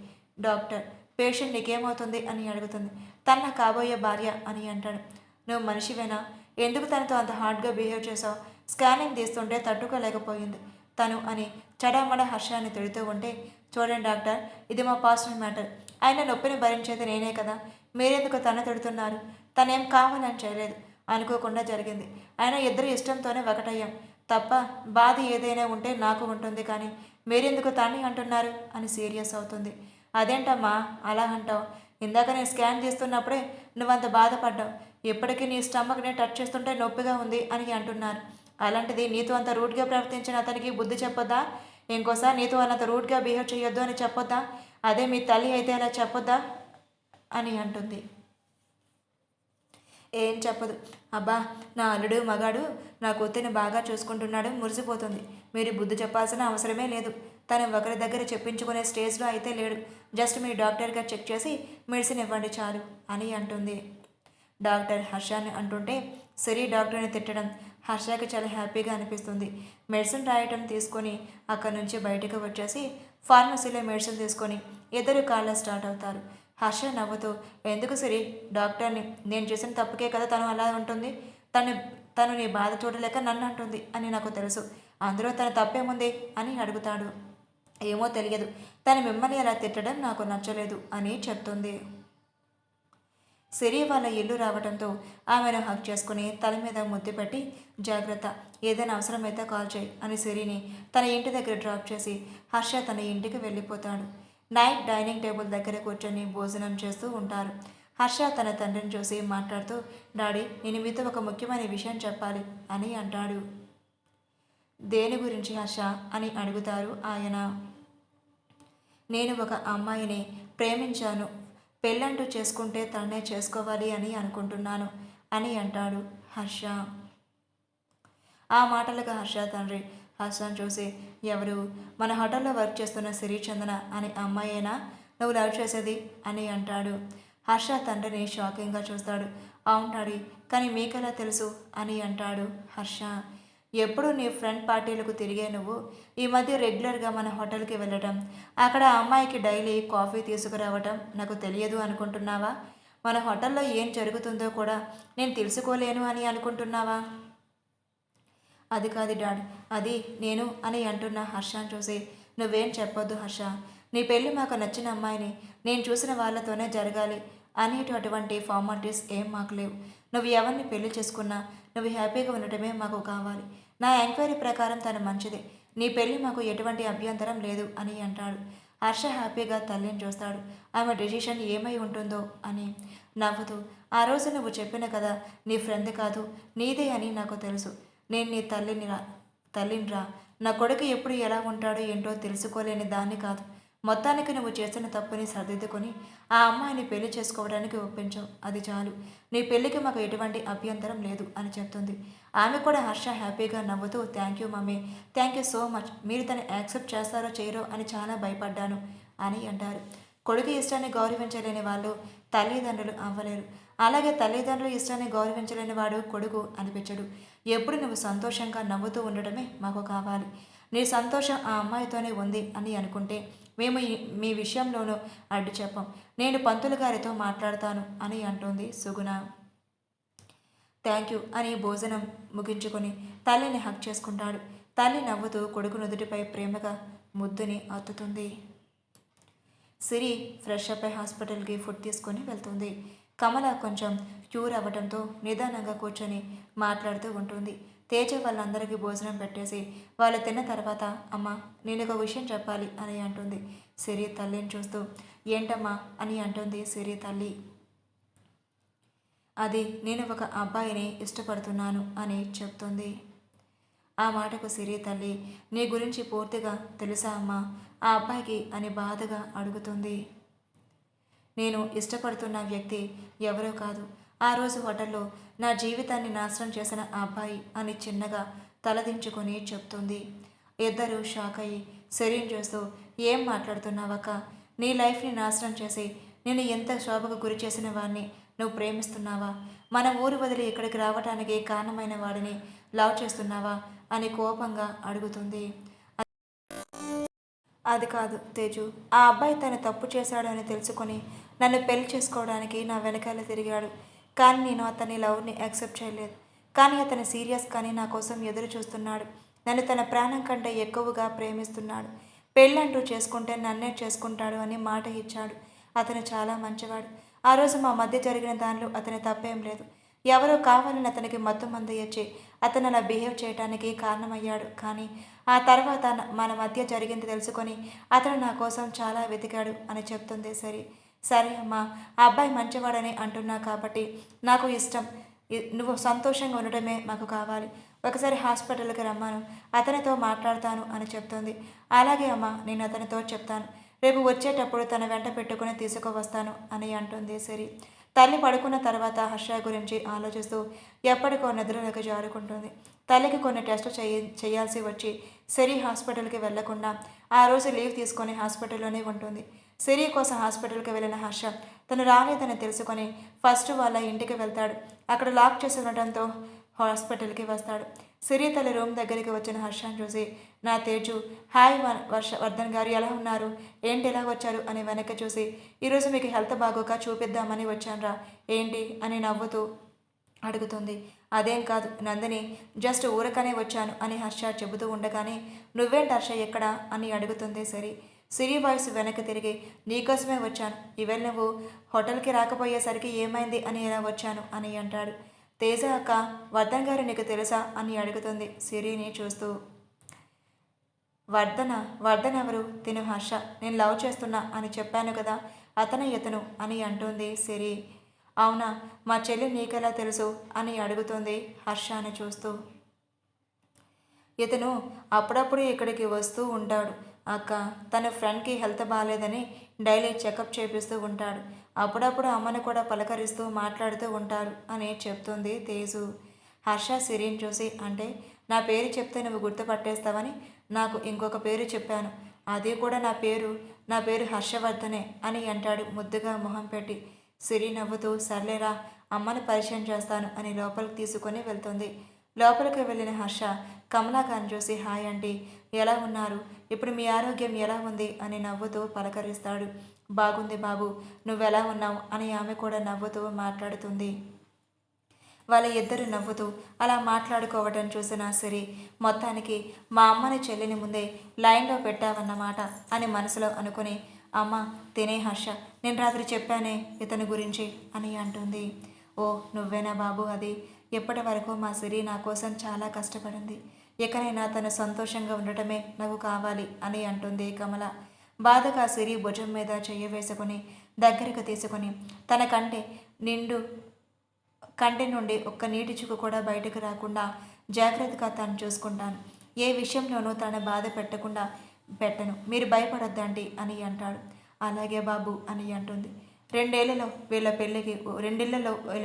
డాక్టర్, పేషెంట్ నీకేమవుతుంది అని అడుగుతుంది. తన కాబోయే భార్య అని అంటాడు. నువ్వు మనిషివేనా? ఎందుకు తనతో అంత హార్డ్గా బిహేవ్ చేసావు? స్కానింగ్ తీస్తుంటే తట్టుకోలేకపోయింది తను అని చడామడ హర్షాన్ని తిడుతూ ఉంటే, చూడండి డాక్టర్, ఇది మా పర్సనల్ మ్యాటర్, ఆయన నొప్పిని భరించేది నేనే కదా, మీరెందుకు తను తిడుతున్నారు? తనేం కావాలని చేయలేదు, అనుకోకుండా జరిగింది, ఆయన ఇద్దరు ఇష్టంతోనే ఒకటయ్యాం తప్ప బాధ ఏదైనా ఉంటే నాకు ఉంటుంది, కానీ మీరెందుకు తన్ని అంటున్నారు అని సీరియస్ అవుతుంది. అదేంటమ్మా అలా అంటావు? ఇందాక నేను స్కాన్ చేస్తున్నప్పుడే నువ్వంత బాధపడ్డావు, ఇప్పటికీ నీ స్టమక్ని టచ్ చేస్తుంటే నొప్పిగా ఉంది అని అంటున్నారు. అలాంటిది నీతో అంత రూడ్గా ప్రవర్తించిన అతనికి బుద్ధి చెప్పొద్దా? ఇంకోసారి నీతో అన్నంత రూడ్గా బిహేవ్ చేయొద్దు అని చెప్పొద్దా? అదే మీ తల్లి అయితే అలా చెప్పొద్దా అని అంటుంది. ఏం చెప్పదు. అబ్బా, నా అల్లుడు మగాడు నా కూతురిని బాగా చూసుకుంటున్నాడు, మురిసిపోతుంది, మీరు బుద్ధి చెప్పాల్సిన అవసరమే లేదు, తను ఒకరి దగ్గర చెప్పించుకునే స్టేజ్లో అయితే లేడు, జస్ట్ మీరు డాక్టర్గా చెక్ చేసి మెడిసిన్ ఇవ్వండి చాలు అని అంటుంది. డాక్టర్ హర్షాన్ని అంటుంటే సిరి డాక్టర్ని తిట్టడం హర్షకి చాలా హ్యాపీగా అనిపిస్తుంది. మెడిసిన్ రాయటం తీసుకొని అక్కడి నుంచి బయటకు వచ్చేసి ఫార్మసీలో మెడిసిన్ తీసుకొని ఇద్దరు కాళ్ళ స్టార్ట్ అవుతారు. హర్ష నవ్వుతూ, ఎందుకు సిరి, డాక్టర్ని నేను చేసిన తప్పుకే కదా తను అలా ఉంటుంది, తను నీ బాధ చూడలేక నన్ను అంటుంది అని నాకు తెలుసు, అందులో తన తప్పేముంది అని అడుగుతాడు. ఏమో తెలియదు, తను మిమ్మల్ని అలా తిట్టడం నాకు నచ్చలేదు అని చెప్తుంది. సిరి వాళ్ళ ఇల్లు రావడంతో ఆమెను హక్ చేసుకుని తల మీద ముద్దు పెట్టి, జాగ్రత్త, ఏదైనా అవసరమైతే కాల్ చేయి అని సిరిని తన ఇంటి దగ్గర డ్రాప్ చేసి హర్ష తన ఇంటికి వెళ్ళిపోతాడు. నైట్ డైనింగ్ టేబుల్ దగ్గర కూర్చొని భోజనం చేస్తూ ఉంటారు. హర్ష తన తండ్రిని చూసి మాట్లాడుతూ, డాడీ, నేను మీతో ఒక ముఖ్యమైన విషయం చెప్పాలి అని అంటాడు. దేని గురించి హర్ష అని అడుగుతారు ఆయన. నేను ఒక అమ్మాయిని ప్రేమించాను, పెళ్ళంటూ చేసుకుంటే తన్నే చేసుకోవాలి అని అనుకుంటున్నాను అని అంటాడు హర్ష. ఆ మాటలకు హర్ష తండ్రి హర్షను చూసి, ఎవరు? మన హోటల్లో వర్క్ చేస్తున్న సిరిచందన అనే అమ్మాయేనా నువ్వు లవ్ చేసేది అని అంటాడు. హర్ష తండ్రిని షాకింగ్గా చూస్తాడు. అవును డాడీ, కానీ మీకెలా తెలుసు అని అంటాడు హర్ష. ఎప్పుడు నీ ఫ్రెండ్ పార్టీలకు తిరిగే నువ్వు ఈ మధ్య రెగ్యులర్గా మన హోటల్కి వెళ్ళటం, అక్కడ అమ్మాయికి డైలీ కాఫీ తీసుకురావటం నాకు తెలియదు అనుకుంటున్నావా? మన హోటల్లో ఏం జరుగుతుందో కూడా నేను తెలుసుకోలేను అని అనుకుంటున్నావా? అది కాదు డాడీ, అది నేను అని అంటున్న హర్షను చూసి, నువ్వేం చెప్పొద్దు హర్ష, నీ పెళ్ళి మాకు నచ్చిన అమ్మాయిని నేను చూసిన వాళ్ళతోనే జరగాలి అనేటటువంటి ఫార్మాలిటీస్ ఏం మాకు లేవు. నువ్వు ఎవరిని పెళ్లి చేసుకున్నా నువ్వు హ్యాపీగా ఉండటమే మాకు కావాలి. నా ఎంక్వైరీ ప్రకారం తను మంచిది, నీ పెళ్ళి మాకు ఎటువంటి అభ్యంతరం లేదు అని అంటాడు. హర్ష హ్యాపీగా తల్లిని చూస్తాడు. ఆమె డెసిషన్ ఏమై ఉంటుందో అని నవ్వుతూ, ఆ రోజు నువ్వు చెప్పిన కదా నీ ఫ్రెండ్ కాదు నీదే అని నాకు తెలుసు, నేను నీ తల్లినిరా, నా కొడుకు ఎప్పుడు ఎలా ఉంటాడో ఏంటో తెలుసుకోలేని దాన్ని కాదు, మొత్తానికి నువ్వు చేసిన తప్పుని సరిదిద్దుకొని ఆ అమ్మాయిని పెళ్లి చేసుకోవడానికి ఒప్పించావు, అది చాలు, నీ పెళ్ళికి మాకు ఎటువంటి అభ్యంతరం లేదు అని చెప్తుంది. ఆమె కూడా హర్ష హ్యాపీగా నవ్వుతూ, thank you mummy, thank you so much, మీరు తను యాక్సెప్ట్ చేస్తారో చేయరో అని చాలా భయపడ్డాను అని అంటారు. కొడుకు ఇష్టాన్ని గౌరవించలేని వాళ్ళు తల్లిదండ్రులు అవ్వలేరు, అలాగే తల్లిదండ్రుల ఇష్టాన్ని గౌరవించలేని వాడు కొడుకు అనిపించడు. ఎప్పుడు నువ్వు సంతోషంగా నవ్వుతూ ఉండటమే మాకు కావాలి, నీ సంతోషం ఆ అమ్మాయితోనే ఉంది అని అనుకుంటే మేము మీ విషయంలోనూ అడ్డు చెప్పం. నేను పంతులు గారితో మాట్లాడతాను అని అంటుంది సుగుణ. థ్యాంక్ యూ అని భోజనం ముగించుకొని తల్లిని హక్ చేసుకుంటాడు. తల్లి నవ్వుతూ కొడుకు నుదుటిపై ప్రేమగా ముద్దుని అత్తుతుంది. సిరి ఫ్రెష్ అప్ అయి హాస్పిటల్కి ఫుడ్ తీసుకొని వెళ్తుంది. కమల కొంచెం క్యూర్ అవ్వడంతో నిదానంగా కూర్చొని మాట్లాడుతూ ఉంటుంది. తేజ వాళ్ళందరికీ భోజనం పెట్టేసి వాళ్ళు తిన్న తర్వాత అమ్మ నేను ఒక విషయం చెప్పాలి అని అంటుంది. సిరి తల్లిని చూస్తూ ఏంటమ్మా అని అంటుంది సిరి తల్లి. అది నేను ఒక అబ్బాయిని ఇష్టపడుతున్నాను అని చెప్తుంది. ఆ మాటకు సిరి తల్లి నీ గురించి పూర్తిగా తెలుసా అమ్మా ఆ అబ్బాయికి అని బాధగా అడుగుతుంది. నేను ఇష్టపడుతున్న వ్యక్తి ఎవరో కాదు, ఆ రోజు హోటల్లో నా జీవితాన్ని నాశనం చేసిన ఆ అబ్బాయి అని చిన్నగా తలదించుకొని చెప్తుంది. ఇద్దరు షాక్ అయ్యి సిరిని చూస్తూ ఏం మాట్లాడుతున్నావక్క, నీ లైఫ్ని నాశనం చేసి నేను ఎంత శోభకు గురి చేసిన వాడిని నువ్వు ప్రేమిస్తున్నావా, మన ఊరు వదిలి ఇక్కడికి రావటానికి కారణమైన వాడిని లవ్ చేస్తున్నావా అని కోపంగా అడుగుతుంది. అది కాదు తేజు, ఆ అబ్బాయి తను తప్పు చేశాడని తెలుసుకొని నన్ను పెళ్లి చేసుకోవడానికి నా వెనకాల తిరిగాడు. కానీ నేను అతని లవ్ని యాక్సెప్ట్ చేయలేదు. కానీ అతను సీరియస్ కానీ నా కోసం ఎదురు చూస్తున్నాడు. నన్ను తన ప్రాణం కంటే ఎక్కువగా ప్రేమిస్తున్నాడు. పెళ్ళంటూ చేసుకుంటే నన్నే చేసుకుంటాడు అని మాట ఇచ్చాడు. అతను చాలా మంచివాడు. ఆ రోజు మా మధ్య జరిగిన దానిలో అతని తప్పేం లేదు. ఎవరో కావాలని అతనికి మత్తు మందు ఇచ్చి అతను అలా బిహేవ్ చేయడానికి కారణమయ్యాడు. కానీ ఆ తర్వాత మన మధ్య జరిగింది తెలుసుకొని అతను నా కోసం చాలా వెతికాడు అని చెప్తుంది. సరే అమ్మా, ఆ అబ్బాయి మంచివాడని అంటున్నా కాబట్టి నాకు ఇష్టం. నువ్వు సంతోషంగా ఉండటమే మాకు కావాలి. ఒకసారి హాస్పిటల్కి రమ్మాను, అతనితో మాట్లాడతాను అని చెప్తుంది. అలాగే అమ్మా, నేను అతనితో చెప్తాను. రేపు వచ్చేటప్పుడు తన వెంట పెట్టుకుని తీసుకువస్తాను అని అంటుంది సిరి. తల్లి పడుకున్న తర్వాత హర్ష గురించి ఆలోచిస్తూ ఎప్పటికో నిద్రలోకి జారుకుంటుంది. తల్లికి కొన్ని టెస్టులు చేయాల్సి వచ్చి సిరి హాస్పిటల్కి వెళ్లకుండా ఆ రోజు లీవ్ తీసుకొని హాస్పిటల్లోనే ఉంటుంది. సిరి కోసం హాస్పిటల్కి వెళ్ళిన హర్ష తను రాలేదని తెలుసుకొని ఫస్ట్ వాళ్ళ ఇంటికి వెళ్తాడు. అక్కడ లాక్ చేసి ఉండటంతో హాస్పిటల్కి వస్తాడు. సిరి తల్లి రూమ్ దగ్గరికి వచ్చిన హర్షను చూసి నా తేజు, హాయ్ వర్ధన్ గారు ఎలా ఉన్నారు, ఏంటి ఎలా వచ్చారు అని వెనక్కి చూసి ఈరోజు మీకు హెల్త్ బాగోక చూపిద్దామని వచ్చానురా ఏంటి అని నవ్వుతూ అడుగుతుంది. అదేం కాదు నందిని, జస్ట్ ఊరకనే వచ్చాను అని హర్ష చెబుతూ ఉండగానే నువ్వేంటి హర్ష ఎక్కడా అని అడుగుతుంది సిరి వాయిస్ వెనక్కి తిరిగి నీకోసమే వచ్చాను. ఈవేళ నువ్వు హోటల్కి రాకపోయేసరికి ఏమైంది అని ఇలా వచ్చాను అని అంటాడు. తేజ అక్క, వర్ధన్ గారు నీకు తెలుసా అని అడుగుతుంది సిరిని చూస్తూ. వర్ధన్ ఎవరు, తిను హర్ష, నేను లవ్ చేస్తున్నా అని చెప్పాను కదా, ఇతను అని అంటుంది సిరి. అవునా, మా చెల్లి నీకెలా తెలుసు అని అడుగుతుంది హర్షని చూస్తూ. ఇతను అప్పుడప్పుడు ఇక్కడికి వస్తూ ఉంటాడు అక్క, తన ఫ్రెండ్కి హెల్త్ బాగాలేదని డైలీ చెకప్ చేపిస్తూ ఉంటాడు. అప్పుడప్పుడు అమ్మను కూడా పలకరిస్తూ మాట్లాడుతూ ఉంటారు అని చెప్తుంది తేజు. హర్ష సిరిని చూసి అంటే నా పేరు చెప్తే నువ్వు గుర్తుపట్టేస్తావని నాకు ఇంకొక పేరు చెప్పాను, అది కూడా నా పేరు హర్షవర్ధనే అని అంటాడు ముద్దుగా మొహం పెట్టి. సిరి నవ్వుతూ సర్లేరా, అమ్మను పరిచయం చేస్తాను అని లోపలికి తీసుకొని వెళ్తుంది. లోపలికి వెళ్ళిన హర్ష కమలాకాన్ని చూసి హాయ్ ఆంటీ, ఎలా ఉన్నారు, ఇప్పుడు మీ ఆరోగ్యం ఎలా ఉంది అని నవ్వుతూ పలకరిస్తాడు. బాగుంది బాబు, నువ్వెలా ఉన్నావు అని ఆమె కూడా నవ్వుతూ మాట్లాడుతుంది. వాళ్ళ ఇద్దరు నవ్వుతూ అలా మాట్లాడుకోవటం చూసిన సిరి మొత్తానికి మా అమ్మని చెల్లిని ముందే లైన్లో పెట్టావన్నమాట అని మనసులో అనుకుని అమ్మ తినే హర్ష, నేను రాత్రి చెప్పానే ఇతని గురించి అని అంటుంది. ఓ నువ్వేనా బాబు అది, ఎప్పటి వరకు మా సిరి నా కోసం చాలా కష్టపడింది, ఎక్కడైనా తను సంతోషంగా ఉండటమే నాకు కావాలి అని అంటుంది కమల. బాధగా సిరి భుజం మీద చెయ్యి వేసుకొని దగ్గరికి తీసుకొని తన కంటి నుండి ఒక్క నీటి చుక్క కూడా బయటకు రాకుండా జాగ్రత్తగా తను చూసుకుంటాను, ఏ విషయంలోనూ తన బాధ పెట్టను, మీరు భయపడొద్దండి అని అంటాడు. అలాగే బాబు అని అంటుంది. రెండేళ్లలో వీళ్ళ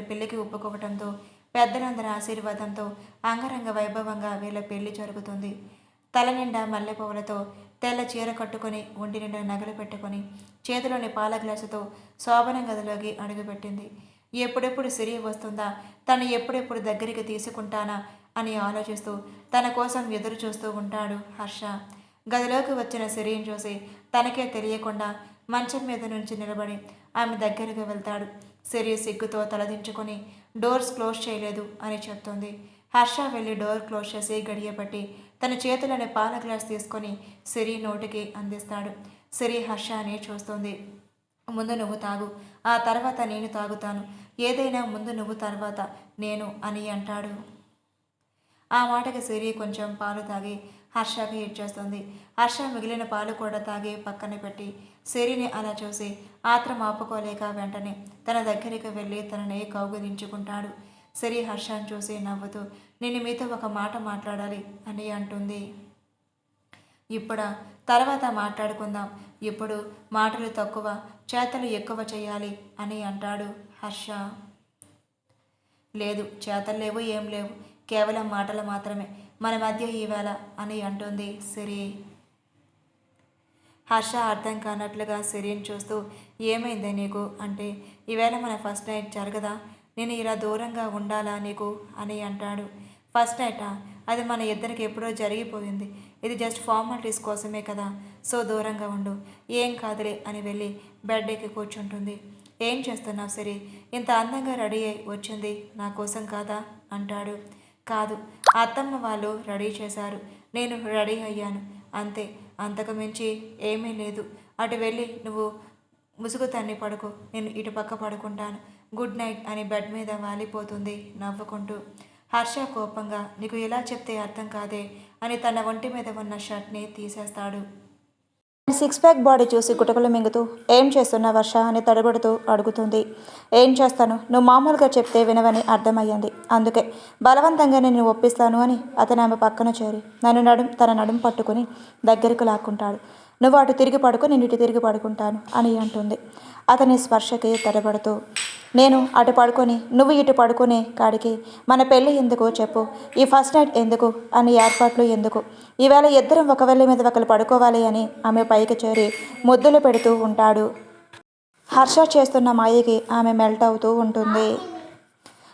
పెళ్ళికి ఒప్పుకోవడంతో పెద్దలందరి ఆశీర్వాదంతో అంగరంగ వైభవంగా వీళ్ళ పెళ్లి జరుగుతుంది. తల నిండా మల్లెపువ్వులతో తెల్ల చీర కట్టుకొని ఒంటి నిండా నగలు పెట్టుకొని చేతిలోని పాల గ్లాసుతో శోభన గదిలోకి అడుగుపెట్టింది. ఎప్పుడెప్పుడు సిరి వస్తుందా, తను ఎప్పుడెప్పుడు దగ్గరికి తీసుకుంటానా అని ఆలోచిస్తూ తన కోసం ఎదురు చూస్తూ ఉంటాడు హర్ష. గదిలోకి వచ్చిన సిరిని చూసి తనకే తెలియకుండా మంచం మీద నుంచి నిలబడి ఆమె దగ్గరకు వెళ్తాడు. సిరి సిగ్గుతో తలదించుకొని డోర్స్ క్లోజ్ చేయలేదు అని చెప్తుంది. హర్ష వెళ్ళి డోర్ క్లోజ్ చేసి గడియబట్టి తన చేతిలోని పాల గ్లాస్ తీసుకొని సిరి నోటికి అందిస్తాడు. సిరి హర్షని చూస్తుంది. ముందు నువ్వు తాగు, ఆ తర్వాత నేను తాగుతాను, ఏదైనా ముందు నువ్వు తర్వాత నేను అని అంటాడు. ఆ మాటకి సిరి కొంచెం పాలు తాగి హర్షకి ఇచ్చేస్తుంది. హర్ష మిగిలిన పాలు కూడా తాగి పక్కన పెట్టి సిరిని అలా చూసి ఆత్రం ఆపుకోలేక వెంటనే తన దగ్గరికి వెళ్ళి తనని కౌగిలించుకుంటాడు. సిరి హర్షని చూసి నవ్వుతూ నేను మీతో ఒక మాట మాట్లాడాలి అని అంటుంది. ఇప్పుడా? తర్వాత మాట్లాడుకుందాం, ఇప్పుడు మాటలు తక్కువ చేతలు ఎక్కువ చేయాలి అని అంటాడు హర్ష. లేదు, చేతలు లేవు, ఏం లేవు, కేవలం మాటలు మాత్రమే మన మధ్య ఈవేళ అని అంటుంది సిరి. హర్ష అర్థం కానట్లుగా సిరిని చూస్తూ ఏమైందే నీకు అంటే ఈవేళ మన ఫస్ట్ నైట్ జరగదా, నేను ఇలా దూరంగా ఉండాలా నీకు అని అంటాడు. ఫస్ట్ నైటా? అది మన ఇద్దరికి ఎప్పుడో జరిగిపోయింది, ఇది జస్ట్ ఫార్మాలిటీస్ కోసమే కదా, సో దూరంగా ఉండు, ఏం కాదులే అని వెళ్ళి బెడ్ ఎక్కి కూర్చుంటుంది. ఏం చేస్తున్నావు సిరి, ఇంత అందంగా రెడీ అయి వచ్చింది నా కోసం కాదా అంటాడు. కాదు, అత్తమ్మ వాళ్ళు రెడీ చేశారు, నేను రెడీ అయ్యాను అంతే, అంతకు మించి ఏమీ లేదు. అటు వెళ్ళి నువ్వు ముసుగు తన్ని పడుకో, నేను ఇటు పక్క పడుకుంటాను, గుడ్ నైట్ అని బెడ్ మీద వాలిపోతుంది నవ్వుకుంటూ. హర్ష కోపంగా నీకు ఎలా చెప్తే అర్థం కాదే అని తన ఒంటి మీద ఉన్న షర్ట్ని తీసేస్తాడు. సిక్స్ ప్యాక్ బాడీ చూసి గుటకులు మింగుతూ ఏం చేస్తున్నా వర్ష అని తడబడుతూ అడుగుతుంది. ఏం చేస్తాను, నువ్వు మామూలుగా చెప్తే వినవని అర్థమయ్యింది, అందుకే బలవంతంగా నేను ఒప్పిస్తాను అని అతను ఆమె పక్కన చేరి తన నడుం పట్టుకుని దగ్గరకు లాక్కుంటాడు. నువ్వు అటు తిరిగి పడుకో, నేను ఇటు తిరిగి పడుకుంటాను అని అంటుంది. అతని స్పర్శకి తడబడుతూ నేను అటు పడుకొని నువ్వు ఇటు పడుకునే కాడికి మన పెళ్ళి ఎందుకు చెప్పు, ఈ ఫస్ట్ నైట్ ఎందుకు అని ఏర్పాట్లు ఎందుకు, ఈవేళ ఇద్దరం ఒక వెళ్ళి మీద ఒకరు పడుకోవాలి అని ఆమె పైకి చేరి ముద్దులు పెడుతూ ఉంటాడు. హర్ష చేస్తున్న మాయకి ఆమె మెల్ట్ అవుతూ ఉంటుంది.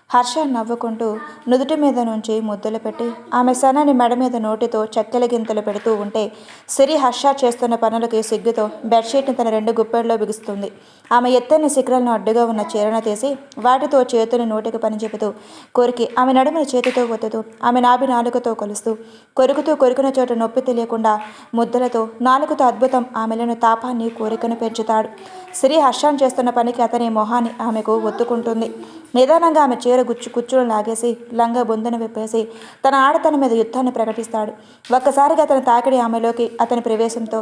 హర్ష నవ్వుకుంటూ నుదుటి మీద నుంచి ముద్దులు పెట్టి ఆమె సన్నని మెడ మీద నోటితో చక్కెల గింతలు పెడుతూ ఉంటే సిరి హర్ష చేస్తున్న పనులకి సిగ్గుతో బెడ్షీట్ని తన రెండు గుప్పెల్లో బిగుస్తుంది. ఆమె ఎత్తైన శిఖరాలను అడ్డుగా ఉన్న చీరను తీసి వాటితో చేతుని నోటికి పని చెబుతూ కొరికి ఆమె నడుముని చేతితో ఒత్తుతూ ఆమె నాభి నాలుకతో కొలుస్తూ కొరికిన చోట నొప్పి తెలియకుండా ముద్దలతో నాలుకతో అద్భుతం ఆమెలోని తాపాన్ని కోరికను పెంచుతాడు. సిరి హర్షం చేస్తున్న పనికి అతని మొహాన్ని ఆమెకు ఒత్తుకుంటుంది. నిదానంగా ఆమె చీర కుచ్చులు లాగేసి లంగా బొందను విప్పేసి తన ఆడతన మీద యుద్ధాన్ని ప్రకటిస్తాడు. ఒక్కసారిగా అతని తాకిడి ఆమెలోకి అతని ప్రవేశంతో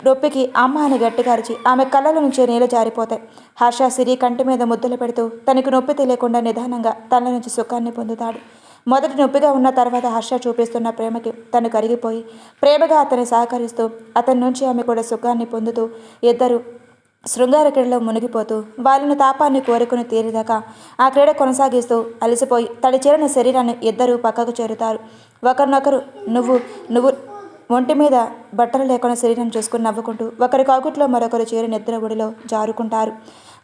నొప్పికి అమ్మ అని గట్టిగా అరిచి ఆమె కళ్ళల నుంచి నీళ్ళు జారిపోతాయి. హర్ష సిరి కంటి మీద ముద్దలు పెడుతూ తనకు నొప్పి తెలియకుండా నిదానంగా తన నుంచి సుఖాన్ని పొందుతాడు. మొదటి నొప్పిగా ఉన్న తర్వాత హర్ష చూపిస్తున్న ప్రేమకి తను కరిగిపోయి ప్రేమగా అతన్ని సహకరిస్తూ అతని నుంచి ఆమె కూడా సుఖాన్ని పొందుతూ ఇద్దరు శృంగార క్రీడలో మునిగిపోతూ వాళ్ళని తాపాన్ని కోరుకుని తీరేదాకా ఆ క్రీడ కొనసాగిస్తూ అలసిపోయి తడి చేరిన శరీరాన్ని ఇద్దరూ పక్కకు చేరుతారు. ఒకరినొకరు నువ్వు ఒంటి మీద బట్టలు లేకుండా శరీరం చూసుకుని నవ్వుకుంటూ ఒకరి కాకుట్లో మరొకరు చేరి నిద్ర ఒడిలో జారుకుంటారు.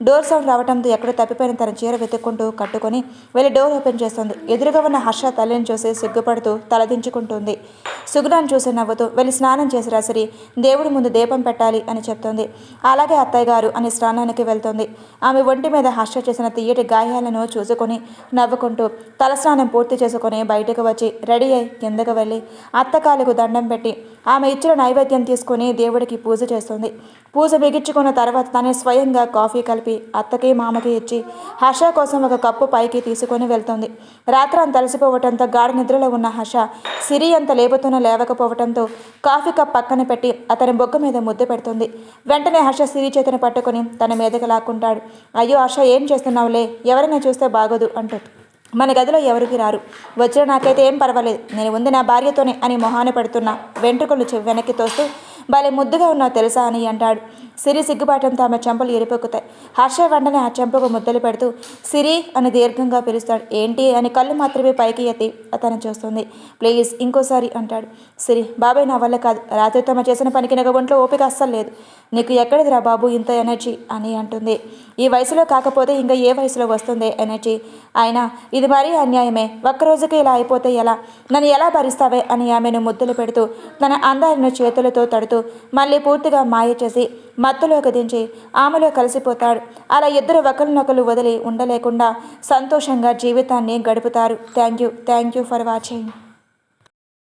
డోర్ సౌండ్ రావడంతో ఎక్కడ తప్పిపోయిన తన చీర వెతుక్కుంటూ కట్టుకొని వెళ్ళి డోర్ ఓపెన్ చేస్తుంది. ఎదురుగా ఉన్న హర్ష తల్లిని చూసి సిగ్గుపడుతూ తలదించుకుంటుంది. సుగుణాన్ని చూసి నవ్వుతూ వెళ్ళి స్నానం చేసి రాసిరి దేవుడి ముందు దీపం పెట్టాలి అని చెప్తుంది. అలాగే అత్తయ్య గారు అని స్నానానికి వెళ్తుంది. ఆమె ఒంటి మీద హర్ష చేసిన తీయటి గాయాలను చూసుకొని నవ్వుకుంటూ తలస్నానం పూర్తి చేసుకొని బయటకు వచ్చి రెడీ అయి కిందకు వెళ్ళి అత్తకాలకు దండం పెట్టి ఆమె ఇచ్చిన నైవేద్యం తీసుకుని దేవుడికి పూజ చేస్తుంది. పూజ బిగించుకున్న తర్వాత తనే స్వయంగా కాఫీ కలిపి అత్తకి మామకి ఇచ్చి హర్ష కోసం ఒక కప్పు పైకి తీసుకొని వెళ్తుంది. రాత్రంతా తలసిపోవటంతో గాఢ నిద్రలో ఉన్న హర్ష సిరి అంత లేపుతూనే లేవకపోవడంతో కాఫీ కప్ పక్కన పెట్టి అతని బొగ్గ మీద ముద్దు పెడుతుంది. వెంటనే హర్ష సిరి చేతిని పట్టుకుని తన మీదకి లాక్కుంటాడు. అయ్యో హర్ష, ఏం చేస్తున్నావులే, ఎవరైనా చూస్తే బాగోదు అంటూ మన గదిలో ఎవరికి రారు, వచ్చిన నాకైతే ఏం పర్వాలేదు, నేను ఉంది నా భార్యతోనే అని మొహాన పెడుతున్నా వెంట్రుకలు వెనక్కి తోస్తూ భలే ముద్దుగా ఉన్నావు తెలుసా అని అంటాడు. సిరి సిగ్గుబాటంతో ఆమె చెంపలు ఎరిపెక్కుతాయి. హర్ష వెంటనే ఆ చెంపకు ముద్దలు పెడుతూ సిరి అని దీర్ఘంగా పిలుస్తాడు. ఏంటి అని కళ్ళు మాత్రమే పైకి ఎత్తి అతను చూస్తుంది. ప్లీజ్ ఇంకోసారి అంటాడు. సిరి, బాబాయ్ నా వల్ల కాదు. రాత్రి తమ చేసిన పనికి నాకు ఒంట్లో ఓపిక అస్సలు లేదు. నీకు ఎక్కడిదిరా బాబు ఇంత ఎనర్జీ అని అంటుంది. ఈ వయసులో కాకపోతే ఇంకా ఏ వయసులో వస్తుంది ఎనర్జీ? అయినా ఇది మరీ అన్యాయమే. ఒక్కరోజుకి ఇలా అయిపోతే ఎలా? నన్ను ఎలా భరిస్తావే అని ఆమెను ముద్దులు పెడుతూ తన అందాలను చేతులతో తడుతూ మళ్ళీ పూర్తిగా మాయ చేసి మత్తులోకి దించి ఆమెలో కలిసిపోతాడు. అలా ఇద్దరు ఒకరినొకరు వదిలి ఉండలేకుండా సంతోషంగా జీవితాన్ని గడుపుతారు. Thank you for watching.